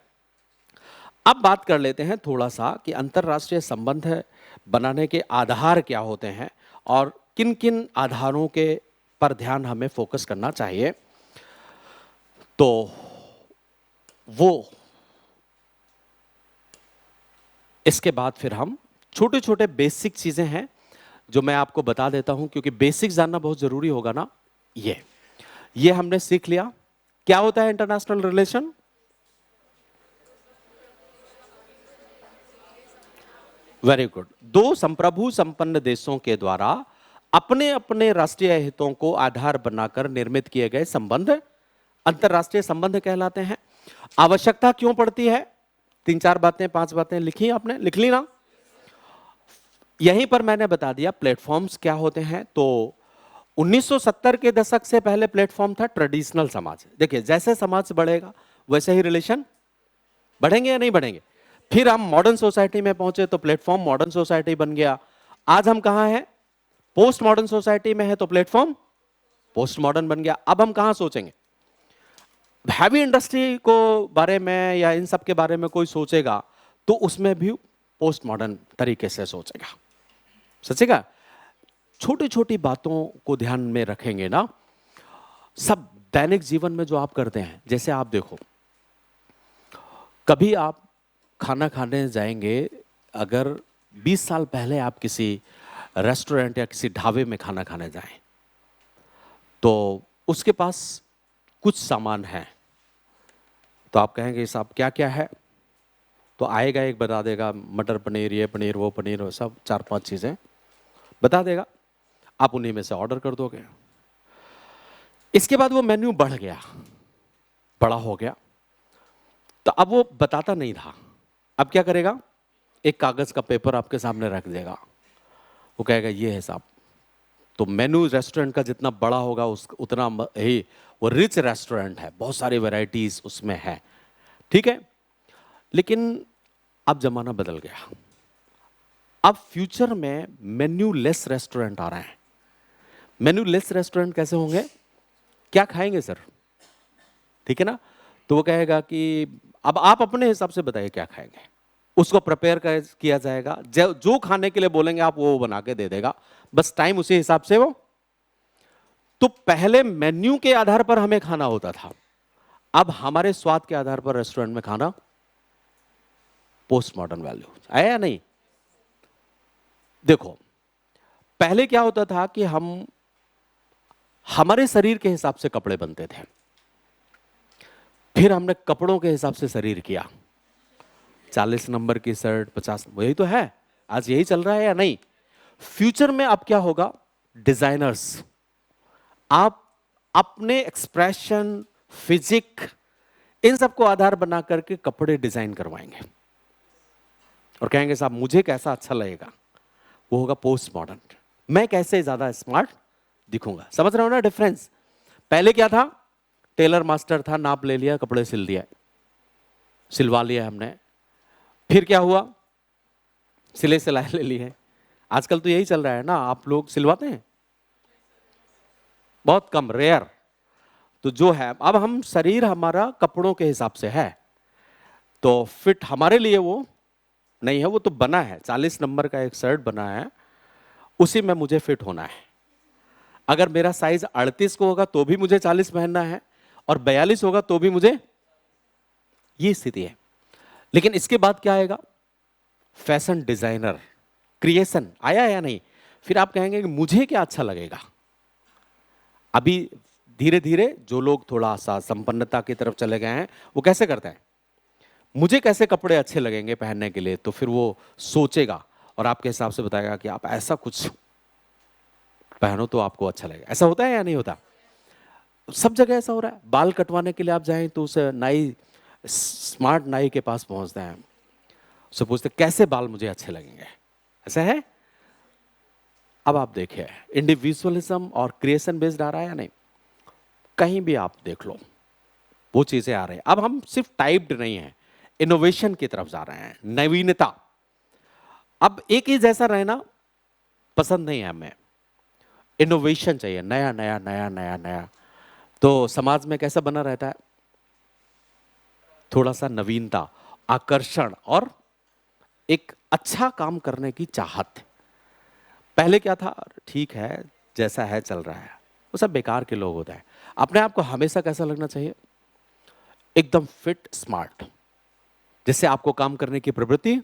अब बात कर लेते हैं थोड़ा सा कि अंतरराष्ट्रीय संबंध बनाने के आधार क्या होते हैं और किन किन आधारों के पर ध्यान हमें फोकस करना चाहिए। तो वो इसके बाद फिर हम छोटे छोटे बेसिक चीजें हैं जो मैं आपको बता देता हूं, क्योंकि बेसिक जानना बहुत जरूरी होगा ना। ये हमने सीख लिया। क्या होता है इंटरनेशनल रिलेशन? Very good. 2 संप्रभु संपन्न देशों के द्वारा अपने अपने राष्ट्रीय हितों को आधार बनाकर निर्मित किए गए संबंध अंतरराष्ट्रीय संबंध कहलाते हैं। आवश्यकता क्यों पड़ती है? 3-4 बातें, 5 बातें लिखी आपने, लिख ली ना? यहीं पर मैंने बता दिया प्लेटफॉर्म्स क्या होते हैं। तो 1970 के दशक से पहले प्लेटफॉर्म था ट्रेडिशनल समाज। देखिए, जैसे समाज बढ़ेगा वैसे ही रिलेशन बढ़ेंगे या नहीं बढ़ेंगे? फिर हम मॉडर्न सोसाइटी में पहुंचे तो प्लेटफॉर्म मॉडर्न सोसाइटी बन गया। आज हम कहां हैं? पोस्ट मॉडर्न सोसाइटी में है तो प्लेटफॉर्म पोस्ट मॉडर्न बन गया। अब हम कहां सोचेंगे? हैवी इंडस्ट्री को बारे में या इन सब के बारे में कोई सोचेगा तो उसमें भी पोस्ट मॉडर्न तरीके से सोचेगा, सोचेगा। छोटी छोटी बातों को ध्यान में रखेंगे ना, सब दैनिक जीवन में जो आप करते हैं। जैसे आप देखो, कभी आप खाना खाने जाएंगे, अगर 20 साल पहले आप किसी रेस्टोरेंट या किसी ढाबे में खाना खाने जाएं तो उसके पास कुछ सामान है, तो आप कहेंगे साहब क्या क्या है? तो आएगा एक बता देगा, मटर पनीर, ये पनीर, वो पनीर, वो सब 4-5 चीजें बता देगा। आप उन्हीं में से ऑर्डर कर दोगे। इसके बाद वो मेन्यू बढ़ गया, बड़ा हो गया, तो अब वो बताता नहीं था। अब क्या करेगा? एक कागज का पेपर आपके सामने रख देगा, वो कहेगा ये है साहब। तो मेन्यू रेस्टोरेंट का जितना बड़ा होगा उतना ही वो रिच रेस्टोरेंट है, बहुत सारी वैरायटीज उसमें है, ठीक है? लेकिन अब जमाना बदल गया। अब फ्यूचर में मेन्यू लेस रेस्टोरेंट आ रहे हैं। मेन्यू लेस रेस्टोरेंट कैसे होंगे? क्या खाएंगे सर, ठीक है ना? तो वो कहेगा कि अब आप अपने हिसाब से बताइए क्या खाएंगे। उसको प्रिपेयर किया जाएगा, जो खाने के लिए बोलेंगे आप वो बना के दे देगा, बस टाइम उसी हिसाब से वो। तो पहले मेन्यू के आधार पर हमें खाना होता था, अब हमारे स्वाद के आधार पर रेस्टोरेंट में खाना। पोस्ट मॉडर्न वैल्यू आया या नहीं? देखो, पहले क्या होता था कि हमारे शरीर के हिसाब से कपड़े बनते थे, फिर हमने कपड़ों के हिसाब से शरीर किया। 40 नंबर की शर्ट, 50, वही तो है, आज यही चल रहा है या नहीं? फ्यूचर में अब क्या होगा? डिजाइनर्स, आप अपने एक्सप्रेशन, फिजिक, इन सबको आधार बना करके कपड़े डिजाइन करवाएंगे और कहेंगे साहब मुझे कैसा अच्छा लगेगा, वो होगा पोस्ट मॉडर्न। मैं कैसे ज्यादा स्मार्ट दिखूंगा। समझ रहे हो ना डिफरेंस? पहले क्या था, टेलर मास्टर था, नाप ले लिया, कपड़े सिल दिया, सिलवा लिया हमने। फिर क्या हुआ, सिले सिलाए ले लिए। आजकल तो यही चल रहा है ना, आप लोग सिलवाते हैं? बहुत कम, रेयर। तो जो है, अब हम शरीर हमारा कपड़ों के हिसाब से है, तो फिट हमारे लिए वो नहीं है, वो तो बना है, 40 नंबर का एक शर्ट बना है, उसी में मुझे फिट होना है। अगर मेरा साइज 38 को होगा तो भी मुझे 40 पहनना है, और 42 होगा तो भी मुझे, ये स्थिति है। लेकिन इसके बाद क्या आएगा, फैशन डिजाइनर, क्रिएशन आया या नहीं? फिर आप कहेंगे कि मुझे क्या अच्छा लगेगा। अभी धीरे धीरे जो लोग थोड़ा सा संपन्नता की तरफ चले गए हैं, वो कैसे करते हैं, मुझे कैसे कपड़े अच्छे लगेंगे पहनने के लिए, तो फिर वो सोचेगा और आपके हिसाब से बताएगा कि आप ऐसा कुछ पहनो तो आपको अच्छा लगेगा। ऐसा होता है या नहीं होता? सब जगह ऐसा हो रहा है। बाल कटवाने के लिए आप जाएं तो उस नाई, स्मार्ट नाई के पास पहुंचते हैं, उससे पूछते कैसे बाल मुझे अच्छे लगेंगे। ऐसा है? अब आप देखिए, इंडिविजुअलिज्म और क्रिएशन बेस्ड आ रहा है या नहीं? कहीं भी आप देख लो, वो चीजें आ रही हैं। अब हम सिर्फ टाइप्ड नहीं है, इनोवेशन की तरफ जा रहे हैं, नवीनता। अब एक ही जैसा रहना पसंद नहीं है हमें, इनोवेशन चाहिए, नया नया नया नया नया। तो समाज में कैसा बना रहता है, थोड़ा सा नवीनता, आकर्षण और एक अच्छा काम करने की चाहत। पहले क्या था, ठीक है जैसा है चल रहा है, वो सब बेकार के लोग होते हैं। अपने आप को हमेशा कैसा लगना चाहिए, एकदम फिट स्मार्ट, जिससे आपको काम करने की प्रवृत्ति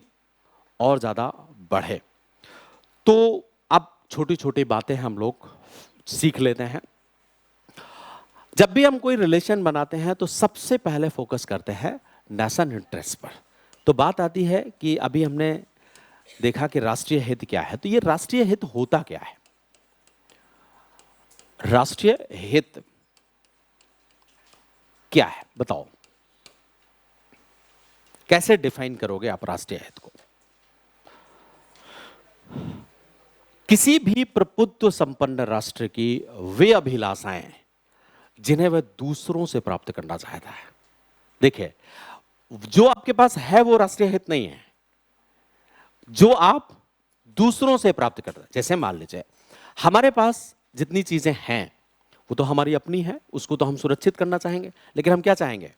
और ज्यादा बढ़े। तो अब छोटी छोटी बातें हम लोग सीख लेते हैं। जब भी हम कोई रिलेशन बनाते हैं तो सबसे पहले फोकस करते हैं नेशनल इंटरेस्ट पर। तो बात आती है कि अभी हमने देखा कि राष्ट्रीय हित क्या है, तो ये राष्ट्रीय हित होता क्या है? राष्ट्रीय हित क्या है बताओ, कैसे डिफाइन करोगे आप राष्ट्रीय हित को? किसी भी प्रभुत्व संपन्न राष्ट्र की वे अभिलाषाएं जिन्हें वह दूसरों से प्राप्त करना चाहता है। देखिए, जो आपके पास है वो राष्ट्रीय हित नहीं है, जो आप दूसरों से प्राप्त करते हैं। जैसे मान लीजिए हमारे पास जितनी चीजें हैं वो तो हमारी अपनी है, उसको तो हम सुरक्षित करना चाहेंगे, लेकिन हम क्या चाहेंगे,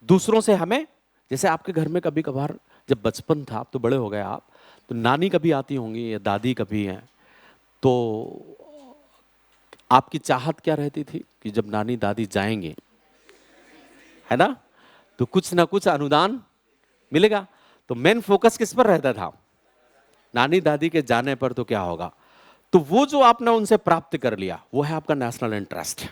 दूसरों से हमें, जैसे आपके घर में कभी कभार जब बचपन था, आप तो बड़े हो गए आप, तो नानी कभी आती होंगी या दादी कभी है, तो आपकी चाहत क्या रहती थी कि जब नानी दादी जाएंगे, है ना, तो कुछ ना कुछ अनुदान मिलेगा। तो मेन फोकस किस पर रहता था, नानी दादी के जाने पर तो क्या होगा। तो वो जो आपने उनसे प्राप्त कर लिया वो है आपका नेशनल इंटरेस्ट।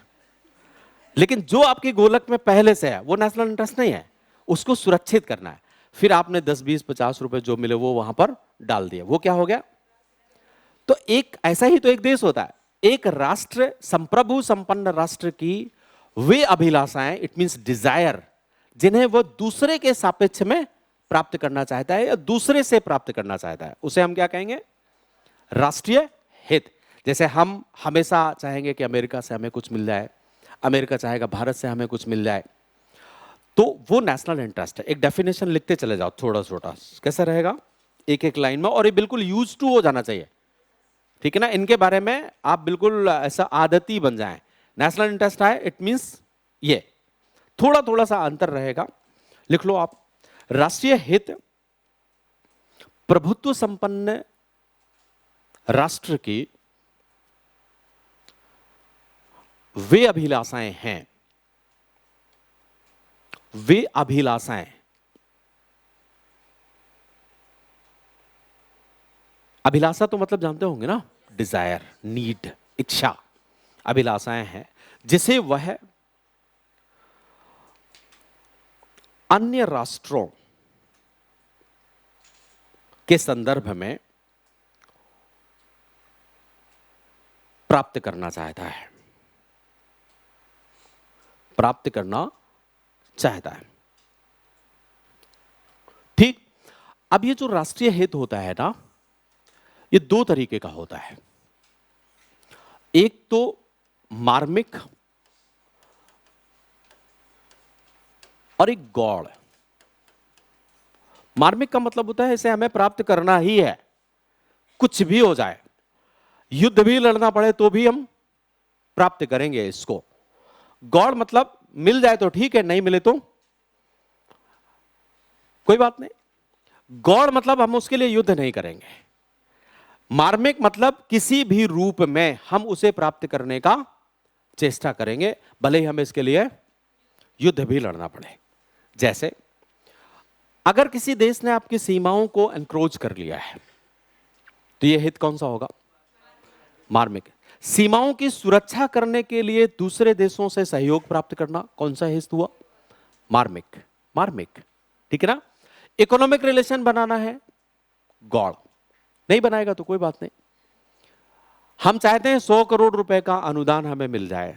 लेकिन जो आपकी गोलक में पहले से है वो नेशनल इंटरेस्ट नहीं है, उसको सुरक्षित करना है। फिर आपने 10 20 50 रुपए जो मिले वो वहां पर डाल दिए, वो क्या हो गया। तो एक ऐसा ही तो एक देश होता है, एक राष्ट्र, संप्रभु संपन्न राष्ट्र की वे अभिलाषाएं, इट मींस डिजायर, जिन्हें वो दूसरे के सापेक्ष में प्राप्त करना चाहता है या दूसरे से प्राप्त करना चाहता है, उसे हम क्या कहेंगे, राष्ट्रीय हित। जैसे हम हमेशा चाहेंगे कि अमेरिका से हमें कुछ मिल जाए, अमेरिका चाहेगा भारत से हमें कुछ मिल जाए, तो वो नेशनल इंटरेस्ट है। एक डेफिनेशन लिखते चले जाओ छोटा छोटा, कैसा रहेगा, एक एक लाइन में, और ये बिल्कुल यूज टू हो जाना चाहिए, ठीक है ना। इनके बारे में आप बिल्कुल ऐसा आदती बन जाएं। नेशनल इंटरेस्ट है, इट मींस ये थोड़ा थोड़ा सा अंतर रहेगा, लिख लो आप। राष्ट्रीय हित प्रभुत्व संपन्न राष्ट्र की वे अभिलाषाएं हैं, वे अभिलाषाएं, अभिलाषा तो मतलब जानते होंगे ना, डिजायर, नीड, इच्छा, अभिलाषाएं हैं जिसे वह अन्य राष्ट्रों के संदर्भ में प्राप्त करना चाहता है, प्राप्त करना चाहता है। ठीक। अब ये जो राष्ट्रीय हित होता है ना, ये दो तरीके का होता है। एक तो मार्मिक और एक गौड़। मार्मिक का मतलब होता है इसे हमें प्राप्त करना ही है, कुछ भी हो जाए, युद्ध भी लड़ना पड़े तो भी हम प्राप्त करेंगे इसको। गौड़ मतलब मिल जाए तो ठीक है, नहीं मिले तो कोई बात नहीं। गौड़ मतलब हम उसके लिए युद्ध नहीं करेंगे। मार्मिक मतलब किसी भी रूप में हम उसे प्राप्त करने का चेष्टा करेंगे, भले ही हमें इसके लिए युद्ध भी लड़ना पड़े। जैसे अगर किसी देश ने आपकी सीमाओं को एनक्रोच कर लिया है तो यह हित कौन सा होगा? मार्मिक। सीमाओं की सुरक्षा करने के लिए दूसरे देशों से सहयोग प्राप्त करना कौन सा हित हुआ? मार्मिक। मार्मिक, ठीक है ना। इकोनॉमिक रिलेशन बनाना है, गौड़। नहीं बनाएगा तो कोई बात नहीं। हम चाहते हैं 100 करोड़ रुपए का अनुदान हमें मिल जाए,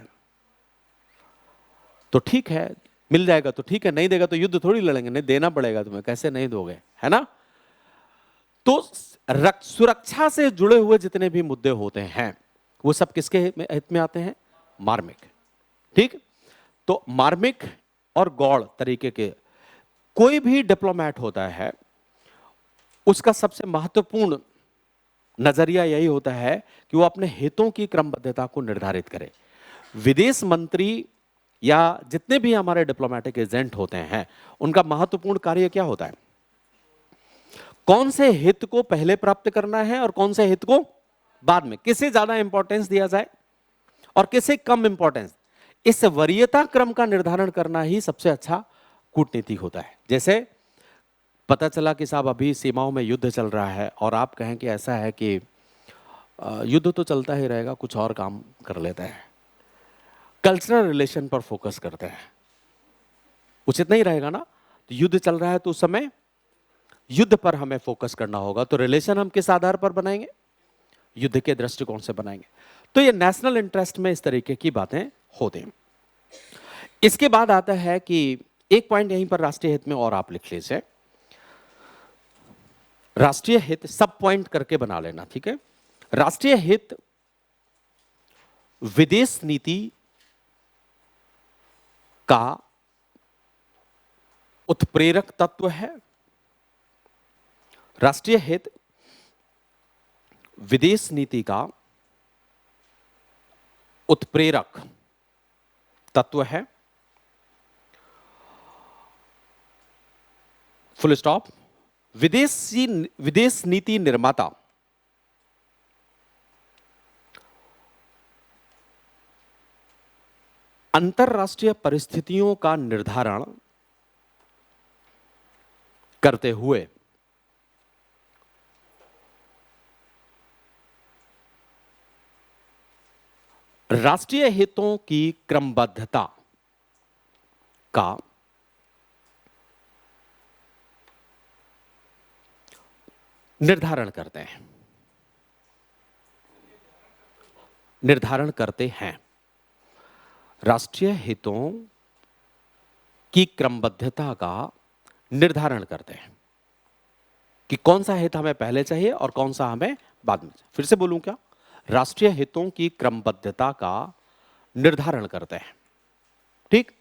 तो ठीक है, मिल जाएगा तो ठीक है, नहीं देगा तो युद्ध थोड़ी लड़ेंगे, नहीं देना पड़ेगा तुम्हें, कैसे नहीं दोगे, है ना। तो सुरक्षा से जुड़े हुए जितने भी मुद्दे होते हैं वो सब किसके हित में आते हैं? मार्मिक। ठीक। तो मार्मिक और गौड़ तरीके के कोई भी डिप्लोमेट होता है, उसका सबसे महत्वपूर्ण नजरिया यही होता है कि वो अपने हितों की क्रमबद्धता को निर्धारित करे। विदेश मंत्री या जितने भी हमारे डिप्लोमेटिक एजेंट होते हैं, उनका महत्वपूर्ण कार्य क्या होता है? कौन से हित को पहले प्राप्त करना है और कौन से हित को बाद में, किसे ज्यादा इंपॉर्टेंस दिया जाए और किसे कम इंपॉर्टेंस, इस वरीयता क्रम का निर्धारण करना ही सबसे अच्छा कूटनीति होता है। जैसे पता चला कि साहब अभी सीमाओं में युद्ध चल रहा है और आप कहें कि ऐसा है कि युद्ध तो चलता ही रहेगा, कुछ और काम कर लेते हैं, कल्चरल रिलेशन पर फोकस करते हैं, उचित नहीं रहेगा ना। तो युद्ध चल रहा है तो उस समय युद्ध पर हमें फोकस करना होगा। तो रिलेशन हम किस आधार पर बनाएंगे? युद्ध के दृष्टिकोण से बनाएंगे। तो ये नेशनल इंटरेस्ट में इस तरीके की बातें होते हैं। इसके बाद आता है कि एक पॉइंट यहीं पर राष्ट्रीय हित में और आप लिख लीजिए, राष्ट्रीय हित सब पॉइंट करके बना लेना, ठीक है। राष्ट्रीय हित विदेश नीति का उत्प्रेरक तत्व है। राष्ट्रीय हित विदेश नीति का उत्प्रेरक तत्व है, फुल स्टॉप। विदेश नीति निर्माता अंतरराष्ट्रीय परिस्थितियों का निर्धारण करते हुए राष्ट्रीय हितों की क्रमबद्धता का निर्धारण करते हैं, निर्धारण करते हैं। राष्ट्रीय हितों की क्रमबद्धता का निर्धारण करते हैं कि कौन सा हित हमें पहले चाहिए और कौन सा हमें बाद में। फिर से बोलूं क्या? राष्ट्रीय हितों की क्रमबद्धता का निर्धारण करते हैं, ठीक।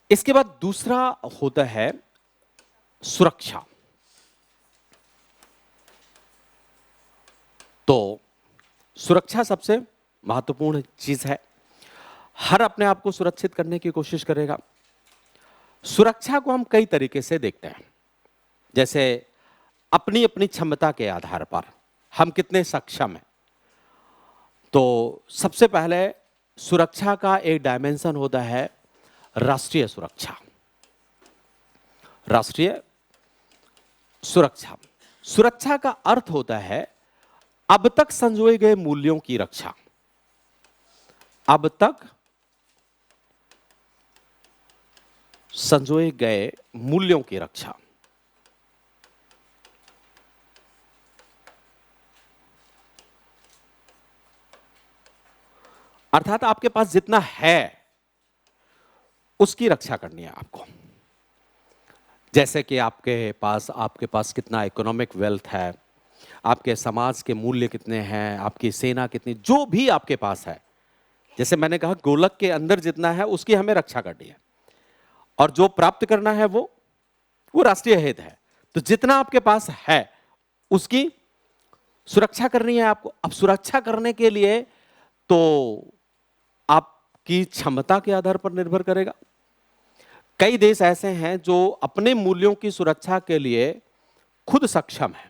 इसके बाद दूसरा होता है सुरक्षा। तो सुरक्षा सबसे महत्वपूर्ण चीज है, हर अपने आप को सुरक्षित करने की कोशिश करेगा। सुरक्षा को हम कई तरीके से देखते हैं, जैसे अपनी अपनी क्षमता के आधार पर हम कितने सक्षम हैं। तो सबसे पहले सुरक्षा का एक डायमेंशन होता है राष्ट्रीय सुरक्षा। राष्ट्रीय सुरक्षा, सुरक्षा का अर्थ होता है अब तक संजोए गए मूल्यों की रक्षा। अब तक संजोए गए मूल्यों की रक्षा। अर्थात आपके पास जितना है उसकी रक्षा करनी है आपको। जैसे कि आपके पास कितना इकोनॉमिक वेल्थ है, आपके समाज के मूल्य कितने हैं, आपकी सेना कितनी, जो भी आपके पास है, जैसे मैंने कहा गोलक के अंदर जितना है उसकी हमें रक्षा करनी है, और जो प्राप्त करना है वो राष्ट्रीय हित है। तो जितना आपके पास है उसकी सुरक्षा करनी है आपको। अब सुरक्षा करने के लिए तो आपकी क्षमता के आधार पर निर्भर करेगा। कई देश ऐसे हैं जो अपने मूल्यों की सुरक्षा के लिए खुद सक्षम है,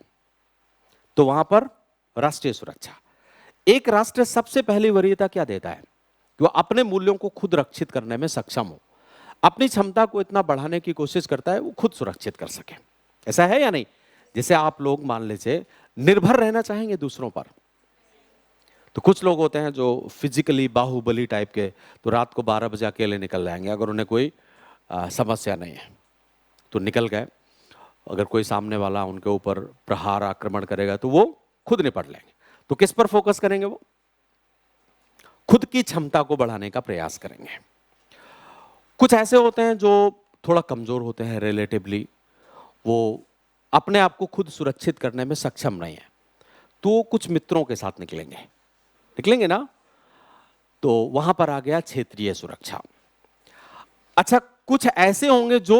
तो वहां पर राष्ट्रीय सुरक्षा। एक राष्ट्र सबसे पहली वरीयता क्या देता है कि वो अपने मूल्यों को खुद रक्षित करने में सक्षम हो, अपनी क्षमता को इतना बढ़ाने की कोशिश करता है वो खुद सुरक्षित कर सके। ऐसा है या नहीं? जैसे आप लोग मान लीजिए निर्भर रहना चाहेंगे दूसरों पर, तो कुछ लोग होते हैं जो फिजिकली बाहुबली टाइप के, तो रात को 12 बजे अकेले निकल जाएंगे, अगर उन्हें कोई समस्या नहीं है तो निकल गए। अगर कोई सामने वाला उनके ऊपर प्रहार आक्रमण करेगा तो वो खुद निपट लेंगे। तो किस पर फोकस करेंगे? वो खुद की क्षमता को बढ़ाने का प्रयास करेंगे। कुछ ऐसे होते हैं जो थोड़ा कमजोर होते हैं रिलेटिवली, वो अपने आप को खुद सुरक्षित करने में सक्षम नहीं है, तो कुछ मित्रों के साथ निकलेंगे ना, तो वहां पर आ गया क्षेत्रीय सुरक्षा। अच्छा, कुछ ऐसे होंगे जो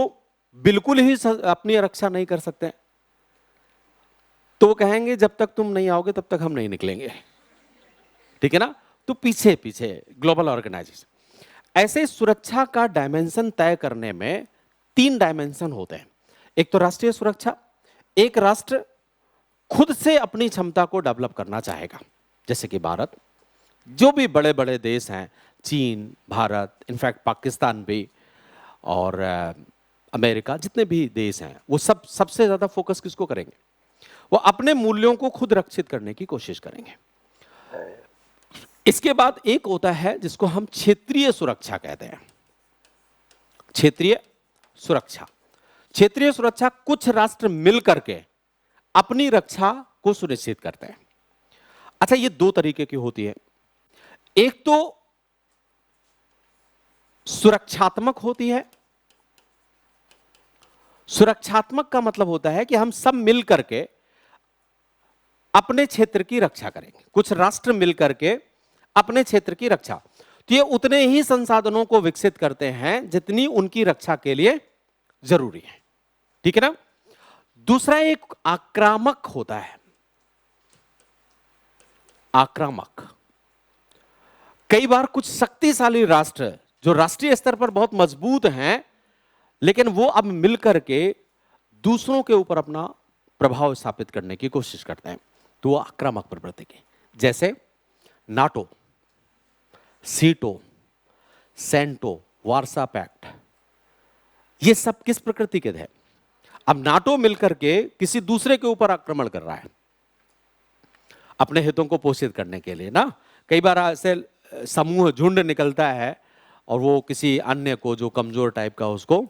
बिल्कुल ही अपनी रक्षा नहीं कर सकते, तो वो कहेंगे जब तक तुम नहीं आओगे तब तक हम नहीं निकलेंगे, ठीक है ना। तो पीछे पीछे ग्लोबल ऑर्गेनाइजेशन। ऐसे सुरक्षा का डायमेंशन तय करने में 3 डायमेंशन होते हैं। एक तो राष्ट्रीय सुरक्षा, एक राष्ट्र खुद से अपनी क्षमता को डेवलप करना चाहेगा, जैसे कि भारत, जो भी बड़े बड़े देश हैं, चीन, भारत, इनफैक्ट पाकिस्तान भी, और अमेरिका, जितने भी देश हैं वो सब सबसे ज्यादा फोकस किसको करेंगे? वो अपने मूल्यों को खुद रक्षित करने की कोशिश करेंगे। इसके बाद एक होता है जिसको हम क्षेत्रीय सुरक्षा कहते हैं। क्षेत्रीय सुरक्षा, क्षेत्रीय सुरक्षा कुछ राष्ट्र मिल करके अपनी रक्षा को सुनिश्चित करते हैं। अच्छा, ये 2 तरीके की होती है। एक तो सुरक्षात्मक होती है। सुरक्षात्मक का मतलब होता है कि हम सब मिल करके अपने क्षेत्र की रक्षा करेंगे, कुछ राष्ट्र मिल करके अपने क्षेत्र की रक्षा। तो ये उतने ही संसाधनों को विकसित करते हैं जितनी उनकी रक्षा के लिए जरूरी है, ठीक है ना। दूसरा एक आक्रामक होता है। आक्रामक, कई बार कुछ शक्तिशाली राष्ट्र जो राष्ट्रीय स्तर पर बहुत मजबूत हैं, लेकिन वो अब मिलकर के दूसरों के ऊपर अपना प्रभाव स्थापित करने की कोशिश करते हैं, तो वो आक्रामक प्रवृत्ति के, जैसे NATO, SEATO, CENTO, Warsaw pact, ये सब किस प्रकृति के थे? अब नाटो मिलकर के किसी दूसरे के ऊपर आक्रमण कर रहा है अपने हितों को पोषित करने के लिए ना। कई बार ऐसे समूह, झुंड निकलता है और वो किसी अन्य को जो कमजोर टाइप का उसको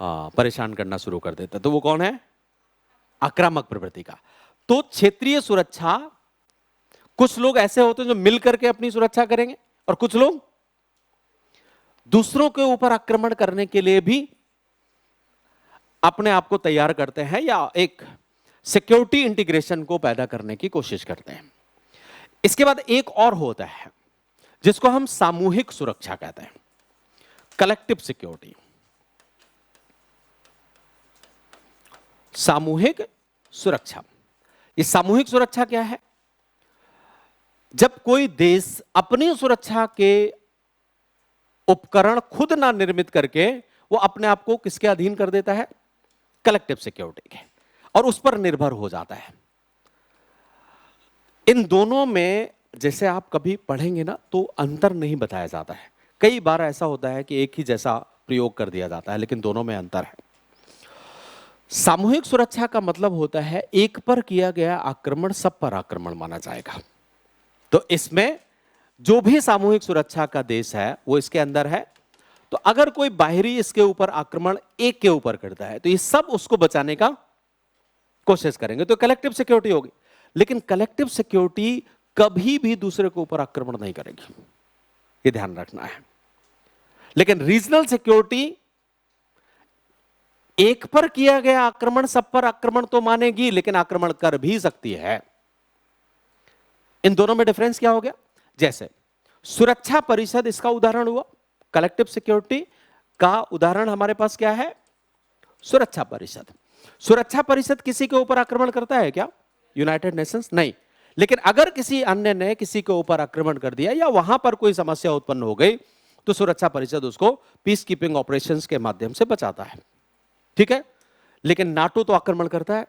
परेशान करना शुरू कर देता, तो वो कौन है? आक्रामक प्रवृत्ति का। तो क्षेत्रीय सुरक्षा, कुछ लोग ऐसे होते हैं जो मिलकर के अपनी सुरक्षा करेंगे, और कुछ लोग दूसरों के ऊपर आक्रमण करने के लिए भी अपने आप को तैयार करते हैं, या एक सिक्योरिटी इंटीग्रेशन को पैदा करने की कोशिश करते हैं। इसके बाद एक और होता है जिसको हम सामूहिक सुरक्षा कहते हैं, कलेक्टिव सिक्योरिटी। सामूहिक सुरक्षा, ये सामूहिक सुरक्षा क्या है? जब कोई देश अपनी सुरक्षा के उपकरण खुद ना निर्मित करके वो अपने आप को किसके अधीन कर देता है? कलेक्टिव सिक्योरिटी के, और उस पर निर्भर हो जाता है। इन दोनों में जैसे आप कभी पढ़ेंगे ना तो अंतर नहीं बताया जाता है। कई बार ऐसा होता है कि एक ही जैसा प्रयोग कर दिया जाता है, लेकिन दोनों में अंतर है। सामूहिक सुरक्षा का मतलब होता है एक पर किया गया आक्रमण सब पर आक्रमण माना जाएगा। तो इसमें जो भी सामूहिक सुरक्षा का देश है वो इसके अंदर है। तो अगर कोई बाहरी इसके ऊपर आक्रमण एक के ऊपर करता है तो ये सब उसको बचाने का कोशिश करेंगे, तो कलेक्टिव सिक्योरिटी होगी। लेकिन कलेक्टिव सिक्योरिटी कभी भी दूसरे के ऊपर आक्रमण नहीं करेगी, ये ध्यान रखना है। लेकिन रीजनल सिक्योरिटी एक पर किया गया आक्रमण सब पर आक्रमण तो मानेगी, लेकिन आक्रमण कर भी सकती है। इन दोनों में डिफरेंस क्या हो गया? जैसे सुरक्षा परिषद इसका उदाहरण हुआ, कलेक्टिव सिक्योरिटी का उदाहरण हमारे पास क्या है? सुरक्षा परिषद। सुरक्षा परिषद किसी के ऊपर आक्रमण करता है क्या? यूनाइटेड नेशंस नहीं। लेकिन अगर किसी अन्य ने किसी के ऊपर आक्रमण कर दिया या वहां पर कोई समस्या उत्पन्न हो गई, तो सुरक्षा परिषद उसको पीस कीपिंग ऑपरेशंस के माध्यम से बचाता है। ठीक है? लेकिन नाटो तो आक्रमण करता है।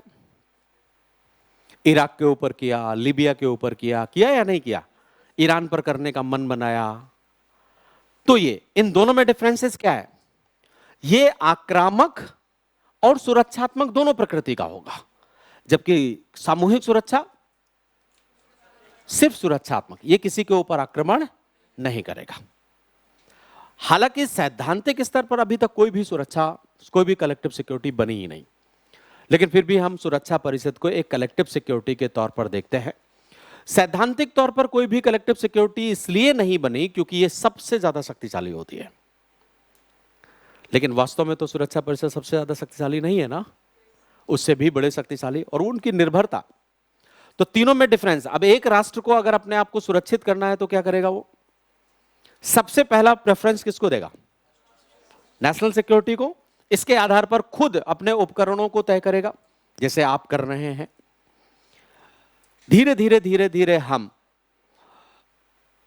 इराक के ऊपर किया, लीबिया के ऊपर किया या नहीं किया? ईरान पर करने का मन बनाया। तो ये इन दोनों में डिफरेंसेस क्या है? ये आक्रामक और सुरक्षात्मक दोनों प्रकृति का होगा, जबकि सामूहिक सुरक्षा सिर्फ सुरक्षात्मक, ये किसी के ऊपर आक्रमण नहीं करेगा। हालांकि सैद्धांतिक स्तर पर अभी तक कोई भी सुरक्षा, कोई भी कलेक्टिव सिक्योरिटी बनी ही नहीं, लेकिन फिर भी हम सुरक्षा परिषद को एक कलेक्टिव सिक्योरिटी के तौर पर देखते हैं। सैद्धांतिक तौर पर कोई भी कलेक्टिव सिक्योरिटी इसलिए नहीं बनी क्योंकि यह सबसे ज्यादा शक्तिशाली होती है, लेकिन वास्तव में तो सुरक्षा परिषद सबसे ज्यादा शक्तिशाली नहीं है ना, उससे भी बड़े शक्तिशाली, और उनकी निर्भरता। तो तीनों में डिफरेंस। अब एक राष्ट्र को अगर अपने आप को सुरक्षित करना है तो क्या करेगा? वो सबसे पहला प्रेफरेंस किसको देगा? नेशनल सिक्योरिटी को। इसके आधार पर खुद अपने उपकरणों को तय करेगा, जैसे आप कर रहे हैं। धीरे धीरे धीरे धीरे हम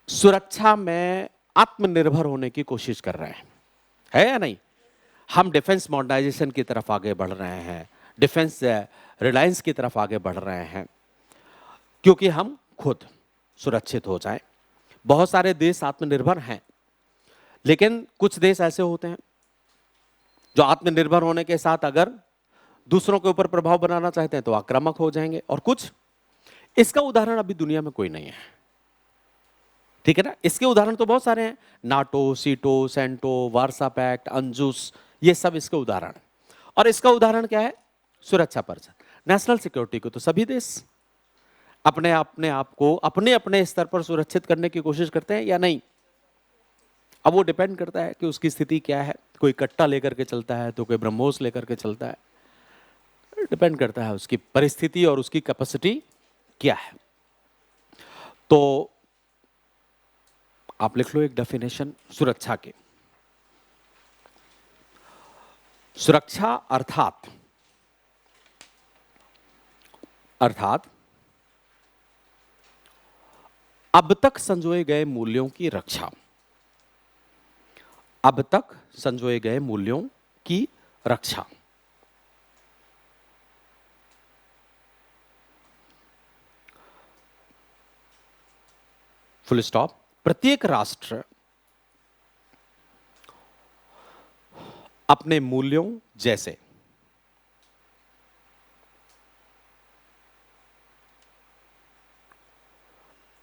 सुरक्षा में आत्मनिर्भर होने की कोशिश कर रहे हैं, है या नहीं? हम डिफेंस मॉडर्नाइजेशन की तरफ आगे बढ़ रहे हैं, डिफेंस रिलायंस की तरफ आगे बढ़ रहे हैं, क्योंकि हम खुद सुरक्षित हो जाएं। बहुत सारे देश आत्मनिर्भर हैं, लेकिन कुछ देश ऐसे होते हैं जो आत्मनिर्भर होने के साथ अगर दूसरों के ऊपर प्रभाव बनाना चाहते हैं तो आक्रामक हो जाएंगे, और कुछ, इसका उदाहरण अभी दुनिया में कोई नहीं है। ठीक है ना? इसके उदाहरण तो बहुत सारे हैं, NATO, SEATO, CENTO, Warsaw pact, अंजुस, ये सब इसके उदाहरण। और इसका उदाहरण क्या है? सुरक्षा परिषद। नेशनल सिक्योरिटी को तो सभी देश अपने आप को अपने अपने स्तर पर सुरक्षित करने की कोशिश करते हैं या नहीं? अब वो डिपेंड करता है कि उसकी स्थिति क्या है। कोई कट्टा लेकर के चलता है तो कोई ब्रह्मोस लेकर के चलता है, डिपेंड करता है उसकी परिस्थिति और उसकी कैपेसिटी क्या है। तो आप लिख लो एक डेफिनेशन सुरक्षा के। सुरक्षा अर्थात अब तक संजोए गए मूल्यों की रक्षा। अब तक संजोए गए मूल्यों की रक्षा। Full stop. प्रत्येक राष्ट्र अपने मूल्यों जैसे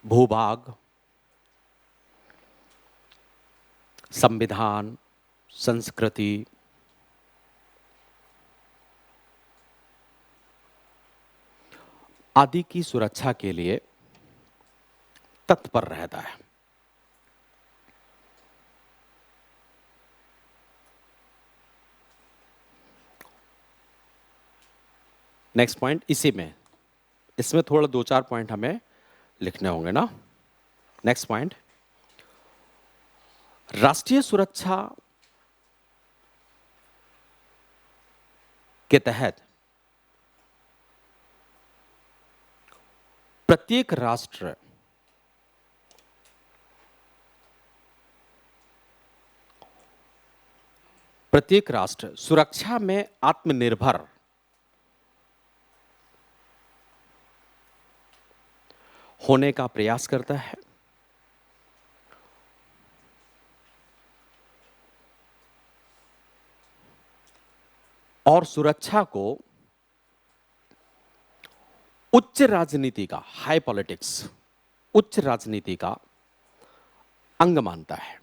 भूभाग, संविधान, संस्कृति, आदि की सुरक्षा के लिए तत्पर रहता है। नेक्स्ट पॉइंट इसमें थोड़ा 2-4 पॉइंट हमें लिखने होंगे ना। नेक्स्ट पॉइंट, राष्ट्रीय सुरक्षा के तहत प्रत्येक राष्ट्र सुरक्षा में आत्मनिर्भर होने का प्रयास करता है और सुरक्षा को उच्च राजनीति का, हाई पॉलिटिक्स, उच्च राजनीति का अंग मानता है।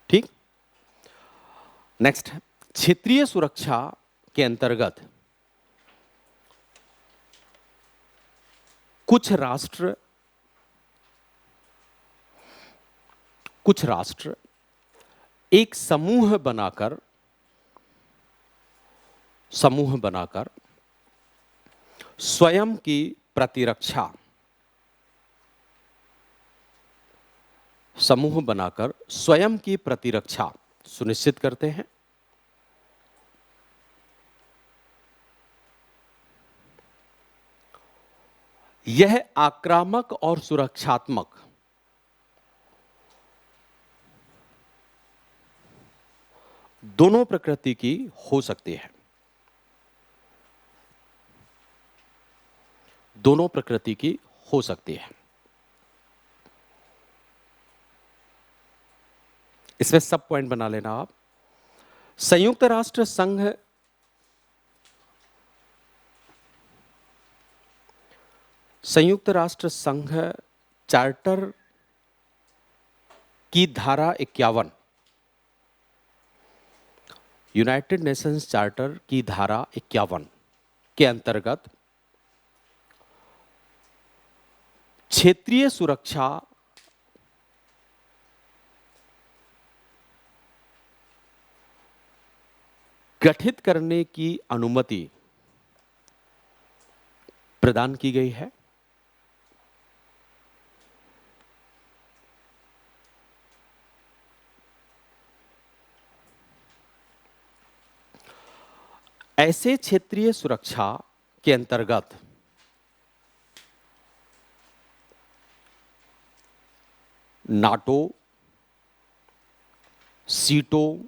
ठीक। नेक्स्ट, क्षेत्रीय सुरक्षा के अंतर्गत कुछ राष्ट्र एक समूह बनाकर स्वयं की प्रतिरक्षा सुनिश्चित करते हैं। यह आक्रामक और सुरक्षात्मक दोनों प्रकृति की हो सकती है। दोनों प्रकृति की हो सकती है। इसमें सब पॉइंट बना लेना आप। संयुक्त राष्ट्र संघ चार्टर की धारा 51, यूनाइटेड नेशंस चार्टर की धारा 51 के अंतर्गत क्षेत्रीय सुरक्षा गठित करने की अनुमति प्रदान की गई है। ऐसे क्षेत्रीय सुरक्षा के अंतर्गत नाटो, सीटो,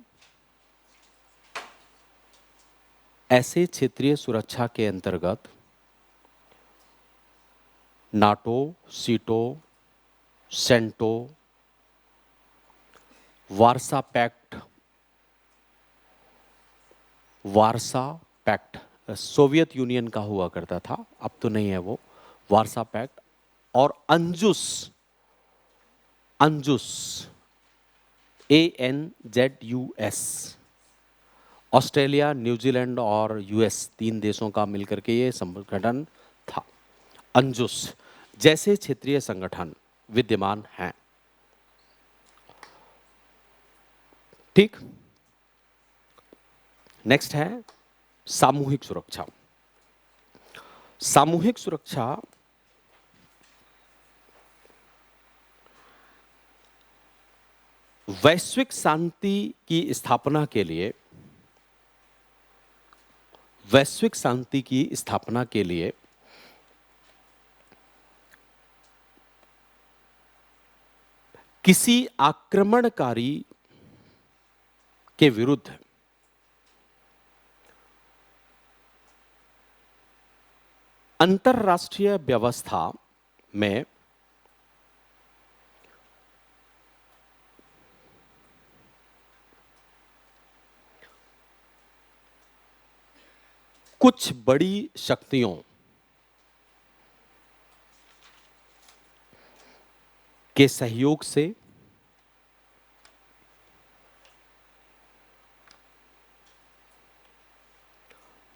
ऐसे क्षेत्रीय सुरक्षा के अंतर्गत NATO, SEATO, CENTO, Warsaw pact Soviet Union का हुआ करता था, अब तो नहीं है वो, वार्सा पैक्ट, और ANZUS ANZUS, ऑस्ट्रेलिया, न्यूजीलैंड और यूएस 3 देशों का मिलकर के ये संगठन था। ANZUS जैसे क्षेत्रीय संगठन विद्यमान हैं। ठीक। नेक्स्ट है सामूहिक सुरक्षा। सामूहिक सुरक्षा वैश्विक शांति की स्थापना के लिए किसी आक्रमणकारी के विरुद्ध अंतरराष्ट्रीय व्यवस्था में कुछ बड़ी शक्तियों के सहयोग से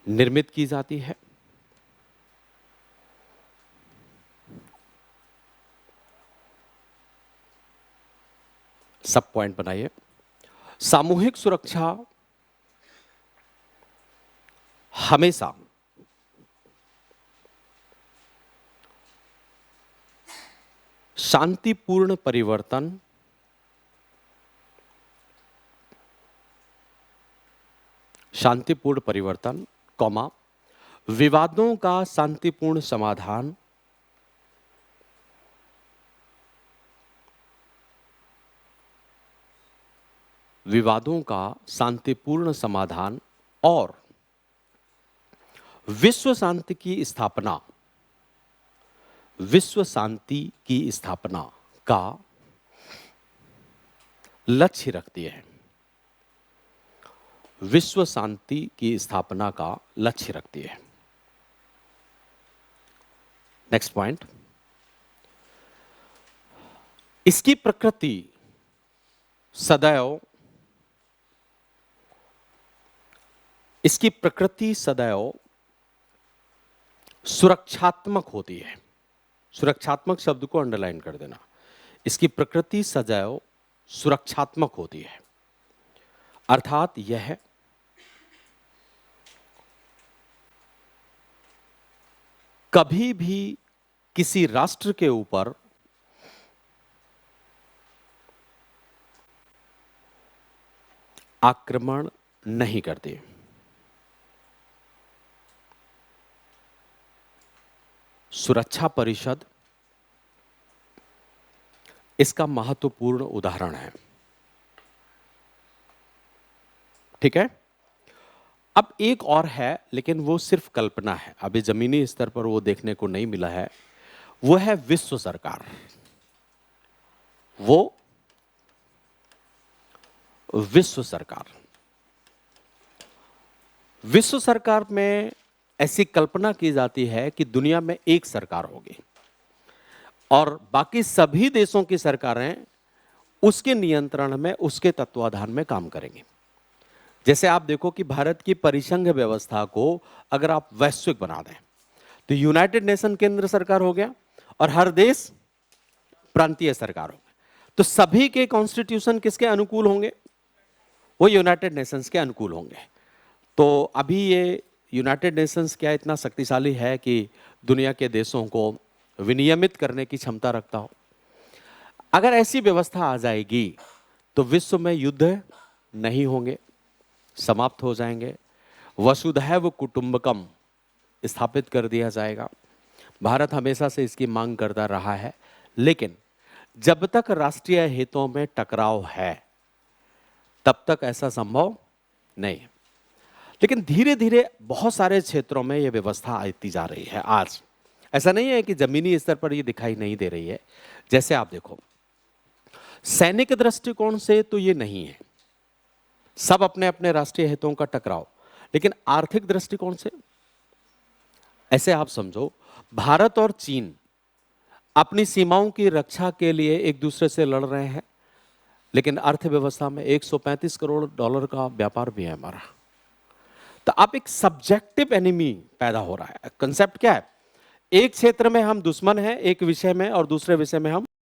निर्मित की जाती है। सब पॉइंट बनाइए। सामूहिक सुरक्षा हमेशा शांतिपूर्ण परिवर्तन, विवादों का शांतिपूर्ण समाधान, और विश्व शांति की स्थापना का लक्ष्य रखती है। विश्व शांति की स्थापना का लक्ष्य रखती है। नेक्स्ट पॉइंट, इसकी प्रकृति सदैव सुरक्षात्मक होती है। सुरक्षात्मक शब्द को अंडरलाइन कर देना। इसकी प्रकृति सदैव सुरक्षात्मक होती है, अर्थात यह कभी भी किसी राष्ट्र के ऊपर आक्रमण नहीं करती। सुरक्षा परिषद इसका महत्वपूर्ण उदाहरण है। ठीक है, अब एक और है, लेकिन वो सिर्फ कल्पना है, अभी जमीनी स्तर पर वो देखने को नहीं मिला है। वो है विश्व सरकार। वो विश्व सरकार, विश्व सरकार में ऐसी कल्पना की जाती है कि दुनिया में एक सरकार होगी और बाकी सभी देशों की सरकारें उसके नियंत्रण में, उसके तत्वाधान में काम करेंगी। जैसे आप देखो कि भारत की परिसंघ व्यवस्था को अगर आप वैश्विक बना दें तो यूनाइटेड नेशन केंद्र सरकार हो गया और हर देश प्रांतीय सरकार हो गया। तो सभी के कॉन्स्टिट्यूशन किसके अनुकूल होंगे? वो यूनाइटेड नेशंस के अनुकूल होंगे। तो अभी ये यूनाइटेड नेशंस क्या इतना शक्तिशाली है कि दुनिया के देशों को विनियमित करने की क्षमता रखता हो? अगर ऐसी व्यवस्था आ जाएगी तो विश्व में युद्ध नहीं होंगे, समाप्त हो जाएंगे। वसुधैव कुटुंबकम स्थापित कर दिया जाएगा। भारत हमेशा से इसकी मांग करता रहा है, लेकिन जब तक राष्ट्रीय हितों में टकराव है तब तक ऐसा संभव नहीं है। लेकिन धीरे धीरे बहुत सारे क्षेत्रों में यह व्यवस्था आती जा रही है। आज ऐसा नहीं है कि जमीनी स्तर पर यह दिखाई नहीं दे रही है। जैसे आप देखो, सैनिक दृष्टिकोण से तो ये नहीं है, सब अपने अपने राष्ट्रीय हितों का टकराव, लेकिन आर्थिक दृष्टिकोण से ऐसे आप समझो, भारत और चीन अपनी सीमाओं की रक्षा के लिए एक दूसरे से लड़ रहे हैं, लेकिन अर्थव्यवस्था में 135 करोड़ डॉलर का व्यापार भी है हमारा। तो अब एक सब्जेक्टिव एनिमी पैदा हो रहा है। कंसेप्ट क्या है? एक क्षेत्र में हम दुश्मन हैं एक विषय में, और दूसरे विषय में हम